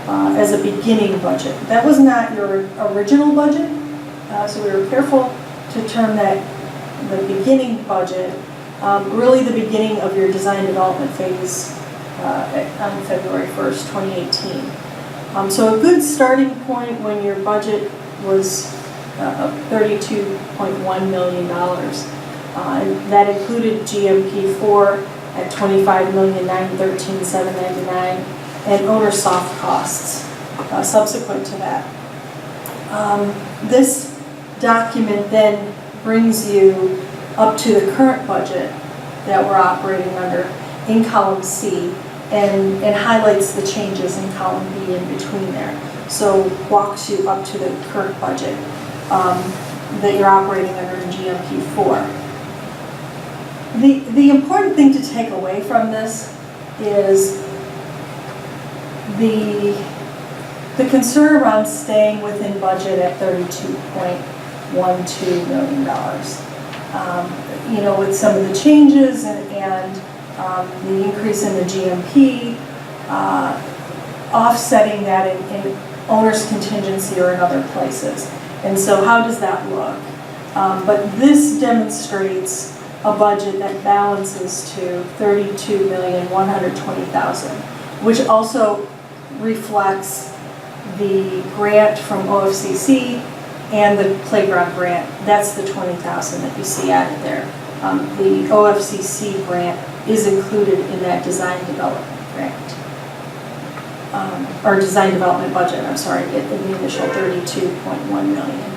as a beginning budget. That was not your original budget, so we were careful to term that the beginning budget, really the beginning of your design development phase on February 1st, 2018. So a good starting point when your budget was $32.1 million. And that included GMP4 at $25,913,799 and owner soft costs subsequent to that. This document then brings you up to the current budget that we're operating under in column C and highlights the changes in column B in between there. So walks you up to the current budget that you're operating under in GMP4. The important thing to take away from this is the concern around staying within budget at $32.12 million. You know, with some of the changes and the increase in the GMP, offsetting that in owner's contingency or in other places. And so how does that look? But this demonstrates a budget that balances to $32,120,000, which also reflects the grant from OFCC and the playground grant. That's the $20,000 that you see added there. The OFCC grant is included in that design development grant. Or design development budget, I'm sorry, in the initial $32.1 million.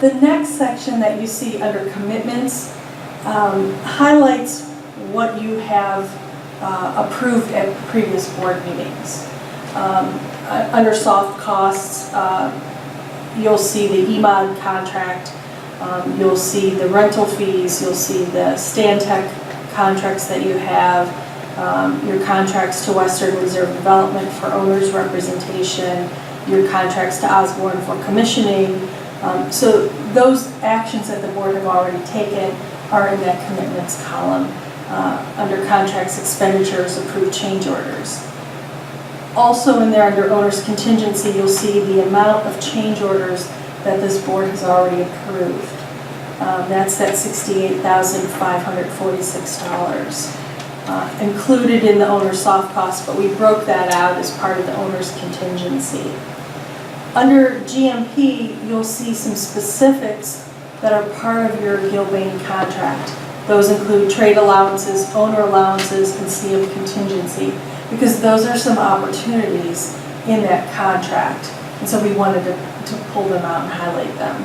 The next section that you see under commitments highlights what you have approved at previous board meetings. Under soft costs, you'll see the EMOD contract, you'll see the rental fees, you'll see the Stantec contracts that you have, your contracts to Western Reserve Development for owners representation, your contracts to Osborne for commissioning. So those actions that the board have already taken are in that commitments column. Under contracts, expenditures, approved change orders. Also in there under owner's contingency, you'll see the amount of change orders that this board has already approved. That's that $68,546. Included in the owner's soft costs, but we broke that out as part of the owner's contingency. Under GMP, you'll see some specifics that are part of your Gilbane contract. Those include trade allowances, owner allowances, and CM contingency, because those are some opportunities in that contract. And so we wanted to pull them out and highlight them.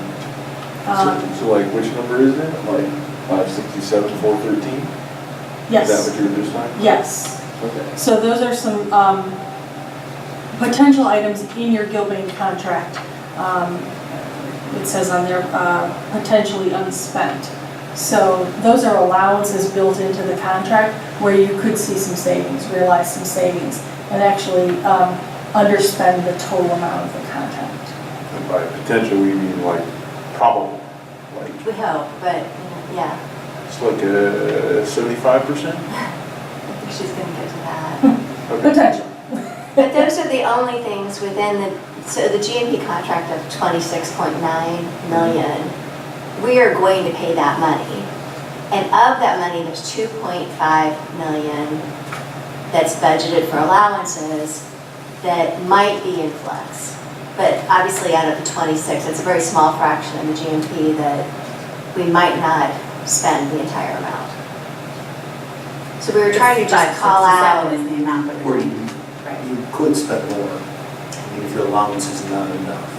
So like which number is it? Like 567, 413? Yes. Is that what you were just talking about? Yes. Okay. So those are some potential items in your Gilbane contract. It says on there potentially unspent. So those are allowances built into the contract where you could see some savings, realize some savings, and actually underspend the total amount of the contract. And by potential, we mean like probable, like We hope, but yeah. it's like a 75%? I think she's going to get to that. Okay. Potential. But those are the only things within so the GMP contract of $26.9 million, we are going to pay that money. And of that money, there's $2.5 million that's budgeted for allowances that might be in flux. But obviously out of the 26, it's a very small fraction of the GMP that we might not spend the entire amount. So we were trying to just call out. Is the amount that Or we're you could spend more, I mean, if your allowance is not enough.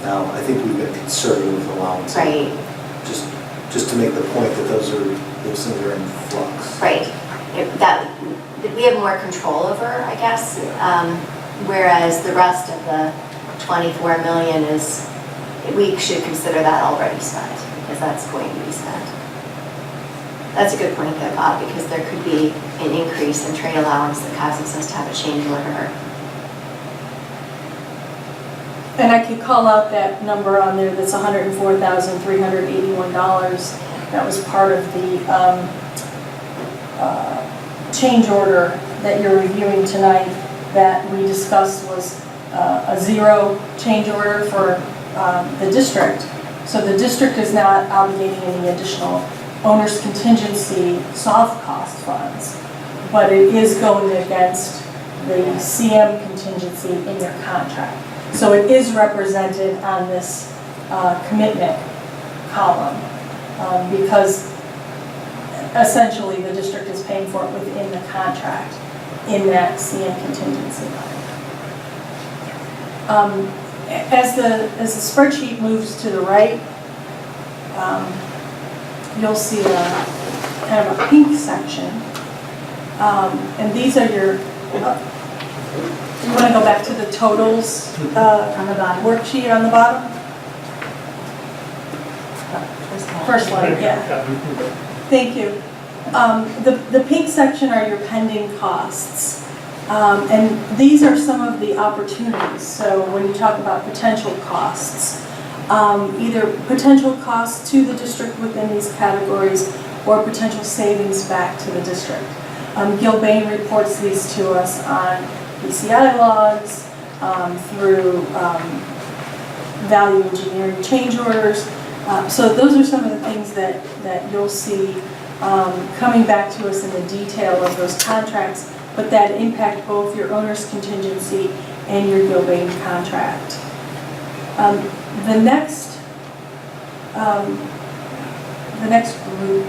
I think we've been conservative with allowance. Right, Just to make the point that those things are in flux. right. That we have more control over, I guess. Whereas the rest of the 24 million is, we should consider that already spent, because that's going to be spent. That's a good point though, Bob, because there could be an increase in trade allowance that causes us to have a change order. And I could call out that number on there that's $104,381. That was part of the change order that you're reviewing tonight that we discussed was a zero change order for the district. So the district is not obligating any additional owner's contingency soft cost funds, but it is going against the CM contingency in your contract. So it is represented on this commitment column because essentially the district is paying for it within the contract in that CM contingency line. As the spreadsheet moves to the right, you'll see a kind of a pink section. And these are your, you want to go back to the totals On the bottom. worksheet on the bottom? First line, yeah. Thank you. The pink section are your pending costs. And these are some of the opportunities. So when you talk about potential costs, either potential costs to the district within these categories or potential savings back to the district. Gilbane reports these to us on PCI logs, through value engineering change orders. So those are some of the things that you'll see coming back to us in the detail of those contracts, but that impact both your owner's contingency and your Gilbane contract. The next group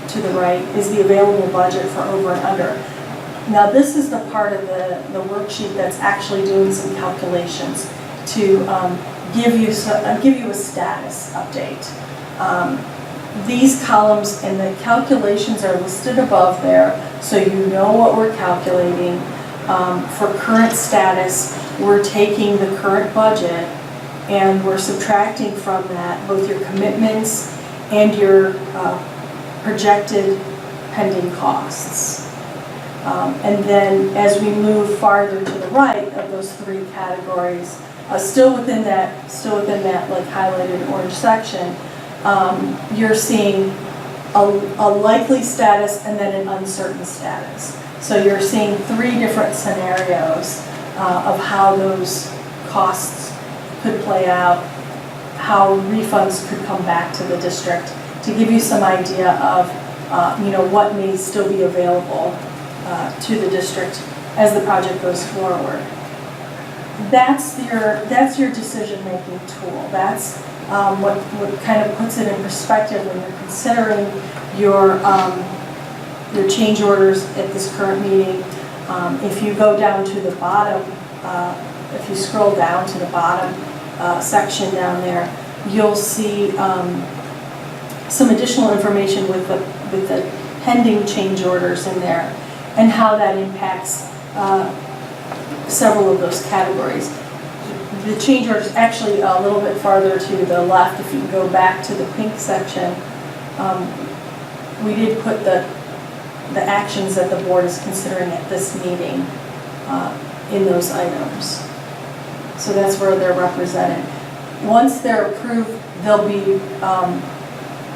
to the right is the available budget for over and under. Now this is the part of the worksheet that's actually doing some calculations to give you a status update. These columns and the calculations are listed above there, so you know what we're calculating. For current status, we're taking the current budget and we're subtracting from that both your commitments and your projected pending costs. And then as we move farther to the right of those three categories, still within that like highlighted orange section, you're seeing a likely status and then an uncertain status. So you're seeing three different scenarios of how those costs could play out, how refunds could come back to the district, to give you some idea of what may still be available to the district as the project goes forward. That's your decision-making tool. That's what kind of puts it in perspective when you're considering your change orders at this current meeting. If you go down to the bottom, if you scroll down to the bottom section down there, you'll see some additional information with the pending change orders in there and how that impacts several of those categories. The change orders actually a little bit farther to the left. If you can go back to the pink section, we did put the actions that the board is considering at this meeting in those items. So that's where they're represented. Once they're approved, they'll be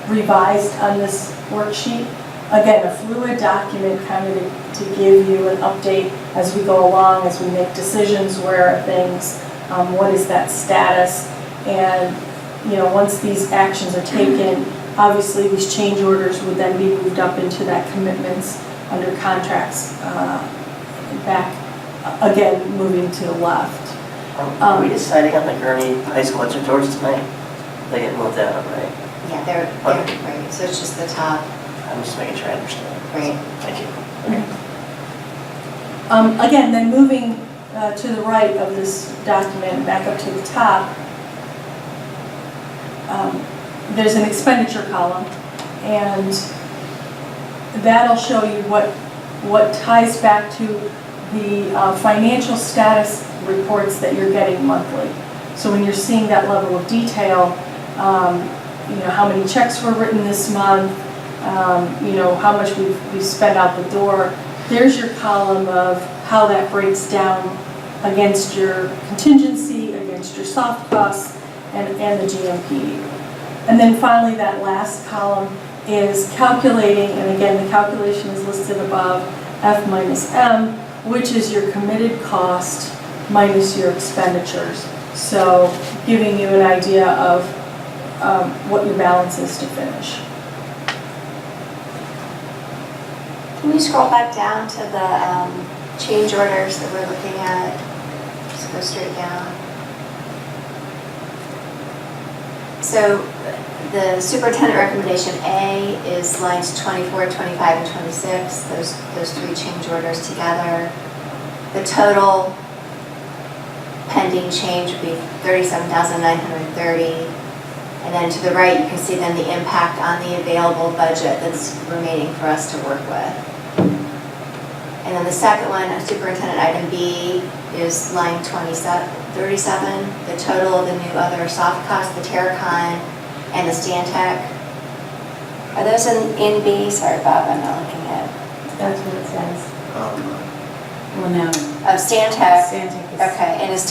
revised on this worksheet. Again, a fluid document kind of to give you an update as we go along, as we make decisions, where are things, what is that status, and once these actions are taken, obviously these change orders would then be moved up into that commitments under contracts back, again, moving to the left. Are we deciding on the Gurney High School extra doors tonight? They get moved out, right? Yeah, they're right, so it's just the top. I'm just making sure I understand. Right. Thank you. Again, then moving to the right of this document, back up to the top, there's an expenditure column, and that'll show you what ties back to the financial status reports that you're getting monthly. So when you're seeing that level of detail, how many checks were written this month, how much we've spent out the door, there's your column of how that breaks down against your contingency, against your soft costs, and the GMP. And then finally, that last column is calculating, and again, the calculation is listed above, F minus M, which is your committed cost minus your expenditures. So giving you an idea of what your balance is to finish. Can you scroll back down to the change orders that we're looking at? Just go straight down. So the superintendent recommendation A is lines 24, 25, and 26. Those three change orders together. The total pending change would be $37,930. And then to the right, you can see then the impact on the available budget that's remaining for us to work with. And then the second one, superintendent item B, is line 37. The total of the new other soft costs, the Terracon and the Stantec. Are those in B? Sorry, Bob, I'm not looking at. That's what it says. Well, no. Stantec. Stantec is. Okay, and is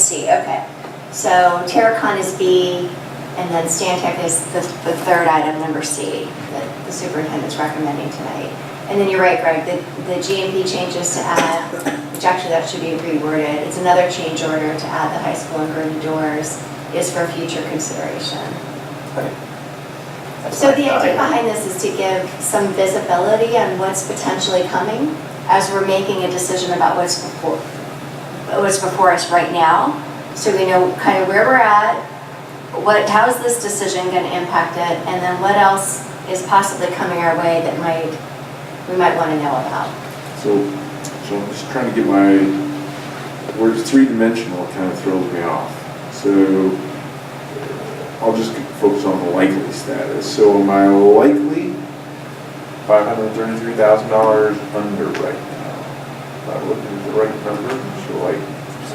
C, okay. So Terracon is B, and then Stantec is the third item, number C, that the superintendent's recommending tonight. And then you're right, Greg, the GMP changes to add, which actually that should be reworded. It's another change order to add the high school inverted doors is for future consideration. So the idea behind this is to give some visibility on what's potentially coming as we're making a decision about what's before us right now. So we know kind of where we're at, how is this decision going to impact it, and then what else is possibly coming our way that we might want to know about. So I'm just trying to get where it's three-dimensional, it kind of throws me off. So I'll just focus on the likely status. So am I likely $533,000 under right now? Am I looking at the right number? So like,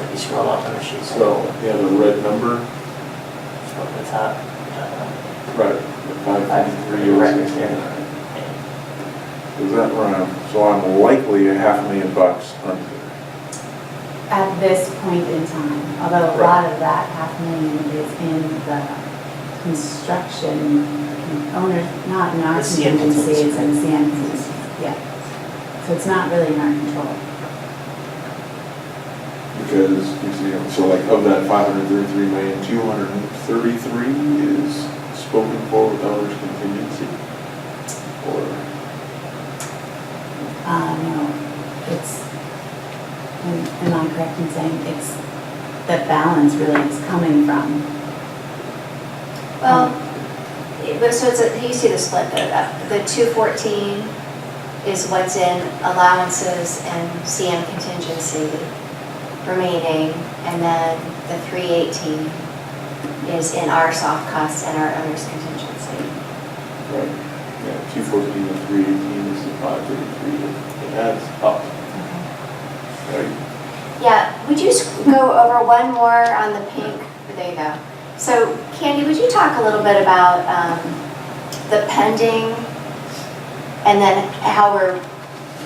So you scroll up on the sheet. so yeah, the red number. Scroll to the top. Right. The 553,069. Is that right? So I'm likely $500,000 under. At this point in time, although a lot of that $500,000 is in the construction owner, not in our The CM contingency, it's in the CM contingency. contingency, yeah. So it's not really in our control. Because you see, so like of that 533,233 is spoken for with owner's contingency, or No, it's, am I correct in saying it's, the balance really is coming from? Well, so you see the split there. The 214 is what's in allowances and CM contingency remaining, and then the 318 is in our soft costs and our owner's contingency. right? Yeah, 214 and 318 is the 533. It adds up, right? Yeah, would you go over one more on the pink? There you go. So Candy, would you talk a little bit about the pending, and then how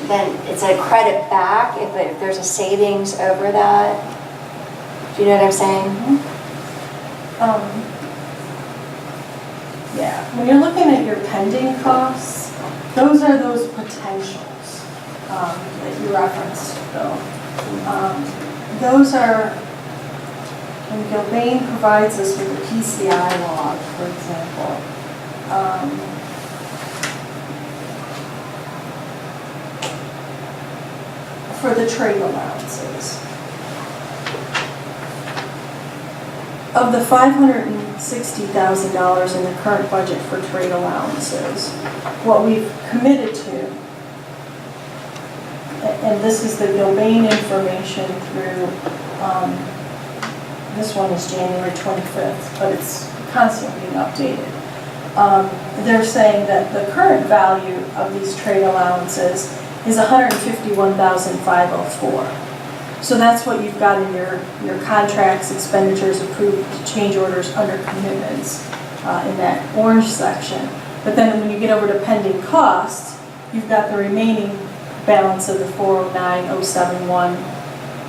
then it's a credit back if there's a savings over that? Do you know what I'm saying? Yeah, when you're looking at your pending costs, those are those potentials that you referenced, Bill. Those are, when Gilbane provides us with a PCI log, for example, for the trade allowances. Of the $560,000 in the current budget for trade allowances, what we've committed to, and this is the Gilbane information through, this one is January 25th, but it's constantly being updated. They're saying that the current value of these trade allowances is $151,504. So that's what you've got in your contracts, expenditures, approved change orders under commitments in that orange section. But then when you get over to pending costs, you've got the remaining balance of the 409,071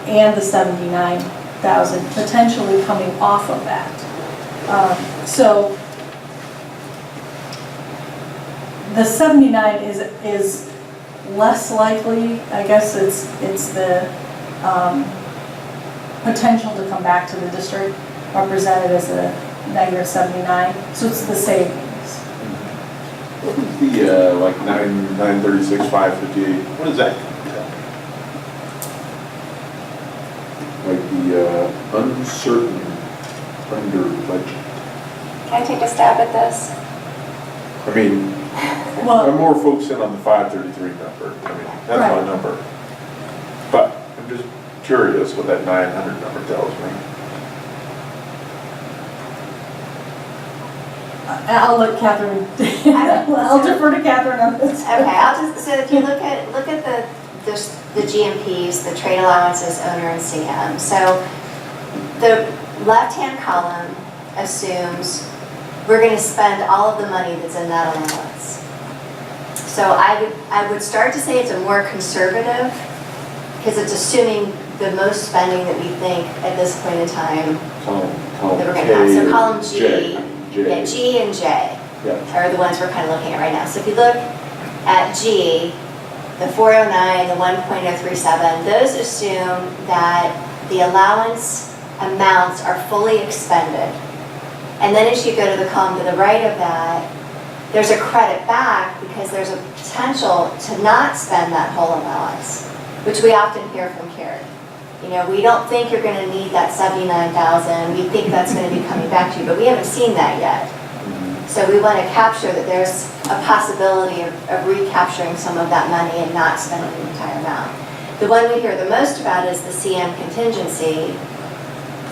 and the 79,000 potentially coming off of that. So the 79 is less likely. I guess it's the potential to come back to the district represented as a negative 79. So it's the savings. What is the, like 936, 558, what is that? Like the uncertain under budget. Can I take a stab at this? I mean, Well, I'm more focusing on the 533 number. I mean, that's my Right. number. But I'm just curious what that 900 number tells me. I'll let Catherine, I'll defer to Catherine on this. Okay, so if you look at the GMPs, the trade allowances, owner and CM. So the left-hand column assumes we're going to spend all of the money that's in that allowance. So I would start to say it's a more conservative, because it's assuming the most spending that we think at this point in time Column that we're going to have. So column G, J. yeah, G and J Yeah. are the ones we're kind of looking at right now. So if you look at G, the 409, the 1.037, those assume that the allowance amounts are fully expended. And then as you go to the column to the right of that, there's a credit back because there's a potential to not spend that whole allowance, which we often hear from CARE. You know, we don't think you're going to need that 79,000. We think that's going to be coming back to you, but we haven't seen that yet. So we want to capture that there's a possibility of recapturing some of that money and not spending the entire amount. The one we hear the most about is the CM contingency,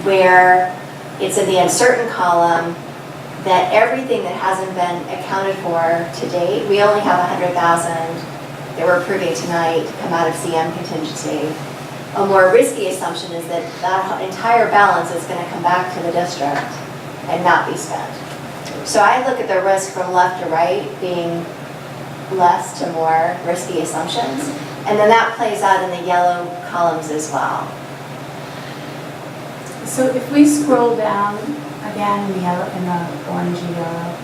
where it's in the uncertain column that everything that hasn't been accounted for to date, we only have 100,000 that we're approving tonight to come out of CM contingency. A more risky assumption is that that entire balance is going to come back to the district and not be spent. So I look at the risk from left to right being less to more risky assumptions. And then that plays out in the yellow columns as well. So if we scroll down again in the yellow, in the orangey yellow,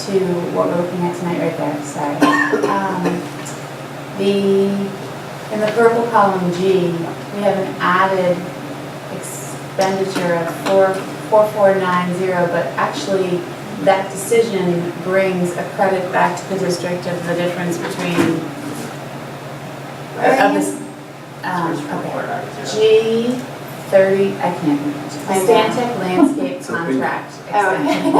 to what we're looking at tonight right there, sorry. In the purple column G, we have an added expenditure of 4490, but actually that decision brings a credit back to the district of the difference between okay. G30, I can't. Stantec landscape contract extension.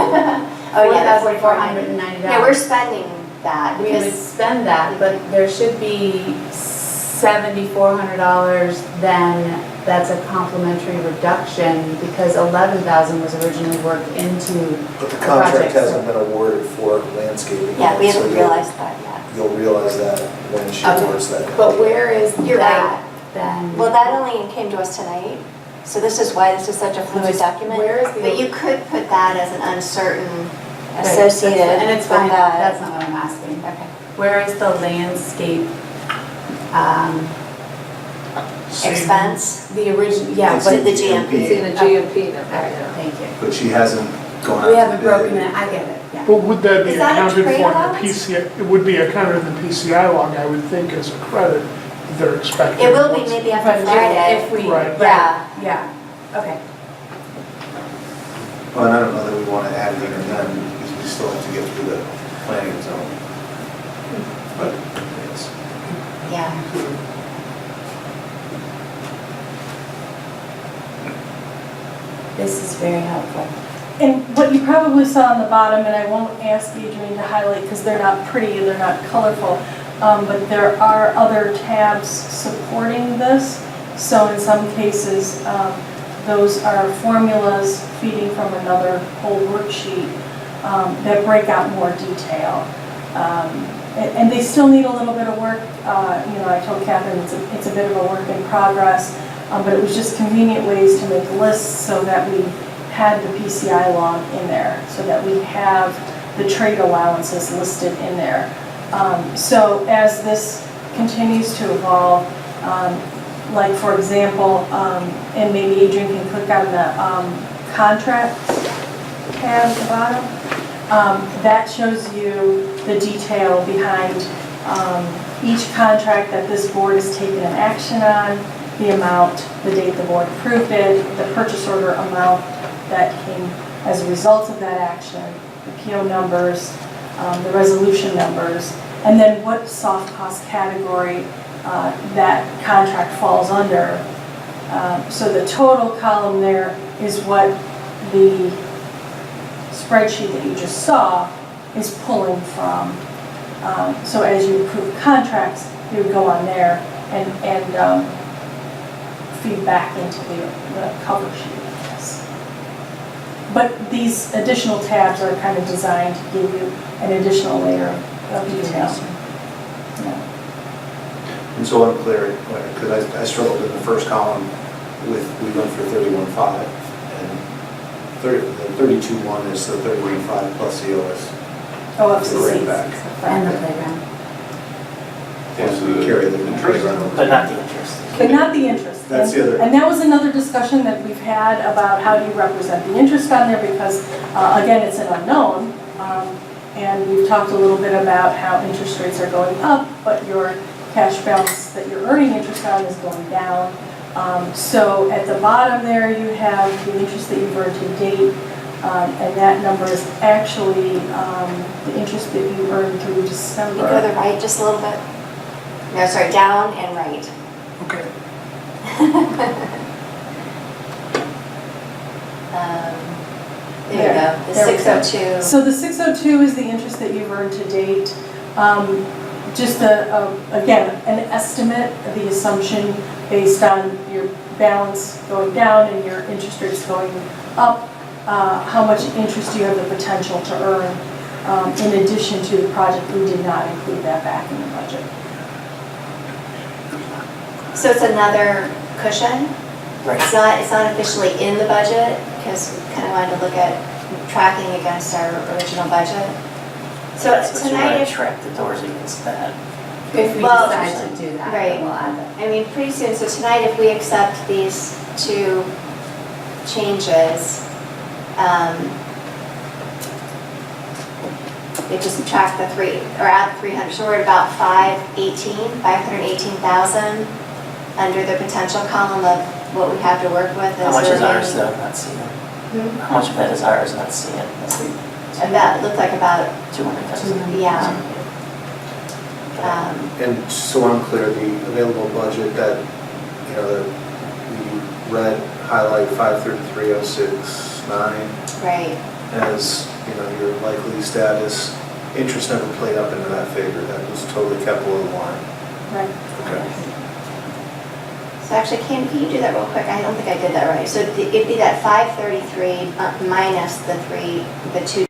Oh yeah, that's $4,490. Yeah, we're spending that. We would spend that, but there should be $7,400, then that's a complimentary reduction because 11,000 was originally worked into But the the contract project. hasn't been awarded for landscaping. Yeah, we yet, so haven't realized that yet. You'll realize that when she Okay. awards that. But where is You're that then? Well, that only came to us tonight, so this is why this is such a fluid document. Where is the- But you could put that as an uncertain Right, associated and it's with fine, that. that's not what I'm asking. Okay. Where is the landscape, Expense? the original, yeah, It's but. in the GMP. It's in the GMP All number. right, thank you. But she hasn't gone out. We to haven't bid. broken it, I get it, yeah. But would that be Is that a accounted for trade in the allowance? PCI? It would be accounted in the PCI log, I would think, as a credit that they're expecting. It will be maybe after But Friday. If we, Right. Yeah. yeah, okay. Well, and I don't know that we want to add it even then, because we still have to get through the planning zone. But it's, Yeah. This is very helpful. And what you probably saw on the bottom, and I won't ask Adrienne to highlight because they're not pretty and they're not colorful, but there are other tabs supporting this. So in some cases, those are formulas feeding from another whole worksheet that break out more detail. And they still need a little bit of work. I told Catherine it's a bit of a work in progress, but it was just convenient ways to make lists so that we had the PCI log in there, so that we have the trade allowances listed in there. So as this continues to evolve, like for example, and maybe Adrian can click on the contracts tab at the bottom, that shows you the detail behind each contract that this board has taken an action on, the amount, the date the board approved it, the purchase order amount that came as a result of that action, the PO numbers, the resolution numbers, and then what soft cost category that contract falls under. So the total column there is what the spreadsheet that you just saw is pulling from. So as you approve contracts, you would go on there and feed back into the cover sheet, I guess. But these additional tabs are kind of designed to give you an additional layer of detail. Yeah. And so I'm clear, because I struggled in the first column with, we went for 31.5, and the 32.1 is the 31.5 plus the OFCC. back. And the playground. And so you carry the playground. But not the interest. But not the interest. That's the other. And that was another discussion that we've had about how do you represent the interest on there, because again, it's an unknown. And we've talked a little bit about how interest rates are going up, but your cash balance that you're earning interest on is going down. So at the bottom there, you have the interest that you've earned to date, and that number is actually the interest that you earned through December. You go to the right just a little bit. No, sorry, down and right. Okay. There you go, the There we go. 602. So the 602 is the interest that you've earned to date. Just again, an estimate, the assumption based on your balance going down and your interest rates going up, how much interest do you have the potential to earn in addition to the project. We did not include that back in the budget. So it's another cushion? Right. It's not officially in the budget, because we kind of wanted to look at tracking against our original budget. So So you tonight, want if to track the doors against that. If we Well, decide to do that, right. then we'll add that. I mean, pretty soon, so tonight if we accept these two changes, they just subtract the add 300, so we're at about 518,000 under the potential column of what we have to work with. How much is ours remaining. though, not seeing? Hmm? How much of that is ours, not seeing? And that looked like about, 200,000. yeah. And so I'm clear, the available budget that, the red highlight 533,069 Right. as, your likely status, interest never played up into that figure, that was totally kept below the line. Right. Okay. So actually, can you do that real quick? I don't think I did that right. So it'd be that 533 minus the two